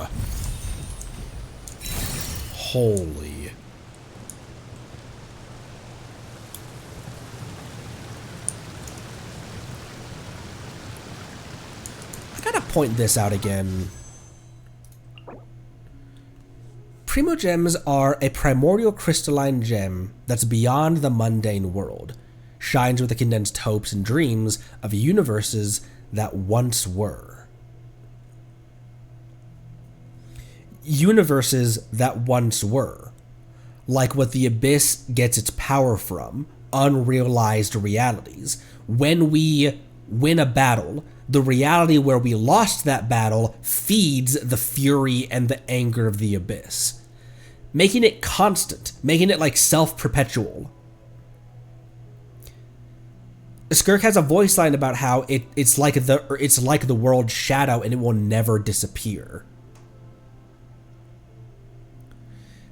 Holy. I gotta point this out again. Primogems are a primordial crystalline gem that's beyond the mundane world, shines with the condensed hopes and dreams of universes that once were. Universes that once were, like what the Abyss gets its power from, unrealized realities. When we win a battle, the reality where we lost that battle feeds the fury and the anger of the Abyss, making it constant, making it like self-perpetual. Skirk has a voice line about how it's like the world's shadow and it will never disappear.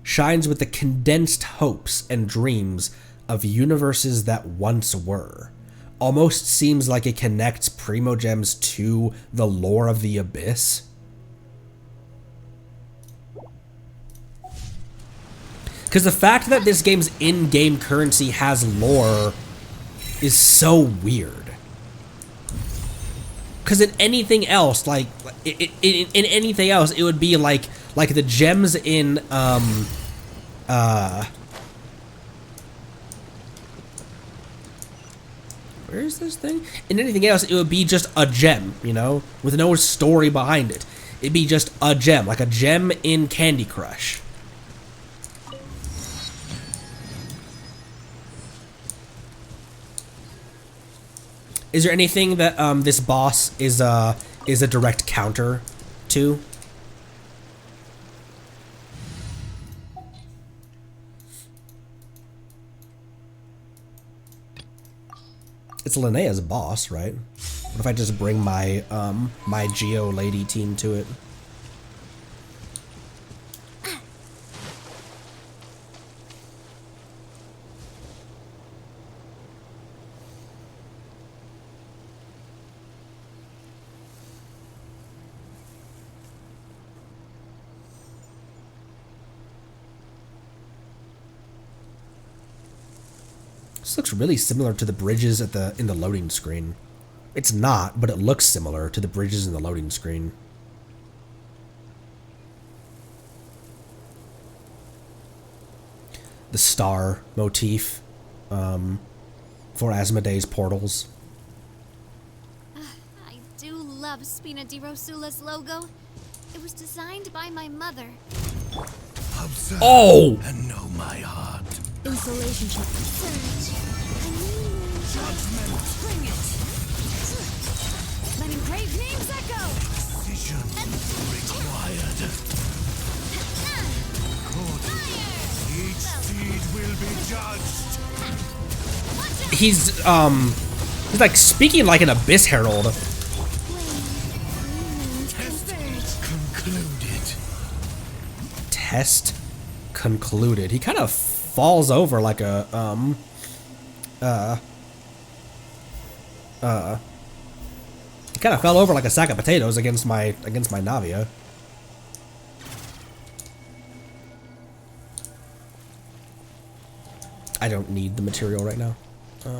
Shines with the condensed hopes and dreams of universes that once were. Almost seems like it connects Primogems to the lore of the Abyss. Because the fact that this game's in-game currency has lore is so weird. Because in anything else, like in anything else, it would be like the gems in where is this thing? In anything else, it would be just a gem, you know, with no story behind it. It'd be just a gem, like a gem in Candy Crush. Is there anything that this boss is a direct counter to? It's Linnea's boss, right? What if I just bring my my Geo lady team to it? This looks really similar to the bridges in the loading screen. It's not, but it looks similar to the bridges in the loading screen. The star motif for Asmodee's portals. I do love love Spina di Rosula's logo. It was designed by my mother. Observe Oh! and know my heart. Insulation chip. Surge. Judgment. Bring it. Let engraved names echo. Precision required. Good. Each seed will be judged. He's like speaking like an Abyss Herald. Test concluded. Test concluded. He kind of falls over like a he kind of fell over like a sack of potatoes against my Navia. I don't need the material right now. I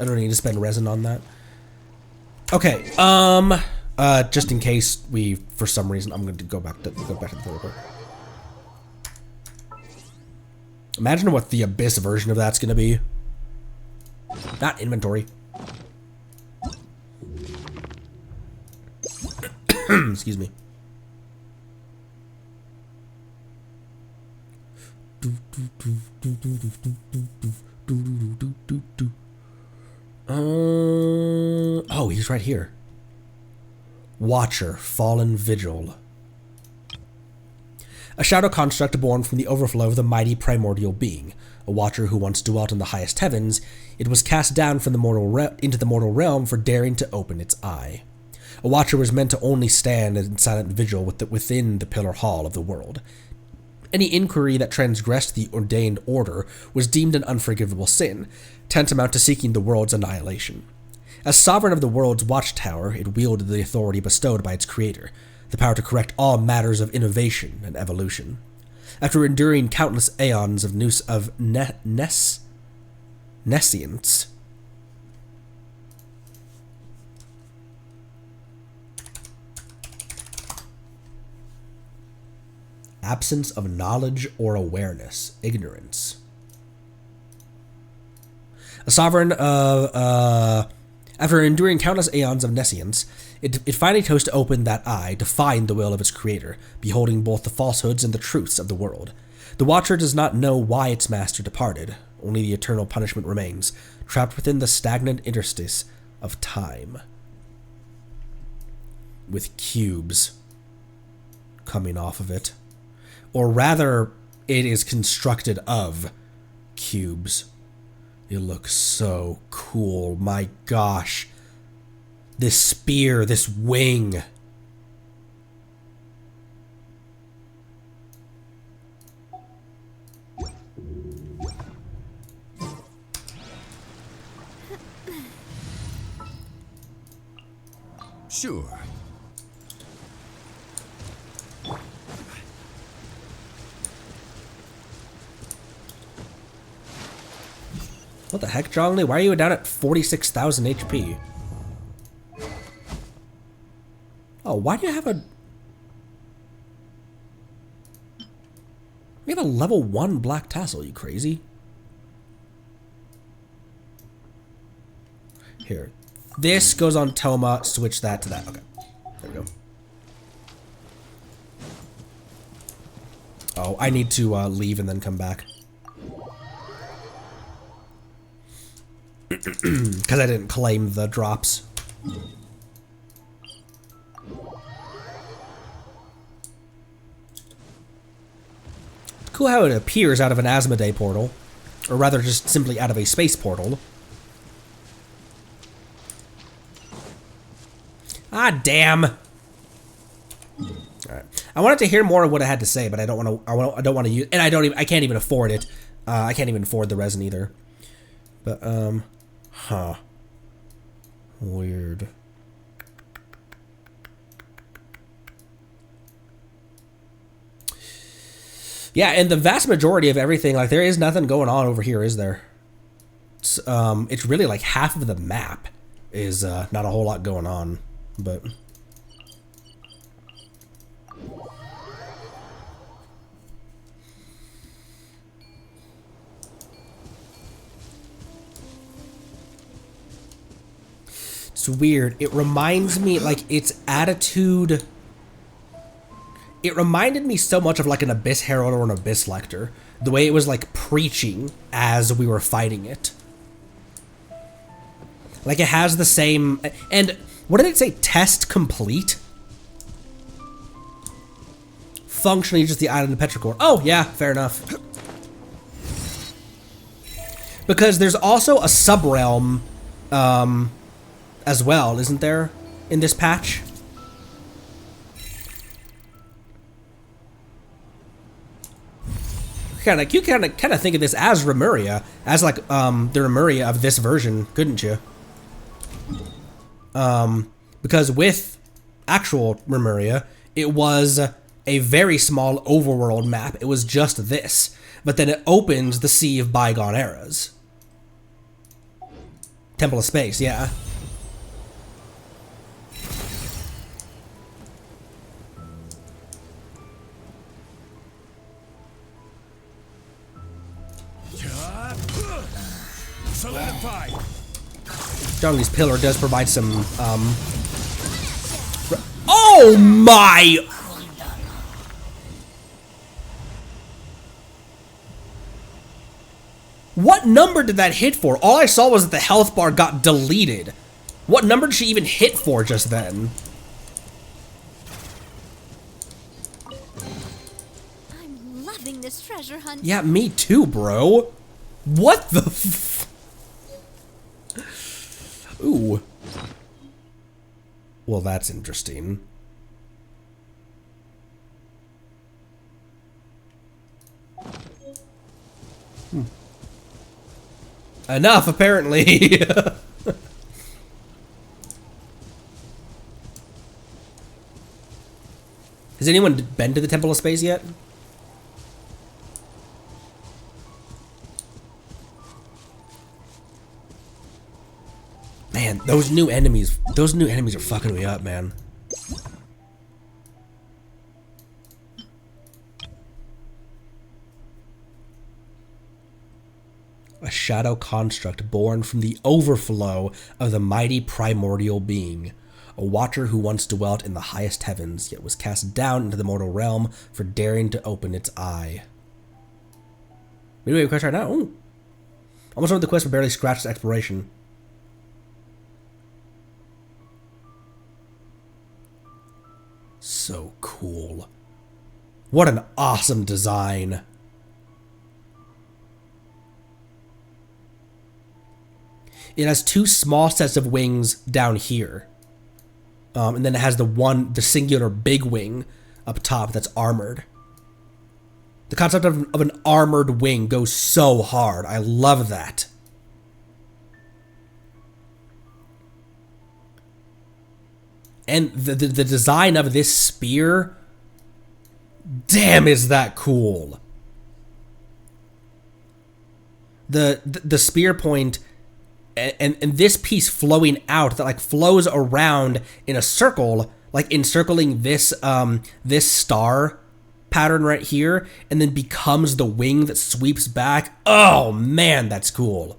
don't need to spend resin on that. Okay. Just in case we, for some reason, I'm going to go back to the report. Imagine what the Abyss version of that's going to be. Not inventory. Excuse me. Oh, he's right here. Watcher, Fallen Vigil. A shadow construct born from the overflow of the mighty primordial being. A watcher who once dwelt in the highest heavens, it was cast down from the into the mortal realm for daring to open its eye. A watcher was meant to only stand in silent vigil within the pillar hall of the world. Any inquiry that transgressed the ordained order was deemed an unforgivable sin, tantamount to seeking the world's annihilation. As sovereign of the world's watchtower, it wielded the authority bestowed by its creator, the power to correct all matters of innovation and evolution. After enduring countless aeons of nescience, absence of knowledge or awareness, ignorance. A sovereign of, after enduring countless aeons of nescience, it finally chose to open that eye to find the will of its creator, beholding both the falsehoods and the truths of the world. The Watcher does not know why its master departed, only the eternal punishment remains, trapped within the stagnant interstice of time. With cubes coming off of it. Or rather, it is constructed of cubes. It looks so cool. My gosh. This spear, this wing. Sure. What the heck, Zhongli? Why are you down at 46,000 HP? Oh, why do you have a... We have a level 1 black tassel, you crazy? Here. This goes on Toma, switch that to that. Okay. There we go. Oh, I need to leave and then come back. Because I didn't claim the drops. Cool how it appears out of an Asmodee portal. Or rather, just simply out of a space portal. Ah, damn! Alright. I wanted to hear more of what I had to say, but I don't want to. I don't want to use, and I can't even afford it. I can't even afford the resin either. But huh? Weird. Yeah, and the vast majority of everything, like, there is nothing going on over here, is there? It's really like half of the map is not a whole lot going on, but. It's weird. It reminds me, like, its attitude... It reminded me so much of, like, an Abyss Herald or an Abyss Lector. The way it was, like, preaching as we were fighting it. Like, it has the same... And what did it say? Test complete? Functionally just the island of Petrichor. Oh, yeah, fair enough. Because there's also a sub-realm, as well, isn't there? In this patch? You kind of think of this as Remuria, as like the Remuria of this version, couldn't you? Because with actual Remuria, it was a very small overworld map. It was just this, but then it opens the Sea of Bygone Eras. Temple of Space, yeah. Solidify. Zhongli's Pillar does provide some, Oh my! What number did that hit for? All I saw was that the health bar got deleted. What number did she even hit for just then? I'm loving this treasure hunt. Yeah, me too, bro. What the f... Ooh. Well, that's interesting. Enough, apparently. Has anyone been to the Temple of Space yet? Man, those new enemies are fucking me up, man. A shadow construct born from the overflow of the mighty primordial being. A watcher who once dwelt in the highest heavens, yet was cast down into the mortal realm for daring to open its eye. We do a quest right now. Ooh. Almost over the quest, but barely scratched its exploration. So cool. What an awesome design. It has two small sets of wings down here. And then it has the singular big wing up top that's armored. The concept of an armored wing goes so hard. I love that. And the design of this spear, damn, is that cool. The spear point and this piece flowing out that like flows around in a circle, like encircling this this star pattern right here, and then becomes the wing that sweeps back. Oh man, that's cool.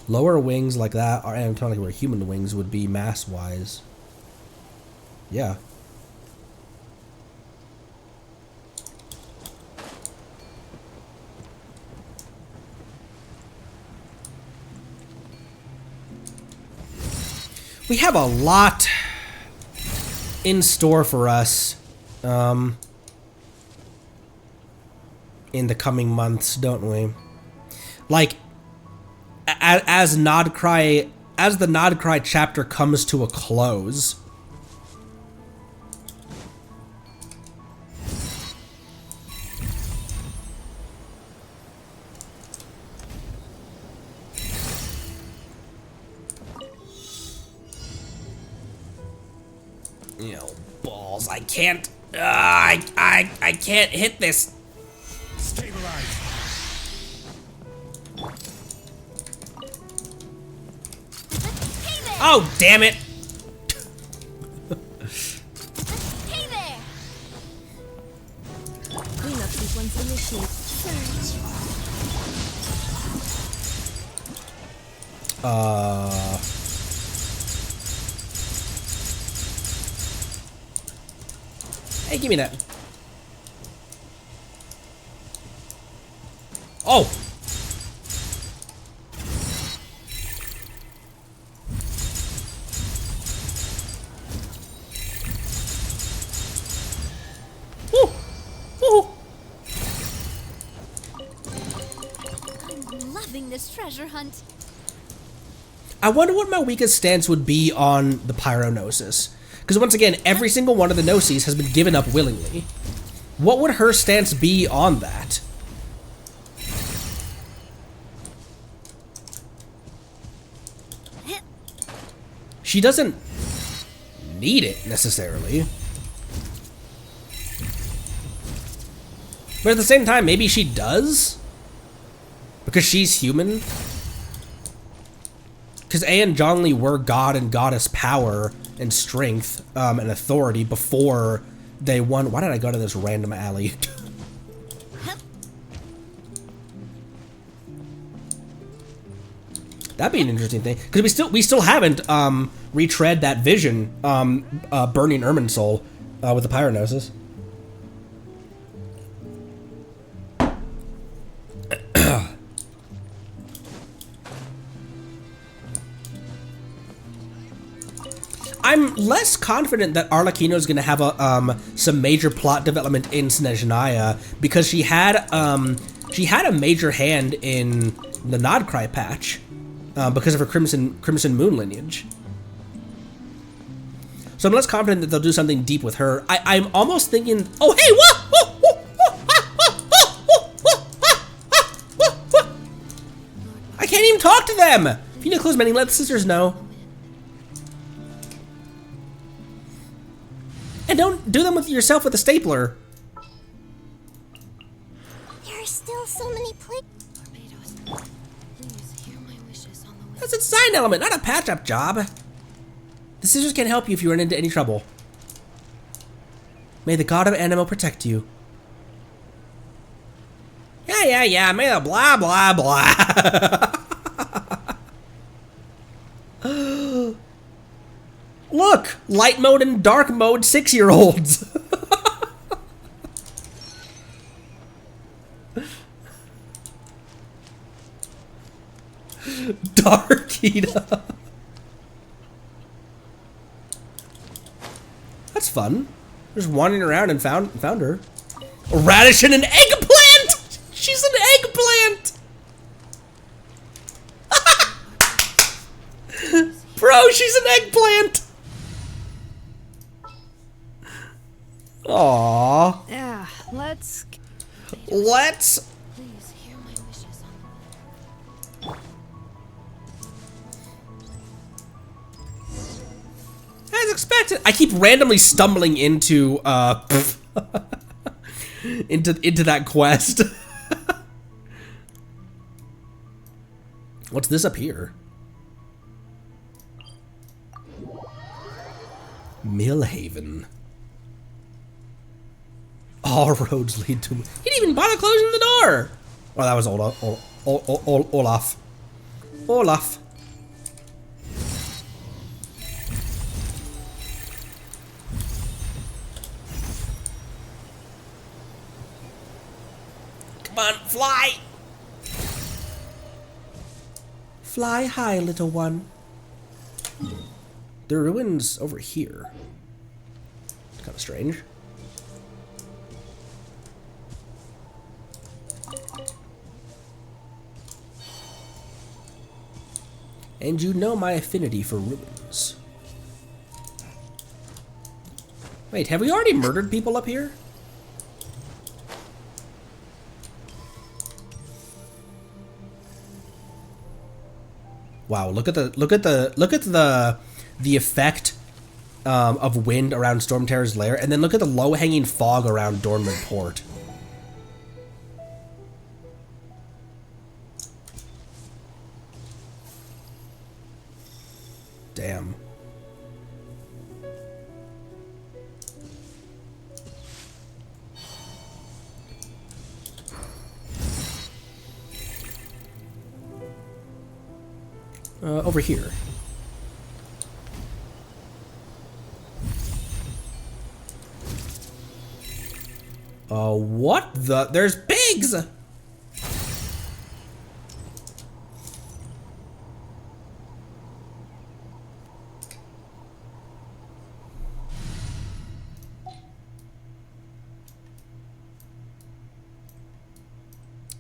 Lower wings like that are anatomically where human wings would be mass-wise. Yeah. We have a lot in store for us in the coming months, don't we? Like, as the Nodcry chapter comes to a close, you know, balls. I can't. I can't hit this. Stabilize. Oh, damn it! ones initiate surge. Hey, give me that. Oh! Woo! Woo! I'm loving this treasure hunt. I wonder what my weakest stance would be on the Pyronosis. Because once again, every single one of the Gnosis has been given up willingly. What would her stance be on that? She doesn't need it, necessarily. But at the same time, maybe she does? Because she's human? Because Ae and Zhongli were god and goddess power and strength and authority before they won. Why did I go to this random alley? That'd be an interesting thing. Because we still haven't retread that vision burning Irminsul with the Pyronosis. I'm less confident that Arlecchino is going to have a some major plot development in Snezhnaya because she had a major hand in the Nodcry patch because of her Crimson Moon lineage. So I'm less confident that they'll do something deep with her. I'm almost thinking, oh hey, I can't even talk to them. If you need to close many, let the sisters know. And don't do them with yourself with a stapler. There are still so many places. That's a design element, not a patch-up job. The scissors can help you if you run into any trouble. May the god of Animo protect you. Yeah, may the blah, blah, blah. Look! Light mode and dark mode 6-year-olds. Darkita. That's fun. Just wandering around and found her. A radish and an eggplant! She's an eggplant! Bro, she's an eggplant! Aww. Yeah, let's... Please hear my wishes on As expected. I keep randomly stumbling into into that quest. What's this up here? Millhaven. All roads lead to... He didn't even bother closing the door! Oh, that was Olaf. Olaf. Come on, fly! Fly high, little one. The ruins over here. It's kind of strange. And you know my affinity for ruins. Wait, have we already murdered people up here? Wow, look at the effect of wind around Storm Terror's lair, and then look at the low-hanging fog around Dornman Port. Damn. Over here. What the? There's pigs!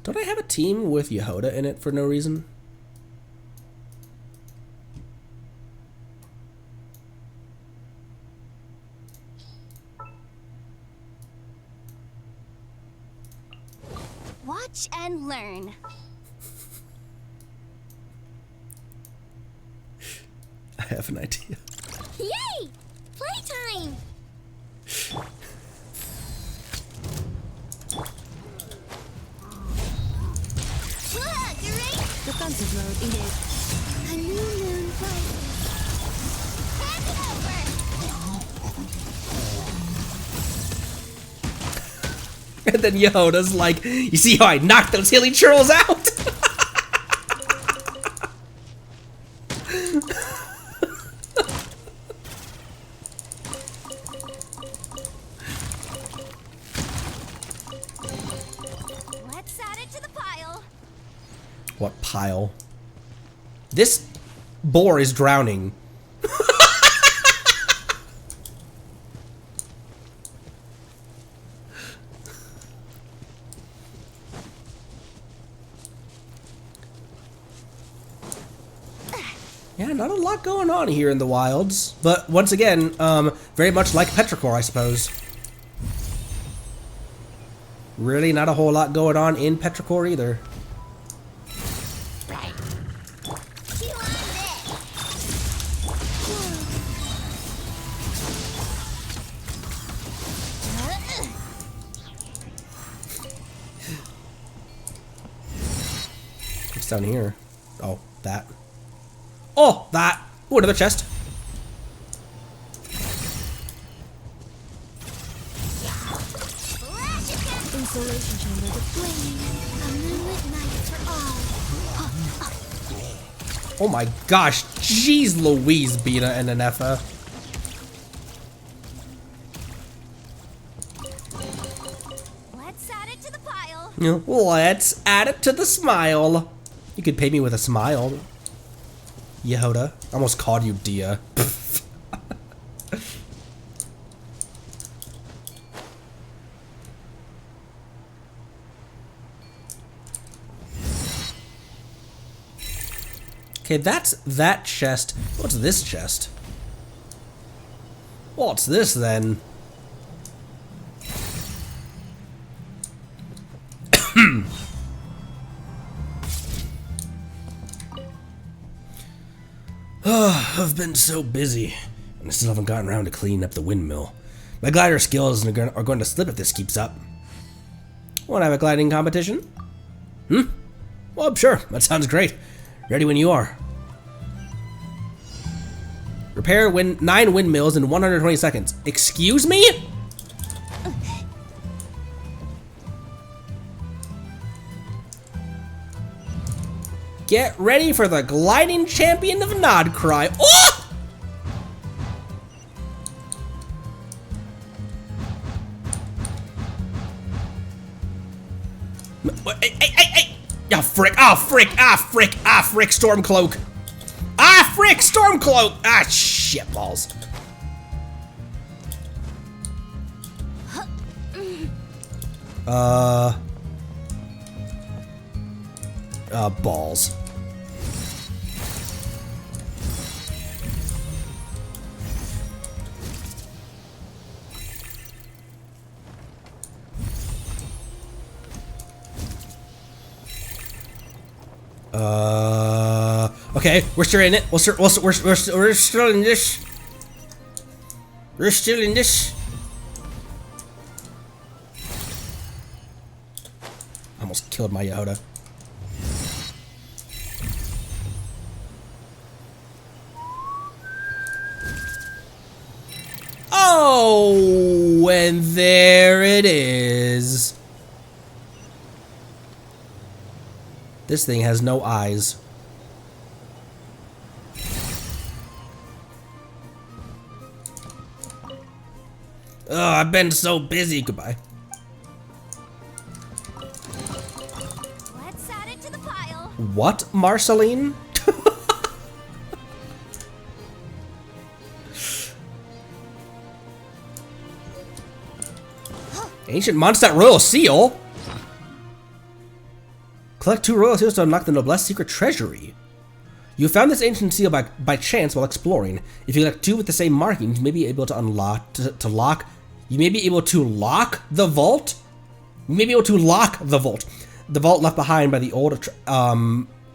Don't I have a team with Yehoda in it for no reason? Watch and learn. I have an idea. Yay! Playtime! Look, you ready? Defensive mode engaged. A new moon rises. Hand it over! And then Yehoda's like, you see how I knocked those hilly churls out? Let's add it to the pile. What pile? This boar is drowning. Yeah, not a lot going on here in the wilds. But once again, very much like Petrichor, I suppose. Really not a whole lot going on in Petrichor either. What's down here? Oh, that. Oh, that! Oh, another chest. Insulation chamber deploying. A moonlit night for all. Oh my gosh, jeez Louise, Beta and Anefa. Let's add it to the pile. Let's add it to the smile. You could pay me with a smile. Yehoda. I almost called you Dia. Okay, that's that chest. What's this chest? What's this then? I've been so busy, and I still haven't gotten around to cleaning up the windmill. My glider skills are going to slip if this keeps up. Want to have a gliding competition? Well, sure. That sounds great. Ready when you are. Repair 9 windmills in 120 seconds. Excuse me? Get ready for the gliding champion of Nodcry. Oh! Hey! Ah, frick! Ah, frick! Ah, frick! Ah, frick! Stormcloak! Ah, frick! Stormcloak! Ah, shit balls. Balls. Okay, we're still in it. We're still in this. We're still in this. Almost killed my Yehoda. Oh, and there it is. This thing has no eyes. Oh, I've been so busy. Goodbye. Let's add it to the pile. What, Marceline? Ancient Mondstadt Royal Seal? Collect 2 royal seals to unlock the noblesse secret treasury. You found this ancient seal by chance while exploring. If you collect 2 with the same markings, you may be able to unlock You may be able to lock the vault. You may be able to lock the vault. The vault left behind by the old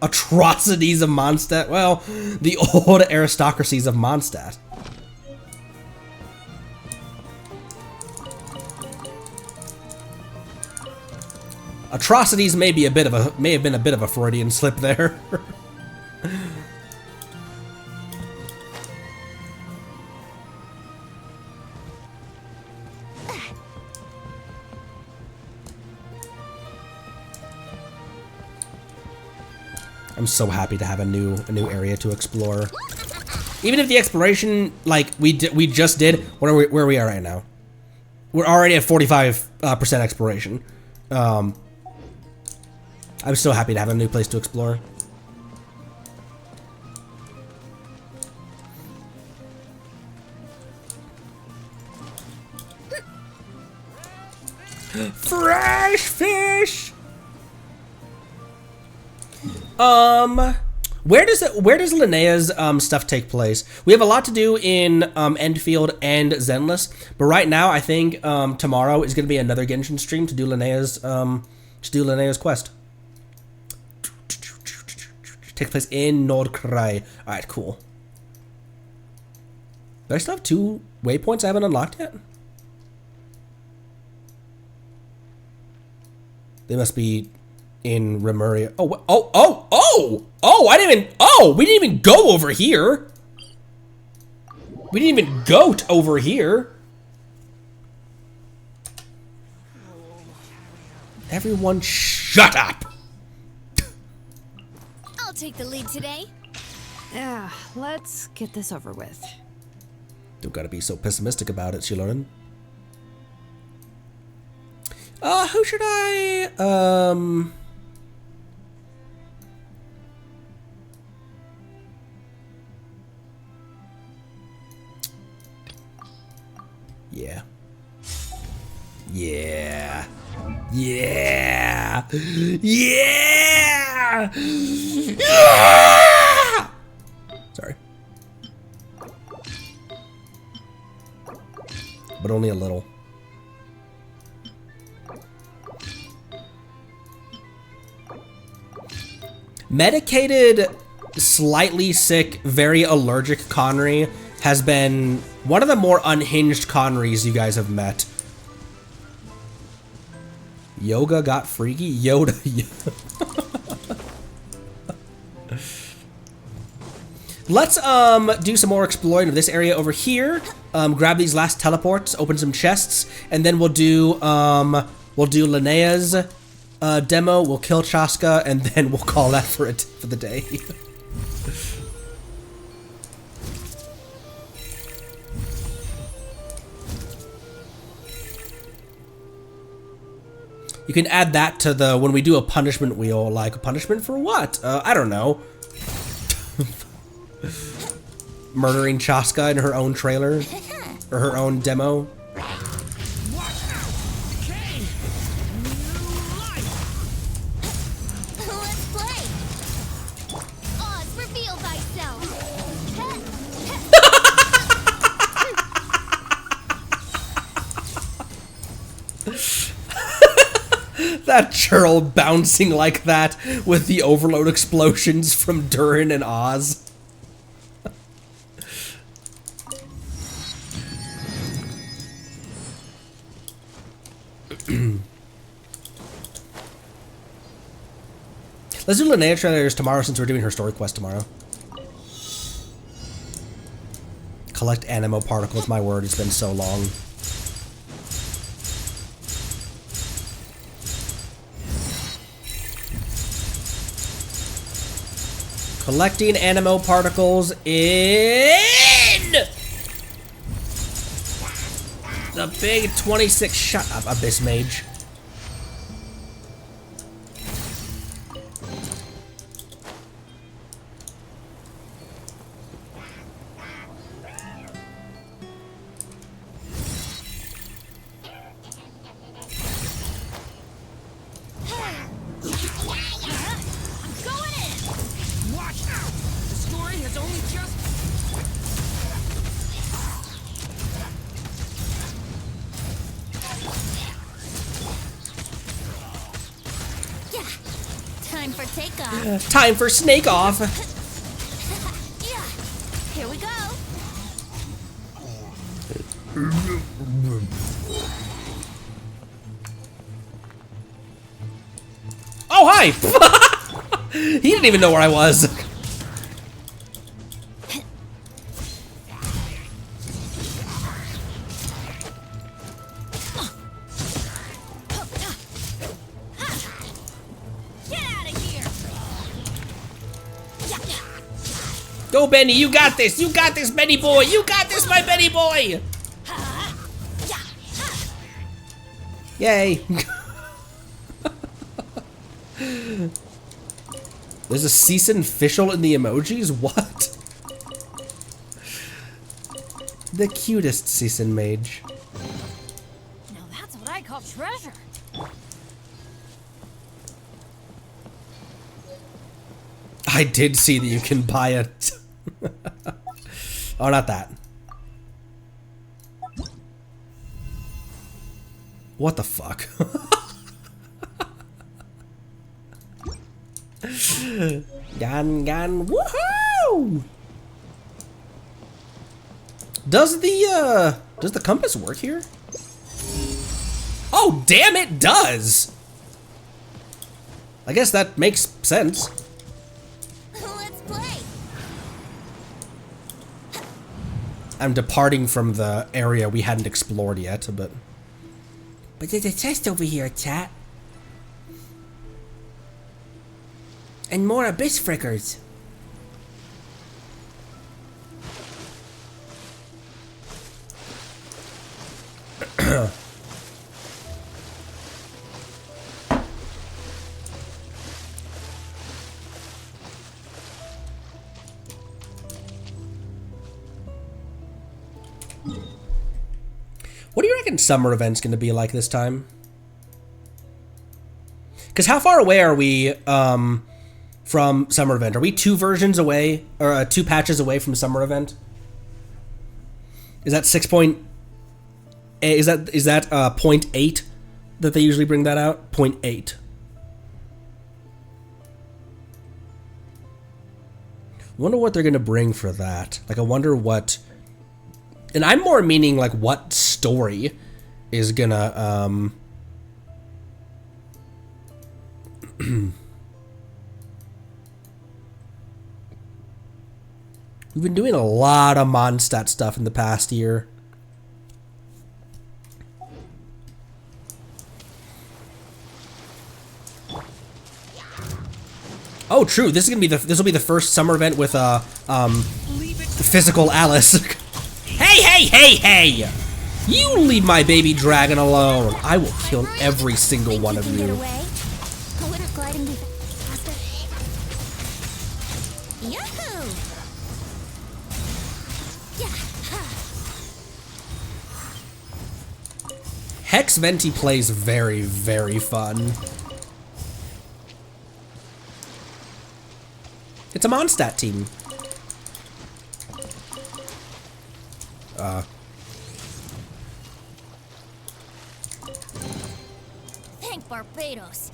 atrocities of Mondstadt. Well, the old aristocracies of Mondstadt. Atrocities may have been a bit of a Freudian slip there. I'm so happy to have a new area to explore. Even if the exploration, like we just did, where we are right now, we're already at 45% exploration. I'm so happy to have a new place to explore. Fresh fish. Where does Linnea's stuff take place? We have a lot to do in Endfield and Zenless, but right now I think tomorrow is going to be another Genshin stream to do Linnea's quest. Takes place in Nordkrai. All right, cool. Do I still have 2 waypoints I haven't unlocked yet? They must be in Remuria. We didn't even go over here. We didn't even go over here. Everyone shut up. I'll take the lead today. Yeah, let's get this over with. Don't gotta be so pessimistic about it, Shiloran. Who should I, Yeah. Yeah. Yeah. Yeah. Yeah. Sorry. But only a little. Medicated, slightly sick, very allergic Conry has been one of the more unhinged Conrys you guys have met. Yoga got freaky? Yoda. Let's do some more exploring of this area over here. Grab these last teleports, open some chests, and then we'll do Linnea's demo. We'll kill Chaska, and then we'll call that for the day. You can add that to the when we do a punishment wheel, like a punishment for what? I don't know. Murdering Chaska in her own trailer or her own demo. Let's play. Oz, reveal thyself. That churl bouncing like that with the overload explosions from Durin and Oz. Let's do Linnea trailers tomorrow since we're doing her story quest tomorrow. Collect animo particles, my word, it's been so long. Collecting animo particles in... The big 26. Shut up, Abyss Mage. Time for takeoff. Time for snake off. Here we go. Oh, hi! He didn't even know where I was. Go, Benny, you got this! You got this, Benny boy! You got this, my Benny boy! Yay! There's a season official in the emojis? What? The cutest season mage. Now that's what I call treasure. I did see that you can buy a... Oh, not that. What the fuck? Gan, woohoo! Does the compass work here? Oh, damn, it does! I guess that makes sense. Let's play. I'm departing from the area we hadn't explored yet, but there's a chest over here, chat. And more abyss frickers. What do you reckon summer event's gonna be like this time? Because how far away are we from summer event? Are we 2 versions away, or 2 patches away from summer event? Is that 6.8? Is that 0.8 that they usually bring that out? 0.8. Wonder what they're gonna bring for that. Like, I wonder what. And I'm more meaning like what story is gonna We've been doing a lot of Mondstadt stuff in the past year. Oh, true. This will be the first summer event with physical Alice. Hey! You leave my baby dragon alone. I will kill every single one of you. Hex Venti plays very, very fun. It's a Mondstadt team. Thank Barbados.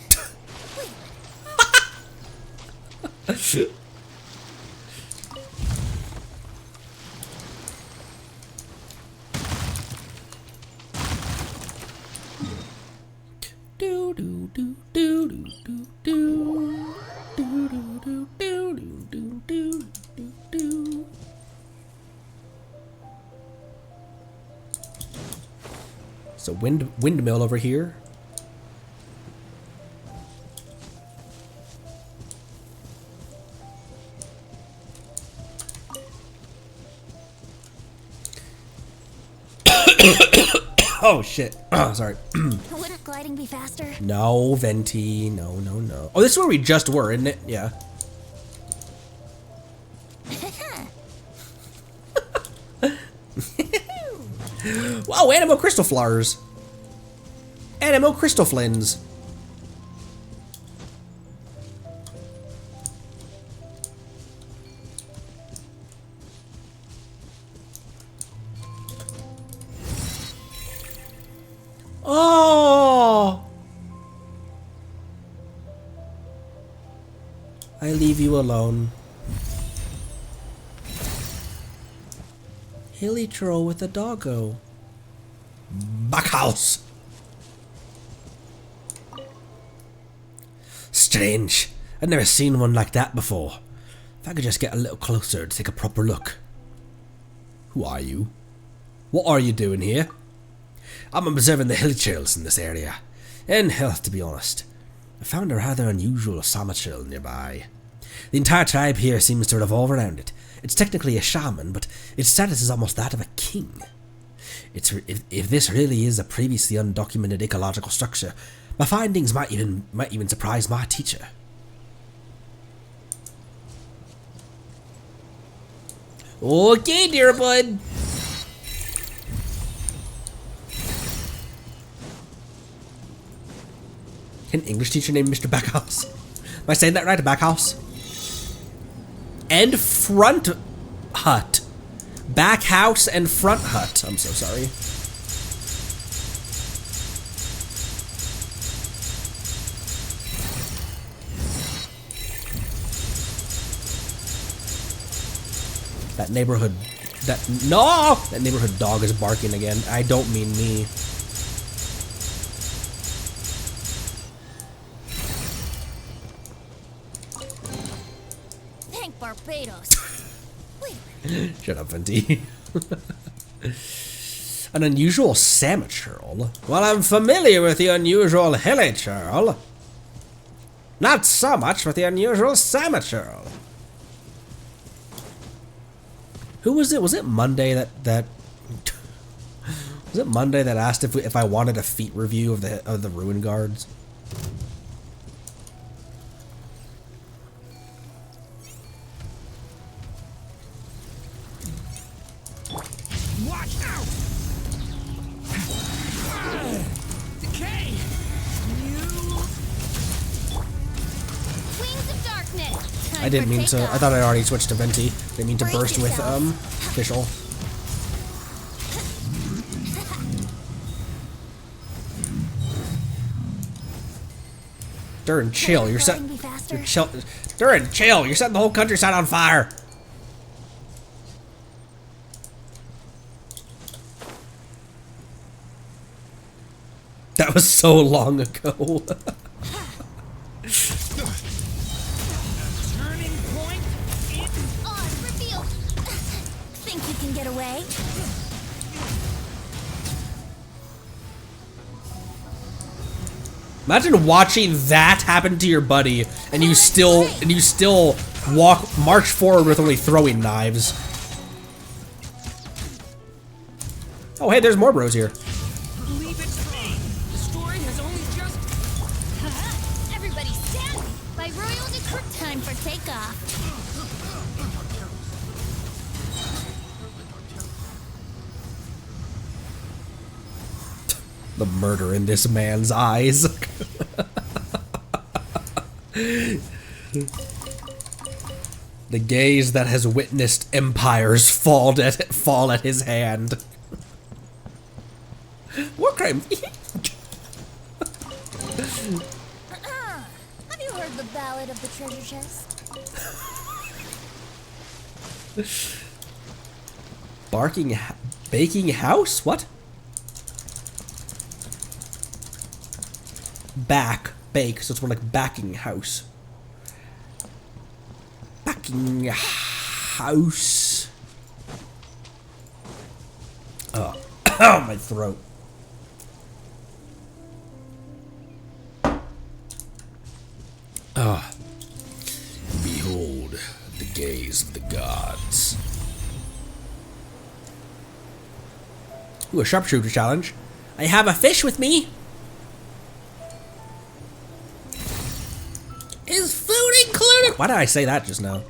So windmill over here. Oh shit. Sorry. Wouldn't gliding be faster? No, Venti. No, no, no. Oh, this is where we just were, isn't it? Yeah. Wow, animal crystal flowers. Animal crystal flins. Oh! I leave you alone. Hilly troll with a doggo. Backhouse! Strange. I've never seen one like that before. If I could just get a little closer to take a proper look. Who are you? What are you doing here? I'm observing the hilly-chills in this area. And hell, to be honest, I found a rather unusual summer-chill nearby. The entire tribe here seems to revolve around it. It's technically a shaman, but its status is almost that of a king. If this really is a previously undocumented ecological structure, my findings might even surprise my teacher. Okay, dear bud. An English teacher named Mr. Backhouse. Am I saying that right? Backhouse? And front hut. Back house and front hut. I'm so sorry. That neighborhood dog is barking again. I don't mean me. Thank Barbados. Shut up, Venti. An unusual salmon churl? Well, I'm familiar with the unusual hilly churl. Not so much with the unusual salmon churl. Who was it? Was it Monday that was it Monday that asked if I wanted a feat review of the ruin guards? Watch out! Decay! Wings of darkness. I didn't mean to. I thought I already switched to Venti. Didn't mean to burst with official. Durin, chill. You're setting the whole countryside on fire. That was so long ago. Turning point in Revealed. Think you can get away? Imagine watching that happen to your buddy, and you still march forward with only throwing knives. Oh, hey, there's more bros here. Leave it to me. The story has only just. Everybody stand by royal decree. Time for takeoff. The murder in this man's eyes. The gaze that has witnessed empires fall at his hand. War crime. Have you heard the ballad of the treasure chest? Baking house? What? Bake, so it's more like backing house. Backing house. Oh, my throat. Ah. Behold the gaze of the gods. Ooh, a sharpshooter challenge. I have a fish with me. Is food included? Why did I say that just now?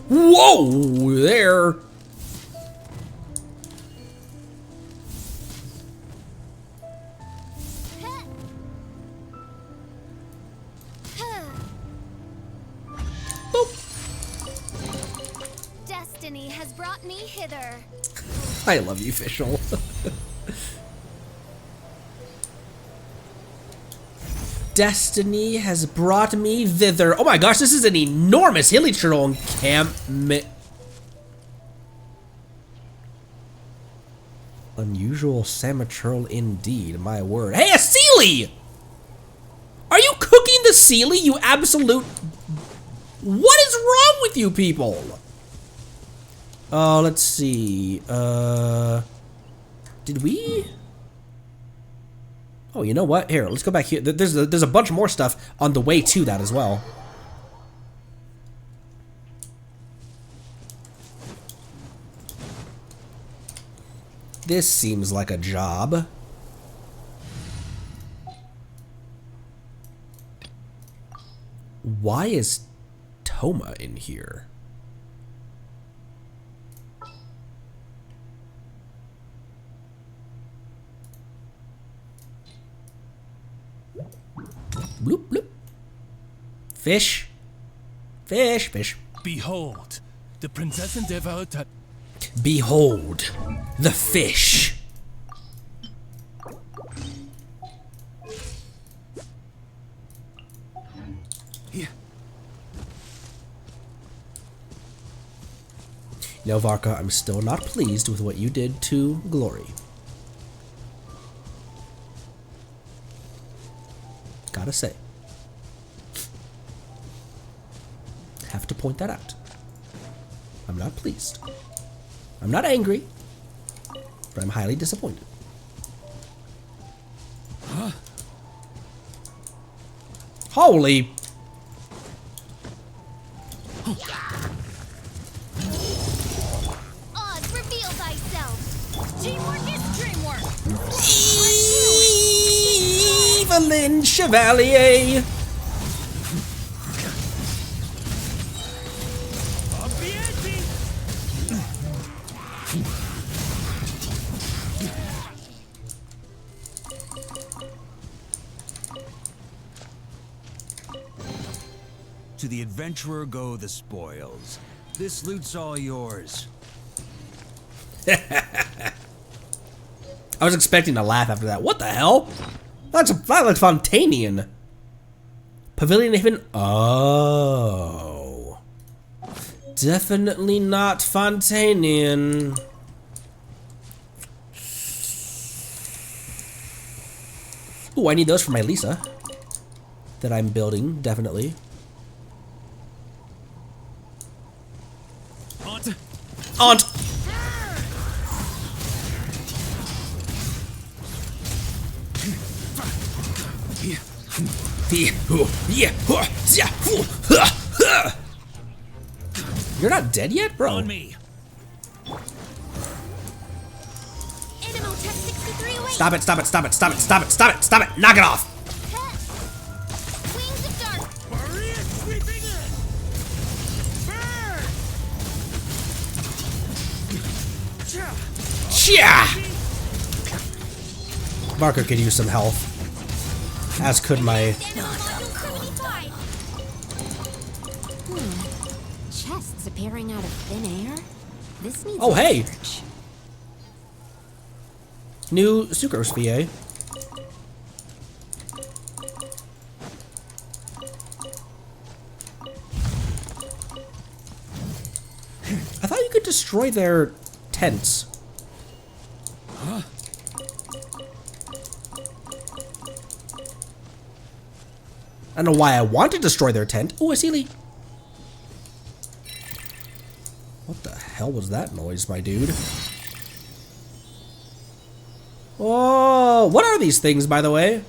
Whoa, there. Destiny has brought me hither. I love you, Fischl. Destiny has brought me thither. Oh my gosh, this is an enormous hilly turtle encampment. Unusual Samaturl indeed, my word. Hey, a Sealy! Are you cooking the Sealy, you absolute... What is wrong with you people? Let's see. Did we... Oh, you know what? Here, let's go back here. There's a bunch more stuff on the way to that as well. This seems like a job. Why is Toma in here? Bloop, bloop. Fish. Fish, fish. Behold, the princess endeavored to... Behold, the fish. Here. You know, Varka, I'm still not pleased with what you did to Glory. Gotta say. Have to point that out. I'm not pleased. I'm not angry, but I'm highly disappointed. Huh? Holy! Oz, reveal thyself. Teamwork is dreamwork. Evelyn Chevalier! To the adventurer go the spoils. This loot's all yours. I was expecting to laugh after that. What the hell? That looks Fontanian. Pavilion Haven. Oh. Definitely not Fontanian. Ooh, I need those for my Lisa. That I'm building, definitely. Aunt! You're not dead yet, bro? On me. Stop it, stop it, stop it, stop it, stop it, stop it, stop it! Knock it off! Wings of dark. Maria sweeping in! Burn! Yeah! Barker could use some health. As could my... Chests appearing out of thin air? This needs Oh, hey! research. New sucrose VA. I thought you could destroy their tents. Huh? I don't know why I want to destroy their tent. Ooh, a Sealy. What the hell was that noise, my dude? Oh, what are these things, by the way?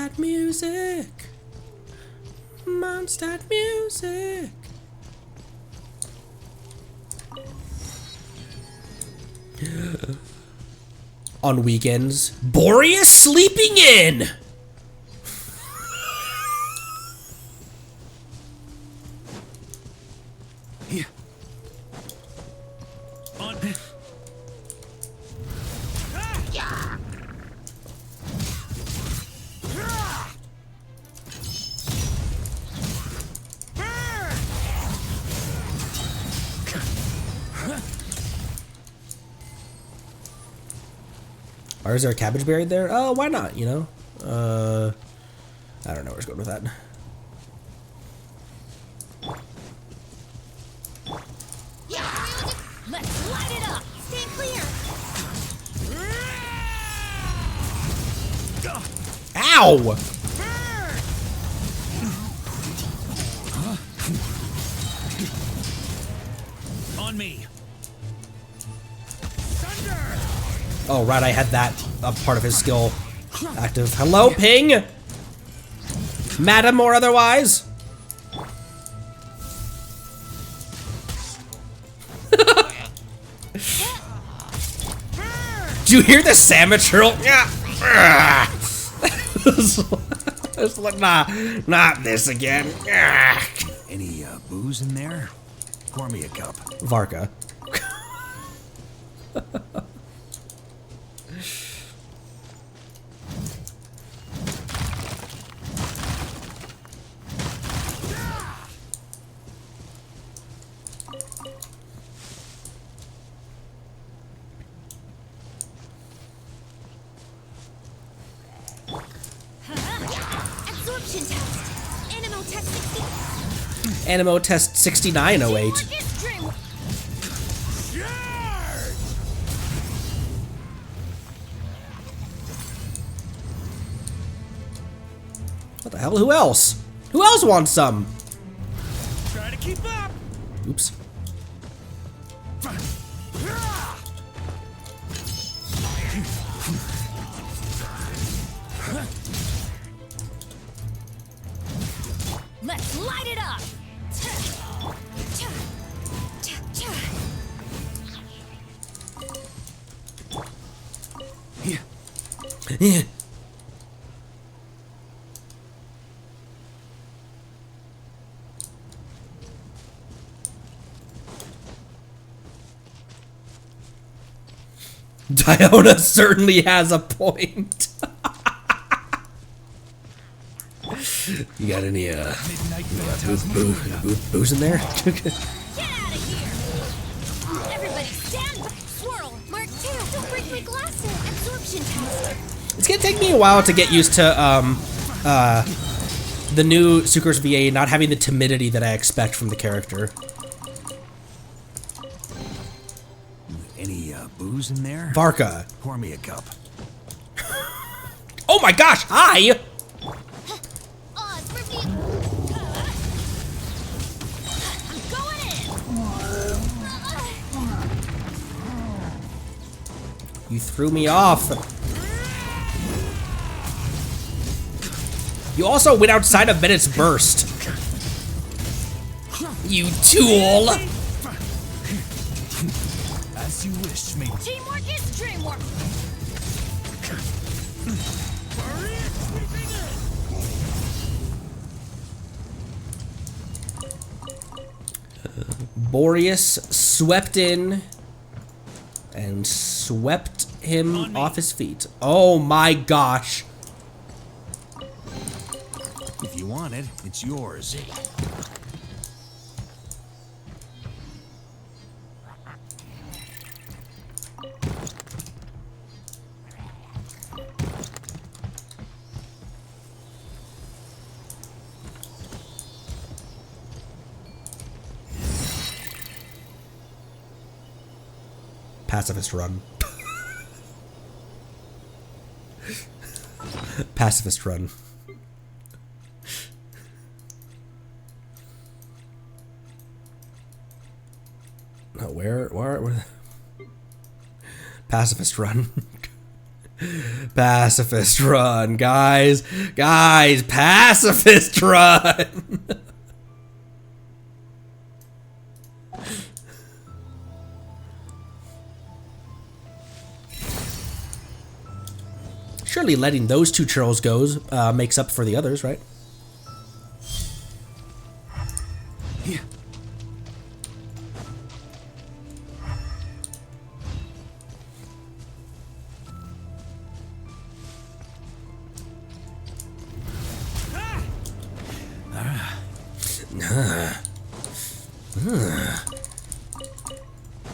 Mondstadt music. Mondstadt music. On weekends, Boreas sleeping in. Or is there a cabbage buried there? Oh, why not, you know? I don't know where it's going with that. Let's light it up! Stand clear! Ow! On me. Oh, right, I had that part of his skill active. Hello, ping! Madam or otherwise? Do you hear the Samaturl? It's like, nah, not this again. Any booze in there? Pour me a cup. Varka. Absorption test. Animal test 60. Animo test 6908. What the hell? Who else? Who else wants some? Try to keep up. Oops. Let's light it up! Yeah. Diona certainly has a point. You got any booze in there? Get out of here! Everybody stand back! Swirl! Mark 2. Don't break my glasses. Absorption test. It's gonna take me a while to get used to the new Sucrose VA not having the timidity that I expect from the character. Any booze in there? Varka. Pour me a cup. Oh my gosh! Hi. You threw me off. You also went outside of Bennett's burst. You tool. As you wish, mate. Teamwork is dreamwork! Boreas swept in and swept him off his feet. Oh my gosh. If you want it, it's yours. Pacifist run. Pacifist run. No, where? Pacifist run. Pacifist run, guys. Guys, pacifist run. Surely letting those two churls go makes up for the others, right? Yeah.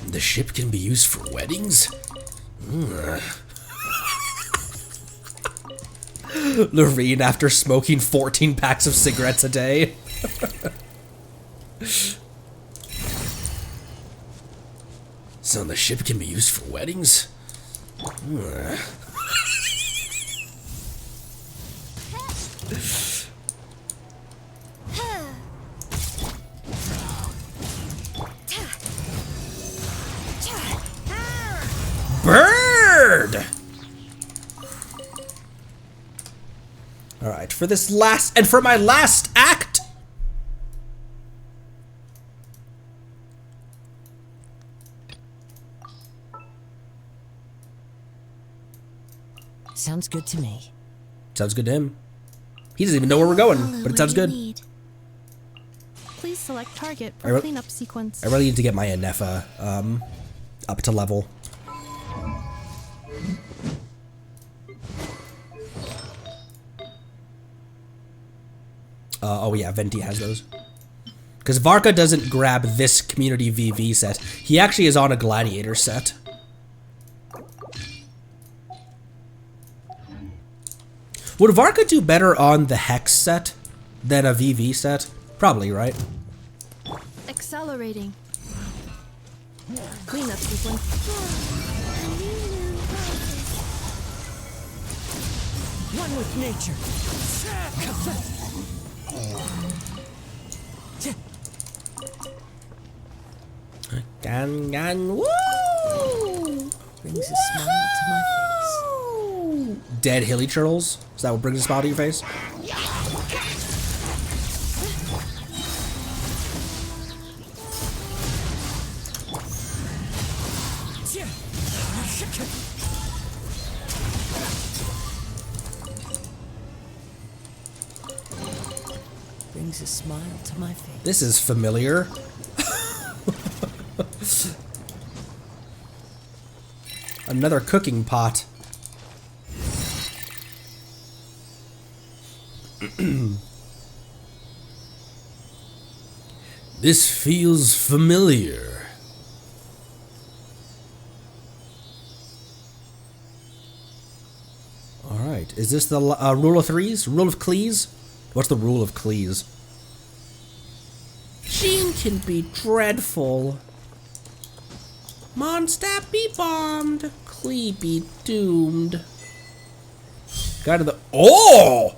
The ship can be used for weddings? Lorene after smoking 14 packs of cigarettes a day. So the ship can be used for weddings? Bird! Alright, for this last, and for my last act! Sounds good to me. Sounds good to him. He doesn't even know where we're going, but it sounds good. Please select target for cleanup sequence. I really need to get my Anefa up to level. Oh yeah, Venti has those. Because Varka doesn't grab this community VV set. He actually is on a gladiator set. Would Varka do better on the Hex set than a VV set? Probably, right? Accelerating. Cleanup sequence. One with nature. Gan, woo! Brings a smile to my face. Dead hilly churls? Is that what brings a smile to your face? Brings a smile to my face. This is familiar. Another cooking pot. This feels familiar. Alright, is this the rule of threes? Rule of clees? What's the rule of clees? Jean can be dreadful. Mondstadt be bombed. Clee be doomed. Guy to the— oh!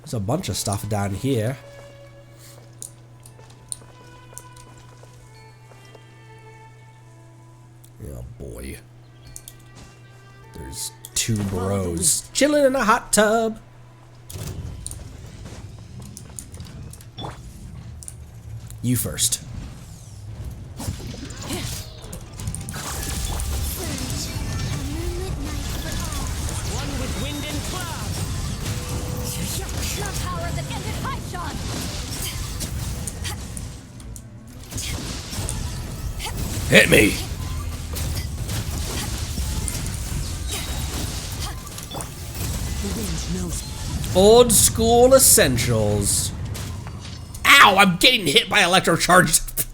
There's a bunch of stuff down here. Oh boy. There's two bros chilling in a hot tub. You first. One with wind and cloud. The power that ended Hyshon. Hit me. The wind knows me. Old school essentials. Ow, I'm getting hit by electrocharged.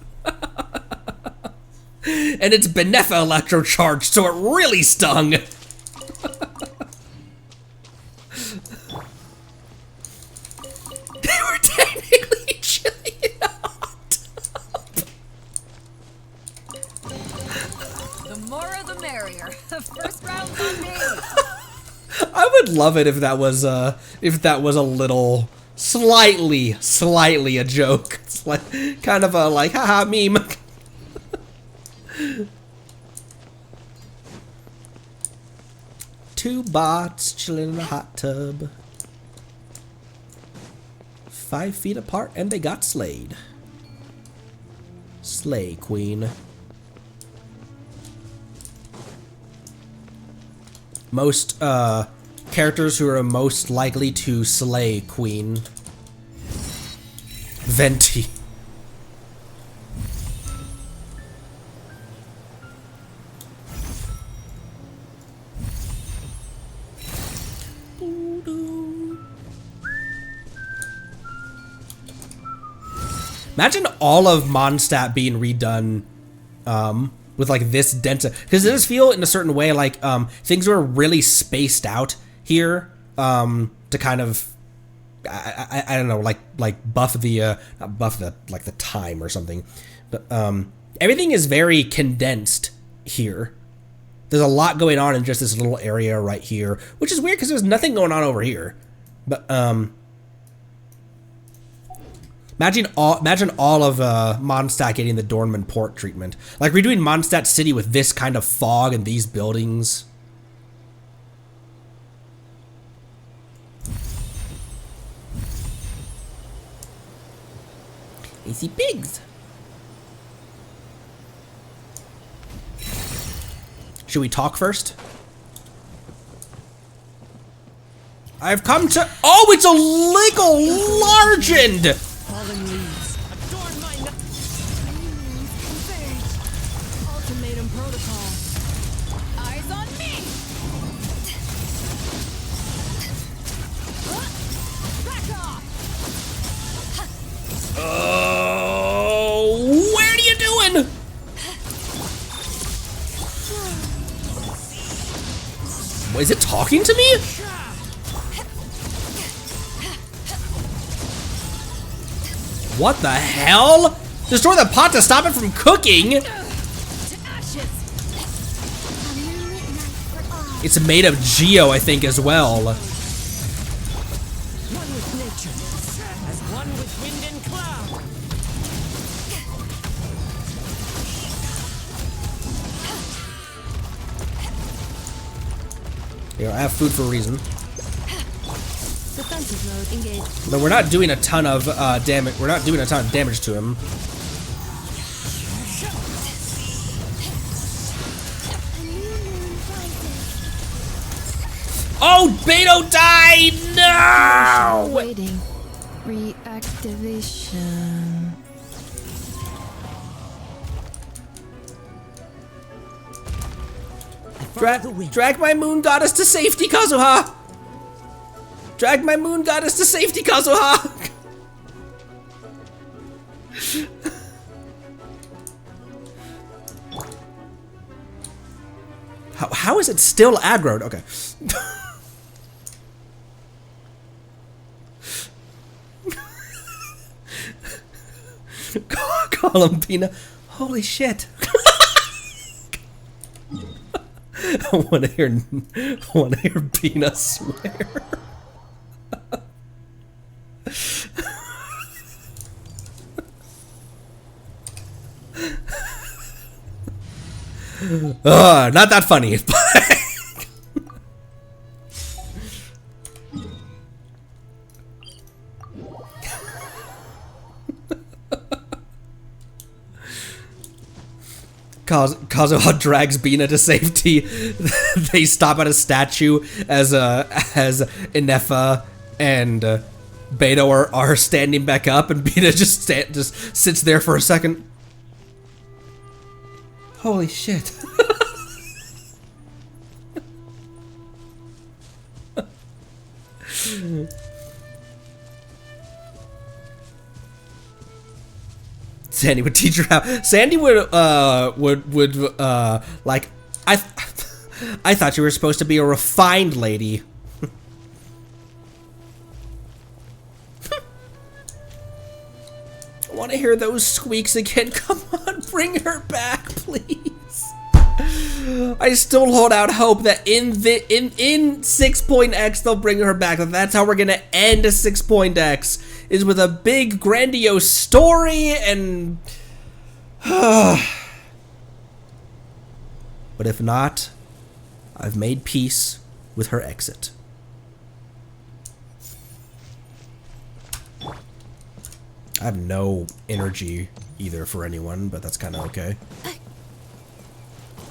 And it's Benefa electrocharged, so it really stung. They were technically chilling in a hot tub. The more the merrier. First round's on me. I would love it if that was a little slightly a joke. It's like kind of a like haha meme. Two bots chilling in a hot tub. 5 feet apart, and they got slayed. Slay queen. Most characters who are most likely to slay queen. Venti. Imagine all of Mondstadt being redone with like this dense, because it does feel in a certain way like things were really spaced out here to kind of I don't know, like buff the not buff the like the time or something, but everything is very condensed here. There's a lot going on in just this little area right here, which is weird because there's nothing going on over here. But imagine all of Mondstadt getting the Dornman port treatment. Like redoing Mondstadt City with this kind of fog and these buildings. I see pigs. Should we talk first? I've come to— oh, it's a legal largend! Fallen leaves. Adorn my ultimatum protocol. Eyes on me! Back off! Oh, what are you doing? Is it talking to me? What the hell? Destroy the pot to stop it from cooking? It's made of geo, I think, as well. One with nature, as one with wind and cloud. Here, I have food for a reason. Defensive mode engaged. But we're not doing a ton of damage. We're not doing a ton of damage to him. Oh, Beto died! No! Waiting. Reactivation. Drag my moon goddess to safety, Kazuha! Drag my moon goddess to safety, Kazuha! How is it still aggroed? Okay. Columbina. Holy shit. I want to hear Bina swear. Not that funny. Kazuha drags Bina to safety. They stop at a statue as Inefa and Beto are standing back up, and Bina just sits there for a second. Holy shit. Sandy would teach her how. Sandy would like, I thought you were supposed to be a refined lady. I want to hear those squeaks again. Come on, bring her back, please. I still hold out hope that in 6.x they'll bring her back. That's how we're gonna end a 6.x, is with a big grandiose story and but if not, I've made peace with her exit. I have no energy either for anyone, but that's kind of okay.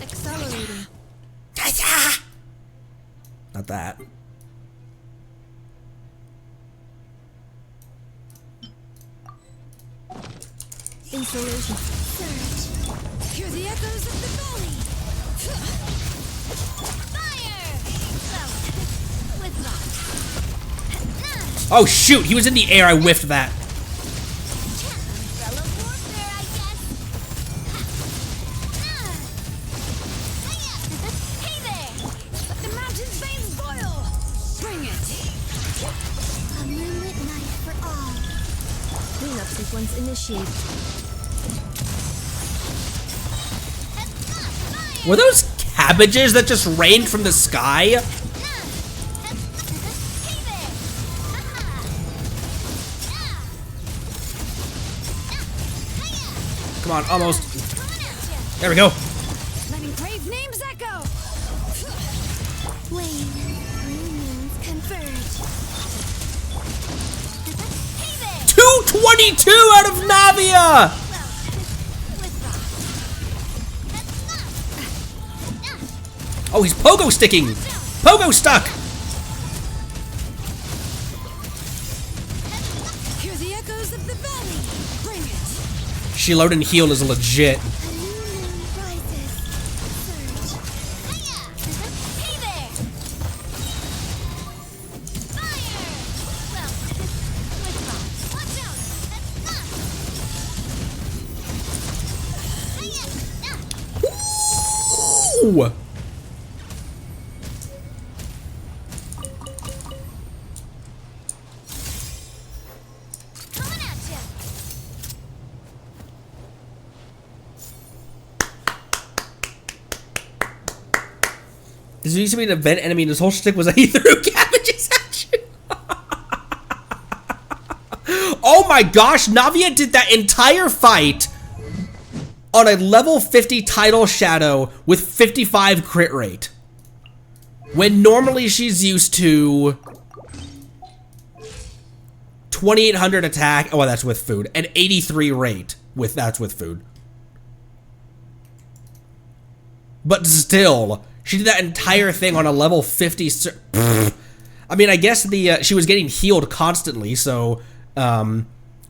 Accelerating. Not that. Insulation. Surge. Hear the echoes of the valley. Fire! Well, with Oh shoot, he was in the air, I whiffed that. Sequence initiated. Were those cabbages that just rained from the sky? Come on, almost. There we go. Letting brave names echo. Wayne, unions converge. 222 out of Navia! Oh, he's pogo sticking! Pogo stuck! Hear the echoes of the valley. Bring it. Shield and heal is legit. Ooh. This used to be an event enemy and his whole shtick was that he threw cabbages at you. Oh my gosh, Navia did that entire fight on a level 50 title shadow with 55 crit rate. When normally she's used to 2800 attack, oh that's with food, and 83 rate that's with food. But still, she did that entire thing on a level 50. I mean, I guess she was getting healed constantly, so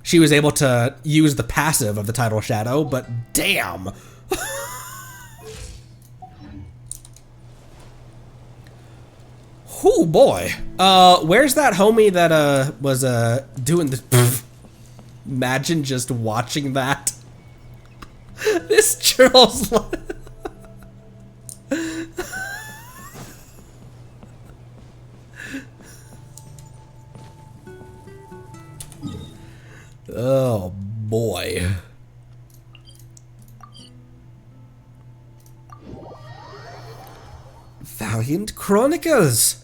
she was able to use the passive of the title shadow, but damn. Oh boy. Where's that homie that was doing this? Imagine just watching that. This churl's oh boy. Valiant Chronicles.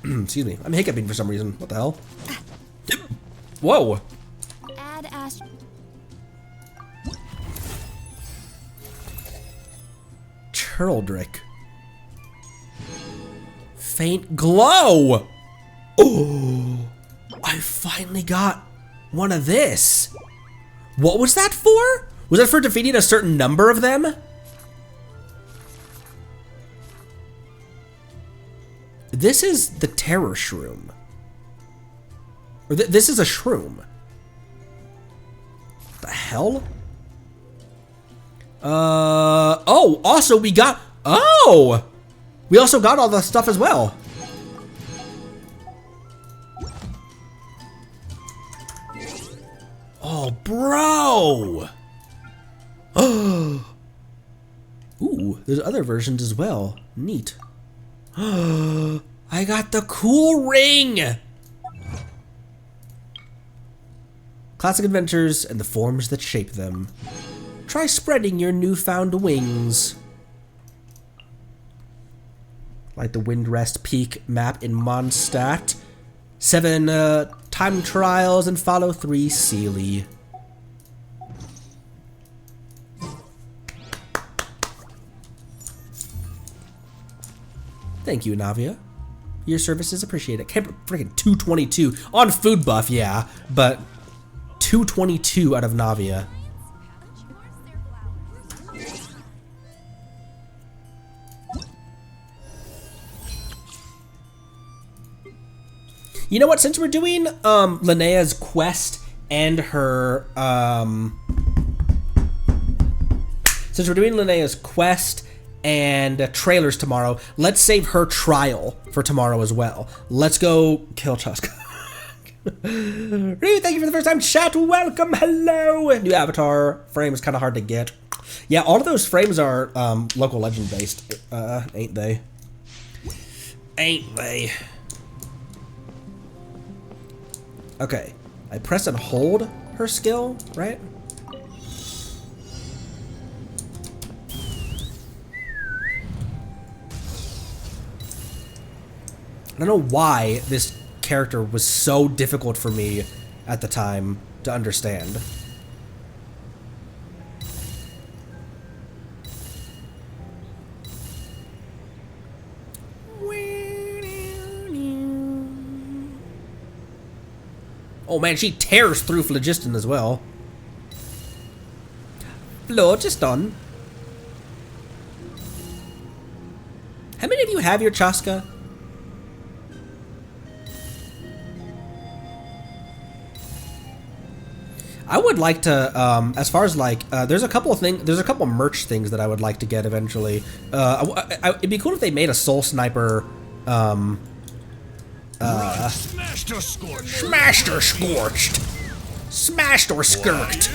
Excuse me. I'm hiccuping for some reason. What the hell? Whoa. Add Ash. Churldrick. Faint glow. Oh, I finally got one of this. What was that for? Was that for defeating a certain number of them? This is the terror shroom. Or this is a shroom. The hell? Oh, also we got, oh! We also got all the stuff as well. Oh, bro! Oh! Ooh, there's other versions as well. Neat. I got the cool ring! Classic adventures and the forms that shape them. Try spreading your newfound wings. Like the Windrest Peak map in Mondstadt. 7 time trials and follow 3 Sealy. Thank you, Navia. Your service is appreciated. Can't freaking 222 on food buff, yeah, but 222 out of Navia. You know what? Since we're doing Linnea's quest and her trailers tomorrow, let's save her trial for tomorrow as well. Let's go kill Chuska. Ryu, thank you for the first time chat. Welcome, hello. New avatar frame is kind of hard to get. Yeah, all of those frames are local legend based, ain't they? Ain't they? Okay, I press and hold her skill, right? I don't know why this character was so difficult for me at the time to understand. Oh man, she tears through phlogiston as well. Phlogiston. How many of you have your Chaska? I would like to, as far as like, there's a couple merch things that I would like to get eventually. It'd be cool if they made a Soul Sniper, Smashed or scorched. Smashed or scorched. Smashed or skirked.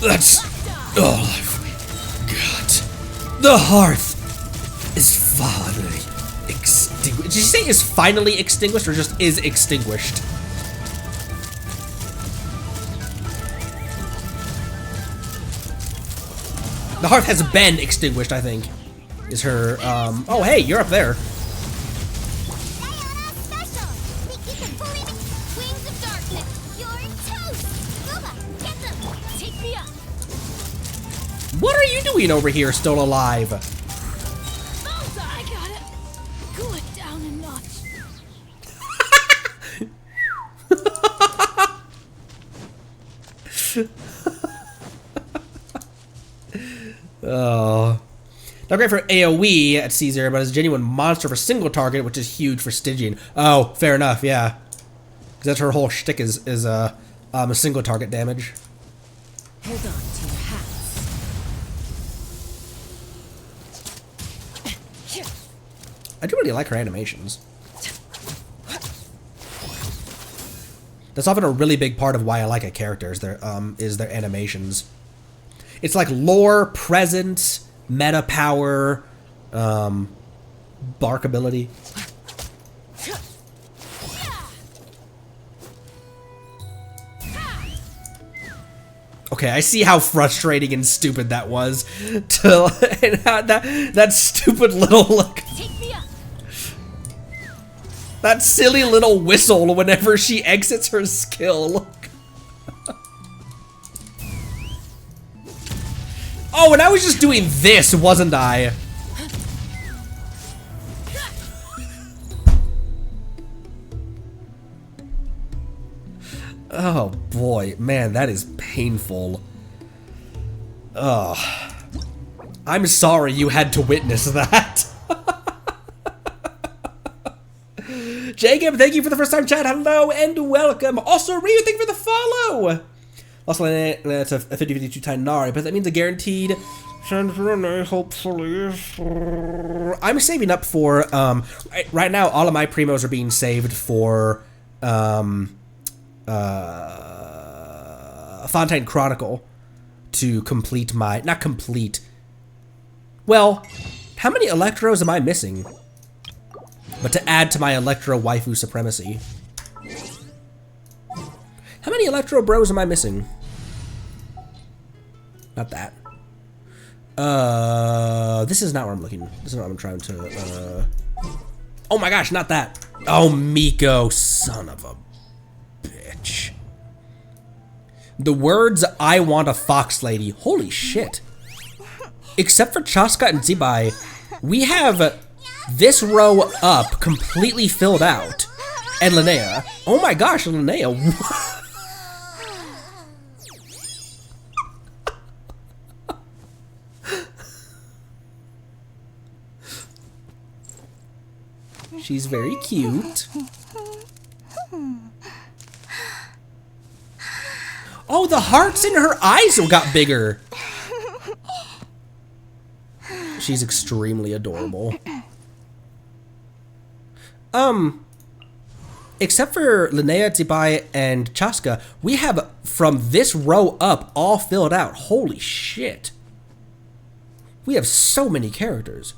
That's... Oh, God. The hearth is finally extinguished. Did you say is finally extinguished or just is extinguished? The hearth has been extinguished, I think, is her, oh, hey, you're up there. What are you doing over here, still alive? I got it. Cool it down a notch. Oh. Not great for AoE at Caesar, but it's a genuine monster for single target, which is huge for Stygian. Oh, fair enough, yeah. Because that's her whole shtick is a single target damage. Hold on to your hats. I do really like her animations. That's often a really big part of why I like a character is their animations. It's like lore, presence, meta power, bark ability. Okay, I see how frustrating and stupid that was. That stupid little look. That silly little whistle whenever she exits her skill. Look. Oh, and I was just doing this, wasn't I? Oh boy, man, that is painful. Ugh. I'm sorry you had to witness that. Jacob, thank you for the first time chat. Hello and welcome. Also, Ryu, thank you for the follow. Also, that's a 50-52 Tainari, but that means a guaranteed. Hopefully. I'm saving up for, right now, all of my primos are being saved for, Fontaine Chronicle to complete my, not complete. Well, how many Electros am I missing? But to add to my Electro waifu supremacy. How many Electro bros am I missing? Not that. This is not where I'm looking. This is not what I'm trying to, oh my gosh, not that. Oh, Miko, son of a bitch. The words, I want a fox lady. Holy shit. Except for Chaska and Zibai, we have this row up completely filled out. And Linnea. Oh my gosh, Linnea. She's very cute. Oh, the hearts in her eyes got bigger. She's extremely adorable. Except for Linnea, Zibai, and Chaska, we have from this row up all filled out. Holy shit. We have so many characters.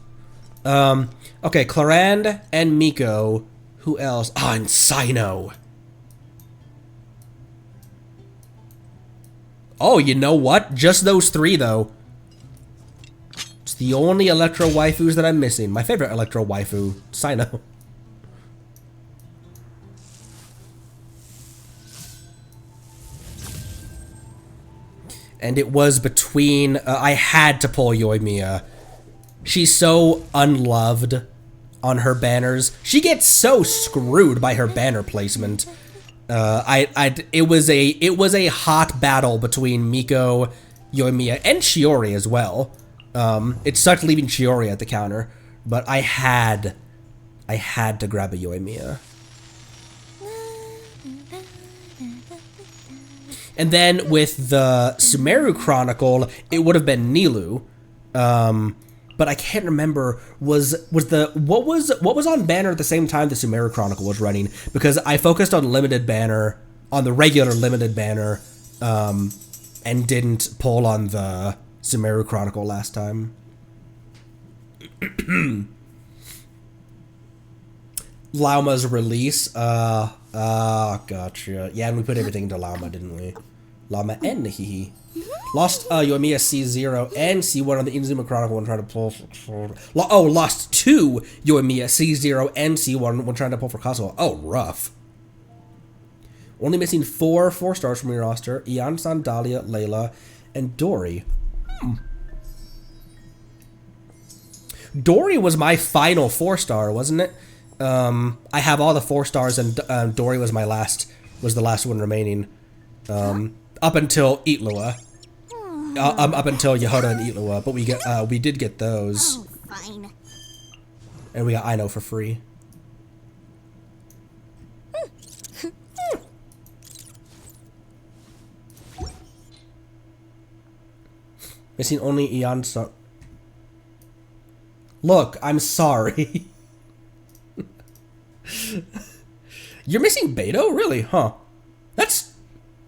Okay, Clarand and Miko. Who else? Ah, and Sino. Oh, you know what? Just those three, though. It's the only Electro waifus that I'm missing. My favorite Electro waifu, Sino. And it was between... I had to pull Yoimiya. She's so unloved on her banners. She gets so screwed by her banner placement. It was a hot battle between Miko, Yoimiya, and Shiori as well. It sucked leaving Shiori at the counter, but I had to grab a Yoimiya. And then with the Sumeru Chronicle, it would have been Nilou. But I can't remember what was on banner at the same time the Sumeru Chronicle was running, because I focused on limited banner, on the regular limited banner, and didn't pull on the Sumeru Chronicle last time. Lauma's release, gotcha. Yeah, and we put everything into Lauma, didn't we? Lauma and Nihihi. Lost Yoimiya C0 and C1 on the Inazuma Chronicle when trying to pull for... lost 2 Yoimiya C0 and C1 when trying to pull for Kazuha. Oh, rough. Only missing 4 4-stars from your roster. Ian-san, Dahlia, Layla, and Dory. Dory was my final 4-star, wasn't it? I have all the 4 stars, and Dory was the last one remaining. Up until Itlua. Up until Yehoda and Itlua, but we did get those. Oh, fine. And we got Aino for free. Missing only Eon. Look, I'm sorry. You're missing Beto? Really? Huh. That's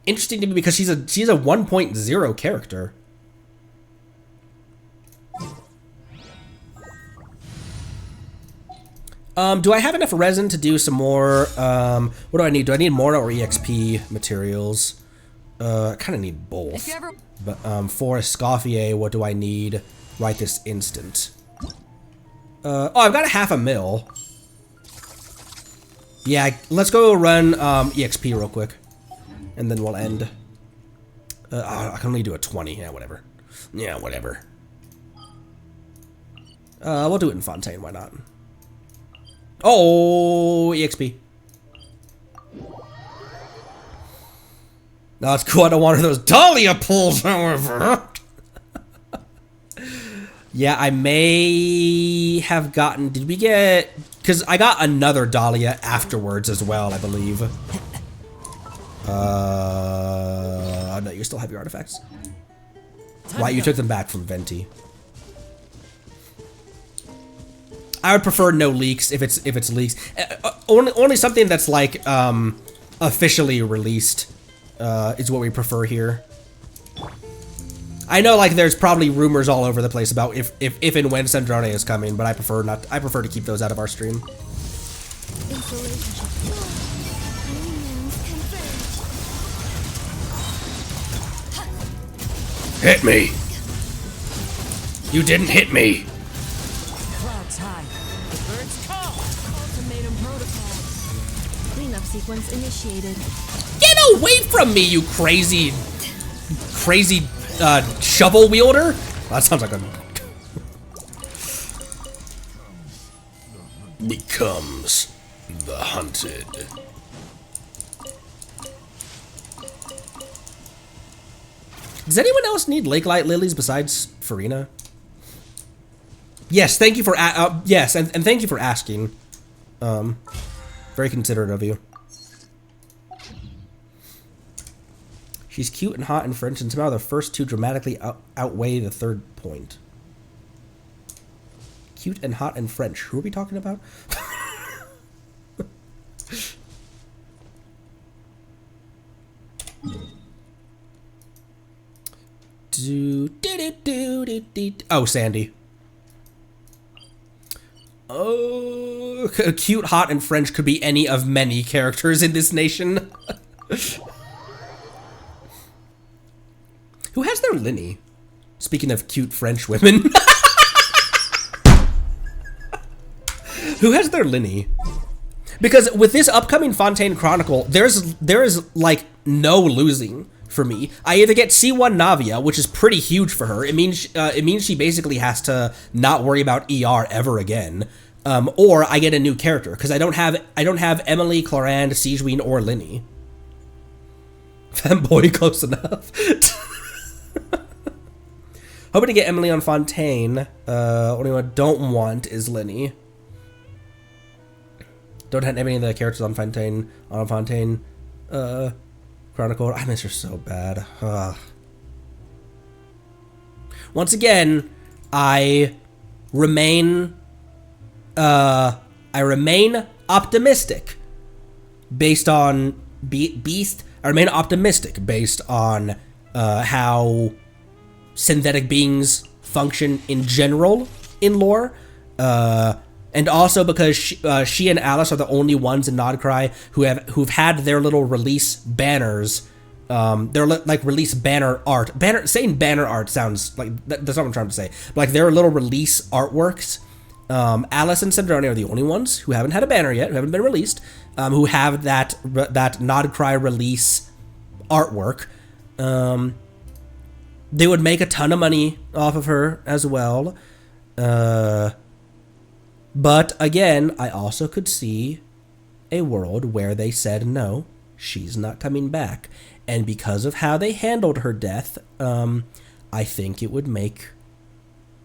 interesting to me because she's a 1.0 character. Do I have enough resin to do some more, what do I need? Do I need Mora or EXP materials? I kind of need both. But for Escoffier, what do I need right this instant? Oh, I've got a 500,000. Yeah, let's go run EXP real quick. And then we'll end. I can only do a 20. Yeah, whatever. Yeah, whatever. We'll do it in Fontaine. Why not? Oh, EXP. No, it's cool. I don't want those Dahlia pulls, however. Yeah, I may have gotten... Did we get... Because I got another Dahlia afterwards as well, I believe. No, you still have your artifacts. Right, you took them back from Venti. I would prefer no leaks if it's leaks. Only something that's like officially released is what we prefer here. I know, like, there's probably rumors all over the place about if and when Sandrone is coming, but I prefer not. I prefer to keep those out of our stream. Hit me! You didn't hit me! Clouds high. The birds call. Ultimatum protocol. Cleanup sequence initiated. Get away from me, you crazy crazy shovel wielder? That sounds like a... Becomes the hunted. Does anyone else need lake light lilies besides Farina? Yes, thank you for yes, and thank you for asking. Very considerate of you. She's cute and hot in French, and somehow the first two dramatically outweigh the third point. Cute and hot in French. Who are we talking about? Oh, Sandy. Oh, cute, hot, and French could be any of many characters in this nation. Who has their Linny? Speaking of cute French women. Who has their Linny? Because with this upcoming Fontaine Chronicle, there is like no losing for me. I either get C1 Navia, which is pretty huge for her. It means she basically has to not worry about ER ever again. Or I get a new character because I don't have Emily, Clorand, Siegeween, or Linny. Fanboy close enough. Hoping to get Emily on Fontaine. Only one I don't want is Linny. Don't have any of the characters on Fontaine. Chronicle. I miss her so bad. Once again, I remain optimistic based on Beast. I remain optimistic based on how synthetic beings function in general in lore. And also because she and Alice are the only ones in Nodcry who've had their little release banners, their like release banner art. Saying banner art sounds like that's not what I'm trying to say. But like their little release artworks. Alice and Sandrone are the only ones who haven't had a banner yet, who haven't been released, who have that Nodcry release artwork. They would make a ton of money off of her as well. But again, I also could see a world where they said, no, she's not coming back. And because of how they handled her death, I think it would make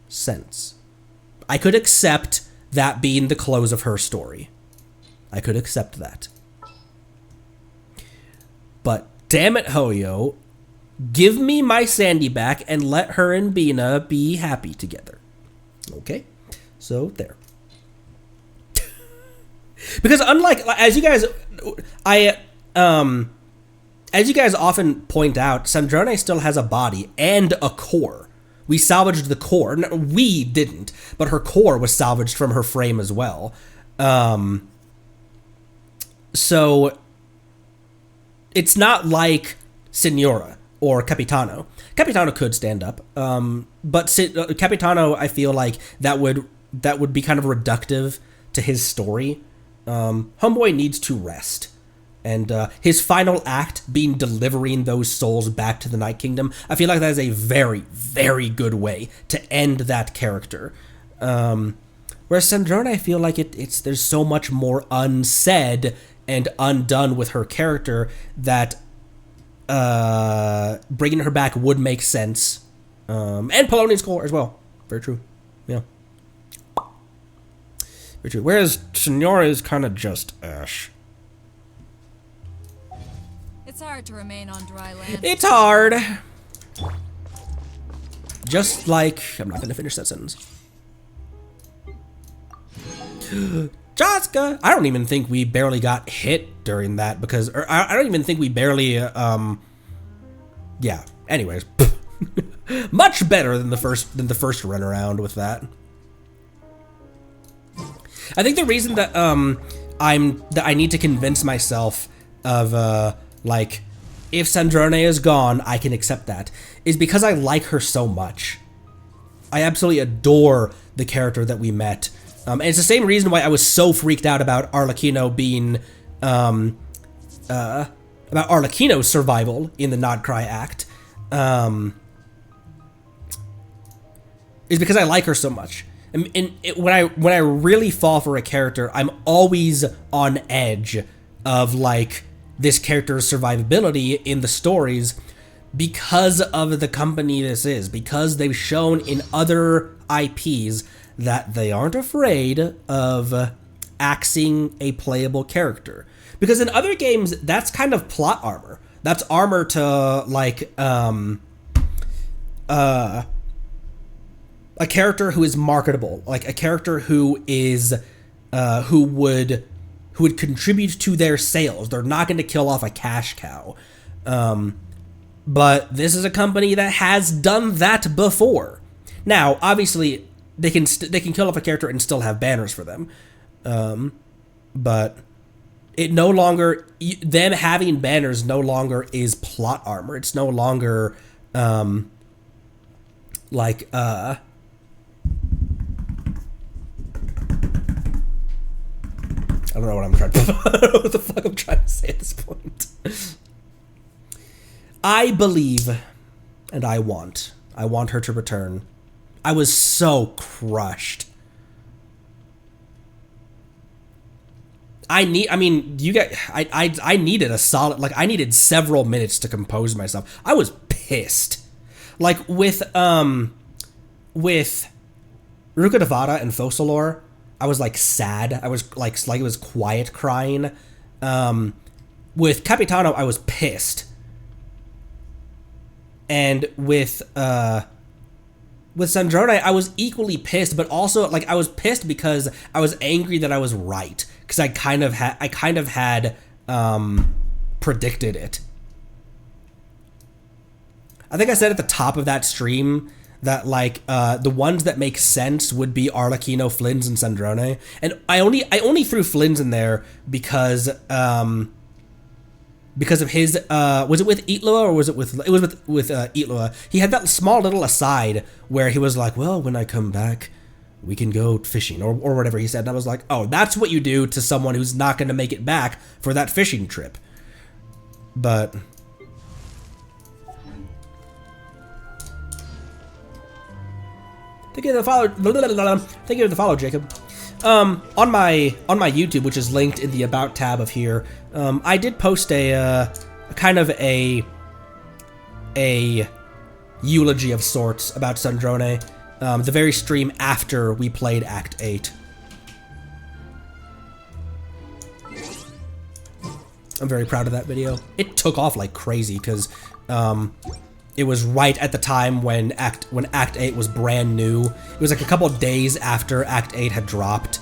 sense. I could accept that being the close of her story. I could accept that. But damn it, Hoyo, give me my Sandy back and let her and Bina be happy together. Okay? So, there. Because unlike, as you guys often point out, Sandrone still has a body and a core. We salvaged the core. No, we didn't, but her core was salvaged from her frame as well. So it's not like Signora or Capitano. Capitano could stand up, but Capitano, I feel like that would be kind of reductive to his story. Homeboy needs to rest. And his final act being delivering those souls back to the Night Kingdom, I feel like that is a very, very good way to end that character. Whereas Sandrone, I feel like there's so much more unsaid and undone with her character that bringing her back would make sense. And Polonian's core as well. Very true. Yeah. Very true. Whereas Signora is kind of just Ash. It's hard to remain on dry land. It's hard. Just like... I'm not going to finish that sentence. Jaska! I don't even think we barely got hit during that because... Or I don't even think we barely... yeah. Anyways. Much better than the first run around with that. I think the reason that I need to convince myself of like, if Sandrone is gone, I can accept that, is because I like her so much. I absolutely adore the character that we met. And it's the same reason why I was so freaked out about Arlecchino being, about Arlecchino's survival in the Nodcry Act. is because I like her so much. And when I really fall for a character, I'm always on edge of like this character's survivability in the stories because of the company this is, because they've shown in other IPs that they aren't afraid of axing a playable character. Because in other games, that's kind of plot armor. That's armor to like a character who is marketable, like a character who is who would contribute to their sales. They're not going to kill off a cash cow. But this is a company that has done that before. Now, obviously, they can kill off a character and still have banners for them. But it no longer, them having banners no longer is plot armor. It's no longer like I don't know what I'm trying to I don't know what the fuck I'm trying to say at this point. I believe and I want her to return. I was so crushed. I needed a solid, like I needed several minutes to compose myself. I was pissed. Like with Ruka Devada and Focalor, I was like sad. I was like it was quiet crying. With Capitano, I was pissed. And with Sandrone, I was equally pissed, but also like I was pissed because I was angry that I was right, because I kind of had predicted it. I think I said at the top of that stream that like the ones that make sense would be Arlecchino, Flins, and Sandrone, and I only threw Flins in there because of his was it with Itlua or was it with Itlua? He had that small little aside where he was like, well, when I come back we can go fishing or whatever he said, and I was like, oh, that's what you do to someone who's not going to make it back for that fishing trip. But thank you for the follow. Thank you for the follow, Jacob. On my YouTube, which is linked in the About tab of here, I did post a kind of a eulogy of sorts about Sandrone, the very stream after we played Act 8. I'm very proud of that video. It took off like crazy because it was right at the time when Act 8 was brand new. It was like a couple of days after Act 8 had dropped.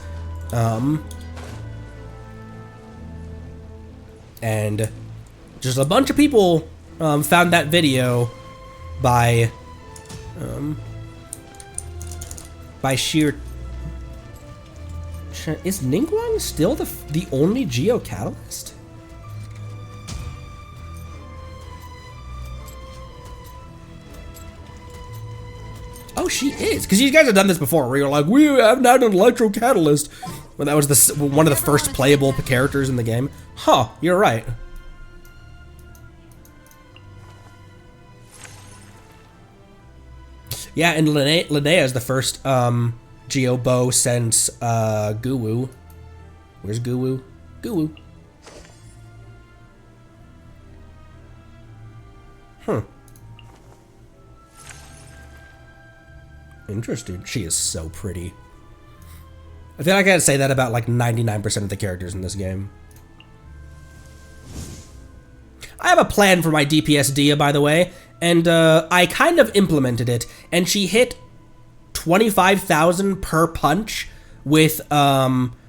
And just a bunch of people found that video by sheer... Is Ningguang still the only geocatalyst? Oh, she is, because you guys have done this before, where you're like, we haven't had an electro catalyst, when that was one of the first playable characters in the game. Huh, you're right. Yeah, and Linnea is the first Geo bow since Guwu. Where's Guwu? Guwu. Huh. Interesting. She is so pretty. I feel like I gotta say that about like 99% of the characters in this game. I have a plan for my DPS Dia, by the way, and I kind of implemented it, and she hit 25,000 per punch with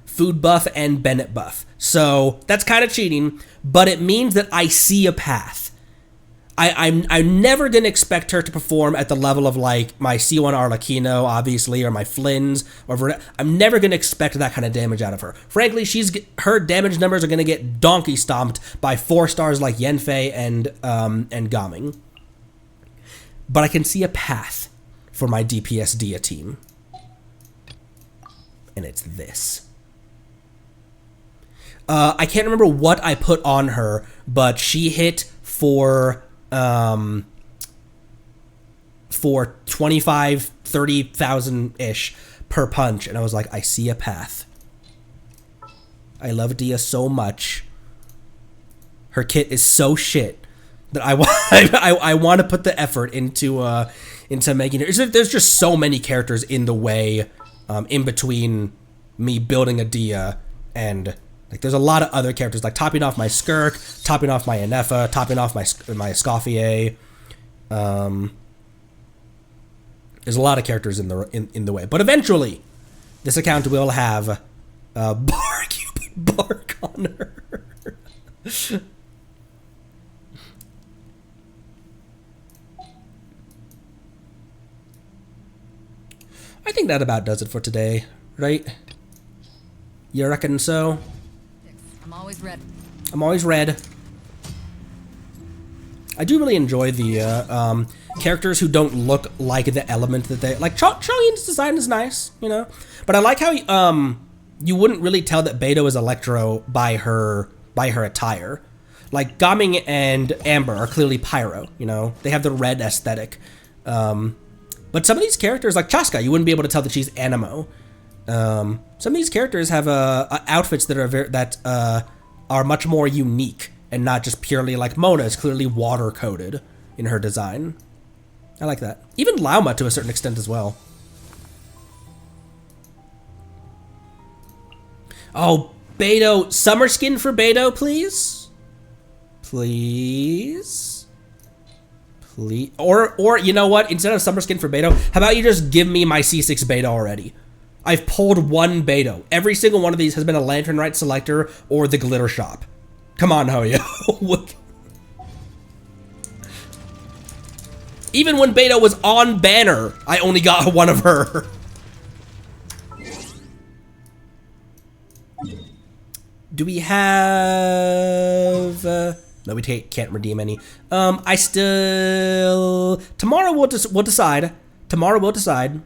food buff and Bennett buff. So that's kind of cheating, but it means that I see a path. I'm never gonna expect her to perform at the level of like my C1 Arlecchino, obviously, or my Flins, or I'm never gonna expect that kind of damage out of her. Frankly, her damage numbers are gonna get donkey stomped by 4 stars like Yanfei and Gaming. But I can see a path for my DPS Dia team, and it's this. I can't remember what I put on her, but she hit for for 25, 30,000-ish per punch. And I was like, I see a path. I love Dia so much. Her kit is so shit that I want to put the effort into making her. There's just so many characters in the way, in between me building a Dia and like there's a lot of other characters, like topping off my Skirk, topping off my Anefa, topping off my Escoffier. There's a lot of characters in the way, but eventually, this account will have bark on her. I think that about does it for today, right? You reckon so? I'm always red. I'm always red. I do really enjoy the characters who don't look like the element that they like. Chongyun's design is nice, you know, but I like how you wouldn't really tell that Beidou is Electro by her attire. Like Gaming and Amber are clearly Pyro, you know, they have the red aesthetic. But some of these characters, like Chaska, you wouldn't be able to tell that she's Anemo. Some of these characters have outfits that are much more unique and not just purely like Mona is clearly water coded in her design. I like that. Even Lauma to a certain extent as well. Oh, Beidou, summer skin for Beidou, please, please. Please. Or you know what? Instead of summer skin for Beidou, how about you just give me my C6 Beidou already? I've pulled one Beidou. Every single one of these has been a Lantern Rite Selector or the Glitter Shop. Come on, Hoyo. Even when Beidou was on banner, I only got one of her. Do we have... no, we can't redeem any. I still... Tomorrow we'll decide. Tomorrow we'll decide.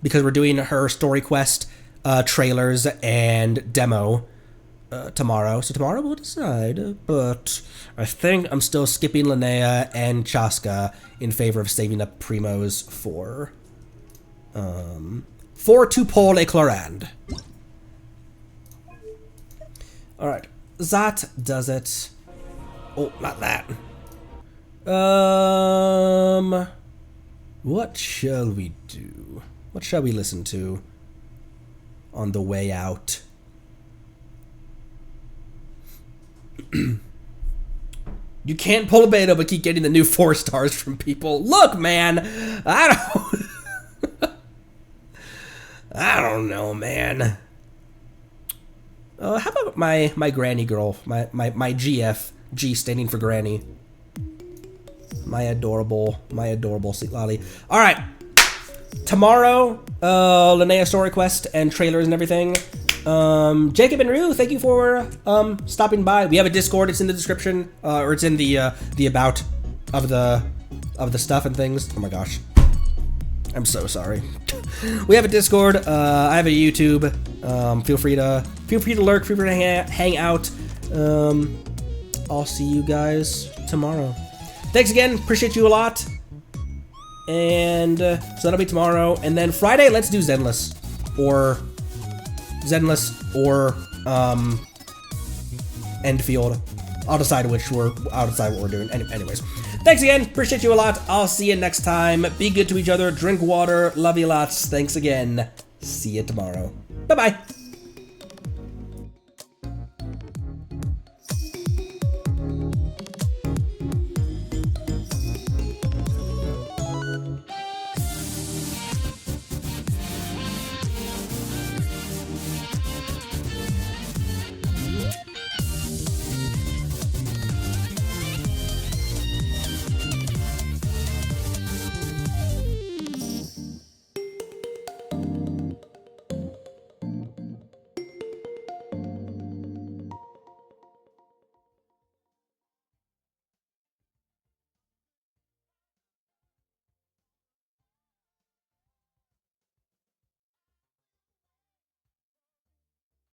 Because we're doing her story quest, trailers, and demo tomorrow. So tomorrow we'll decide. But I think I'm still skipping Linnea and Chaska in favor of saving up Primos for to pull a Clorand. Alright. That does it. Oh, not that. What shall we do? What shall we listen to on the way out? You can't pull a Beidou but keep getting the new 4 stars from people. Look, man, I don't know, man. How about my granny girl, my GF, G standing for granny. My adorable sweet lolly. All right, tomorrow, Linnea story quest and trailers and everything. Jacob and Ryu, thank you for stopping by. We have a Discord. It's in the description, or it's in the about of the stuff and things. Oh my gosh, I'm so sorry. We have a Discord. I have a YouTube. Feel free to lurk. Feel free to hang out. I'll see you guys tomorrow. Thanks again. Appreciate you a lot. And so that'll be tomorrow. And then Friday, let's do Zenless or Endfield. I'll decide what we're doing. Anyways, thanks again. Appreciate you a lot. I'll see you next time. Be good to each other. Drink water. Love you lots. Thanks again. See you tomorrow. Bye-bye.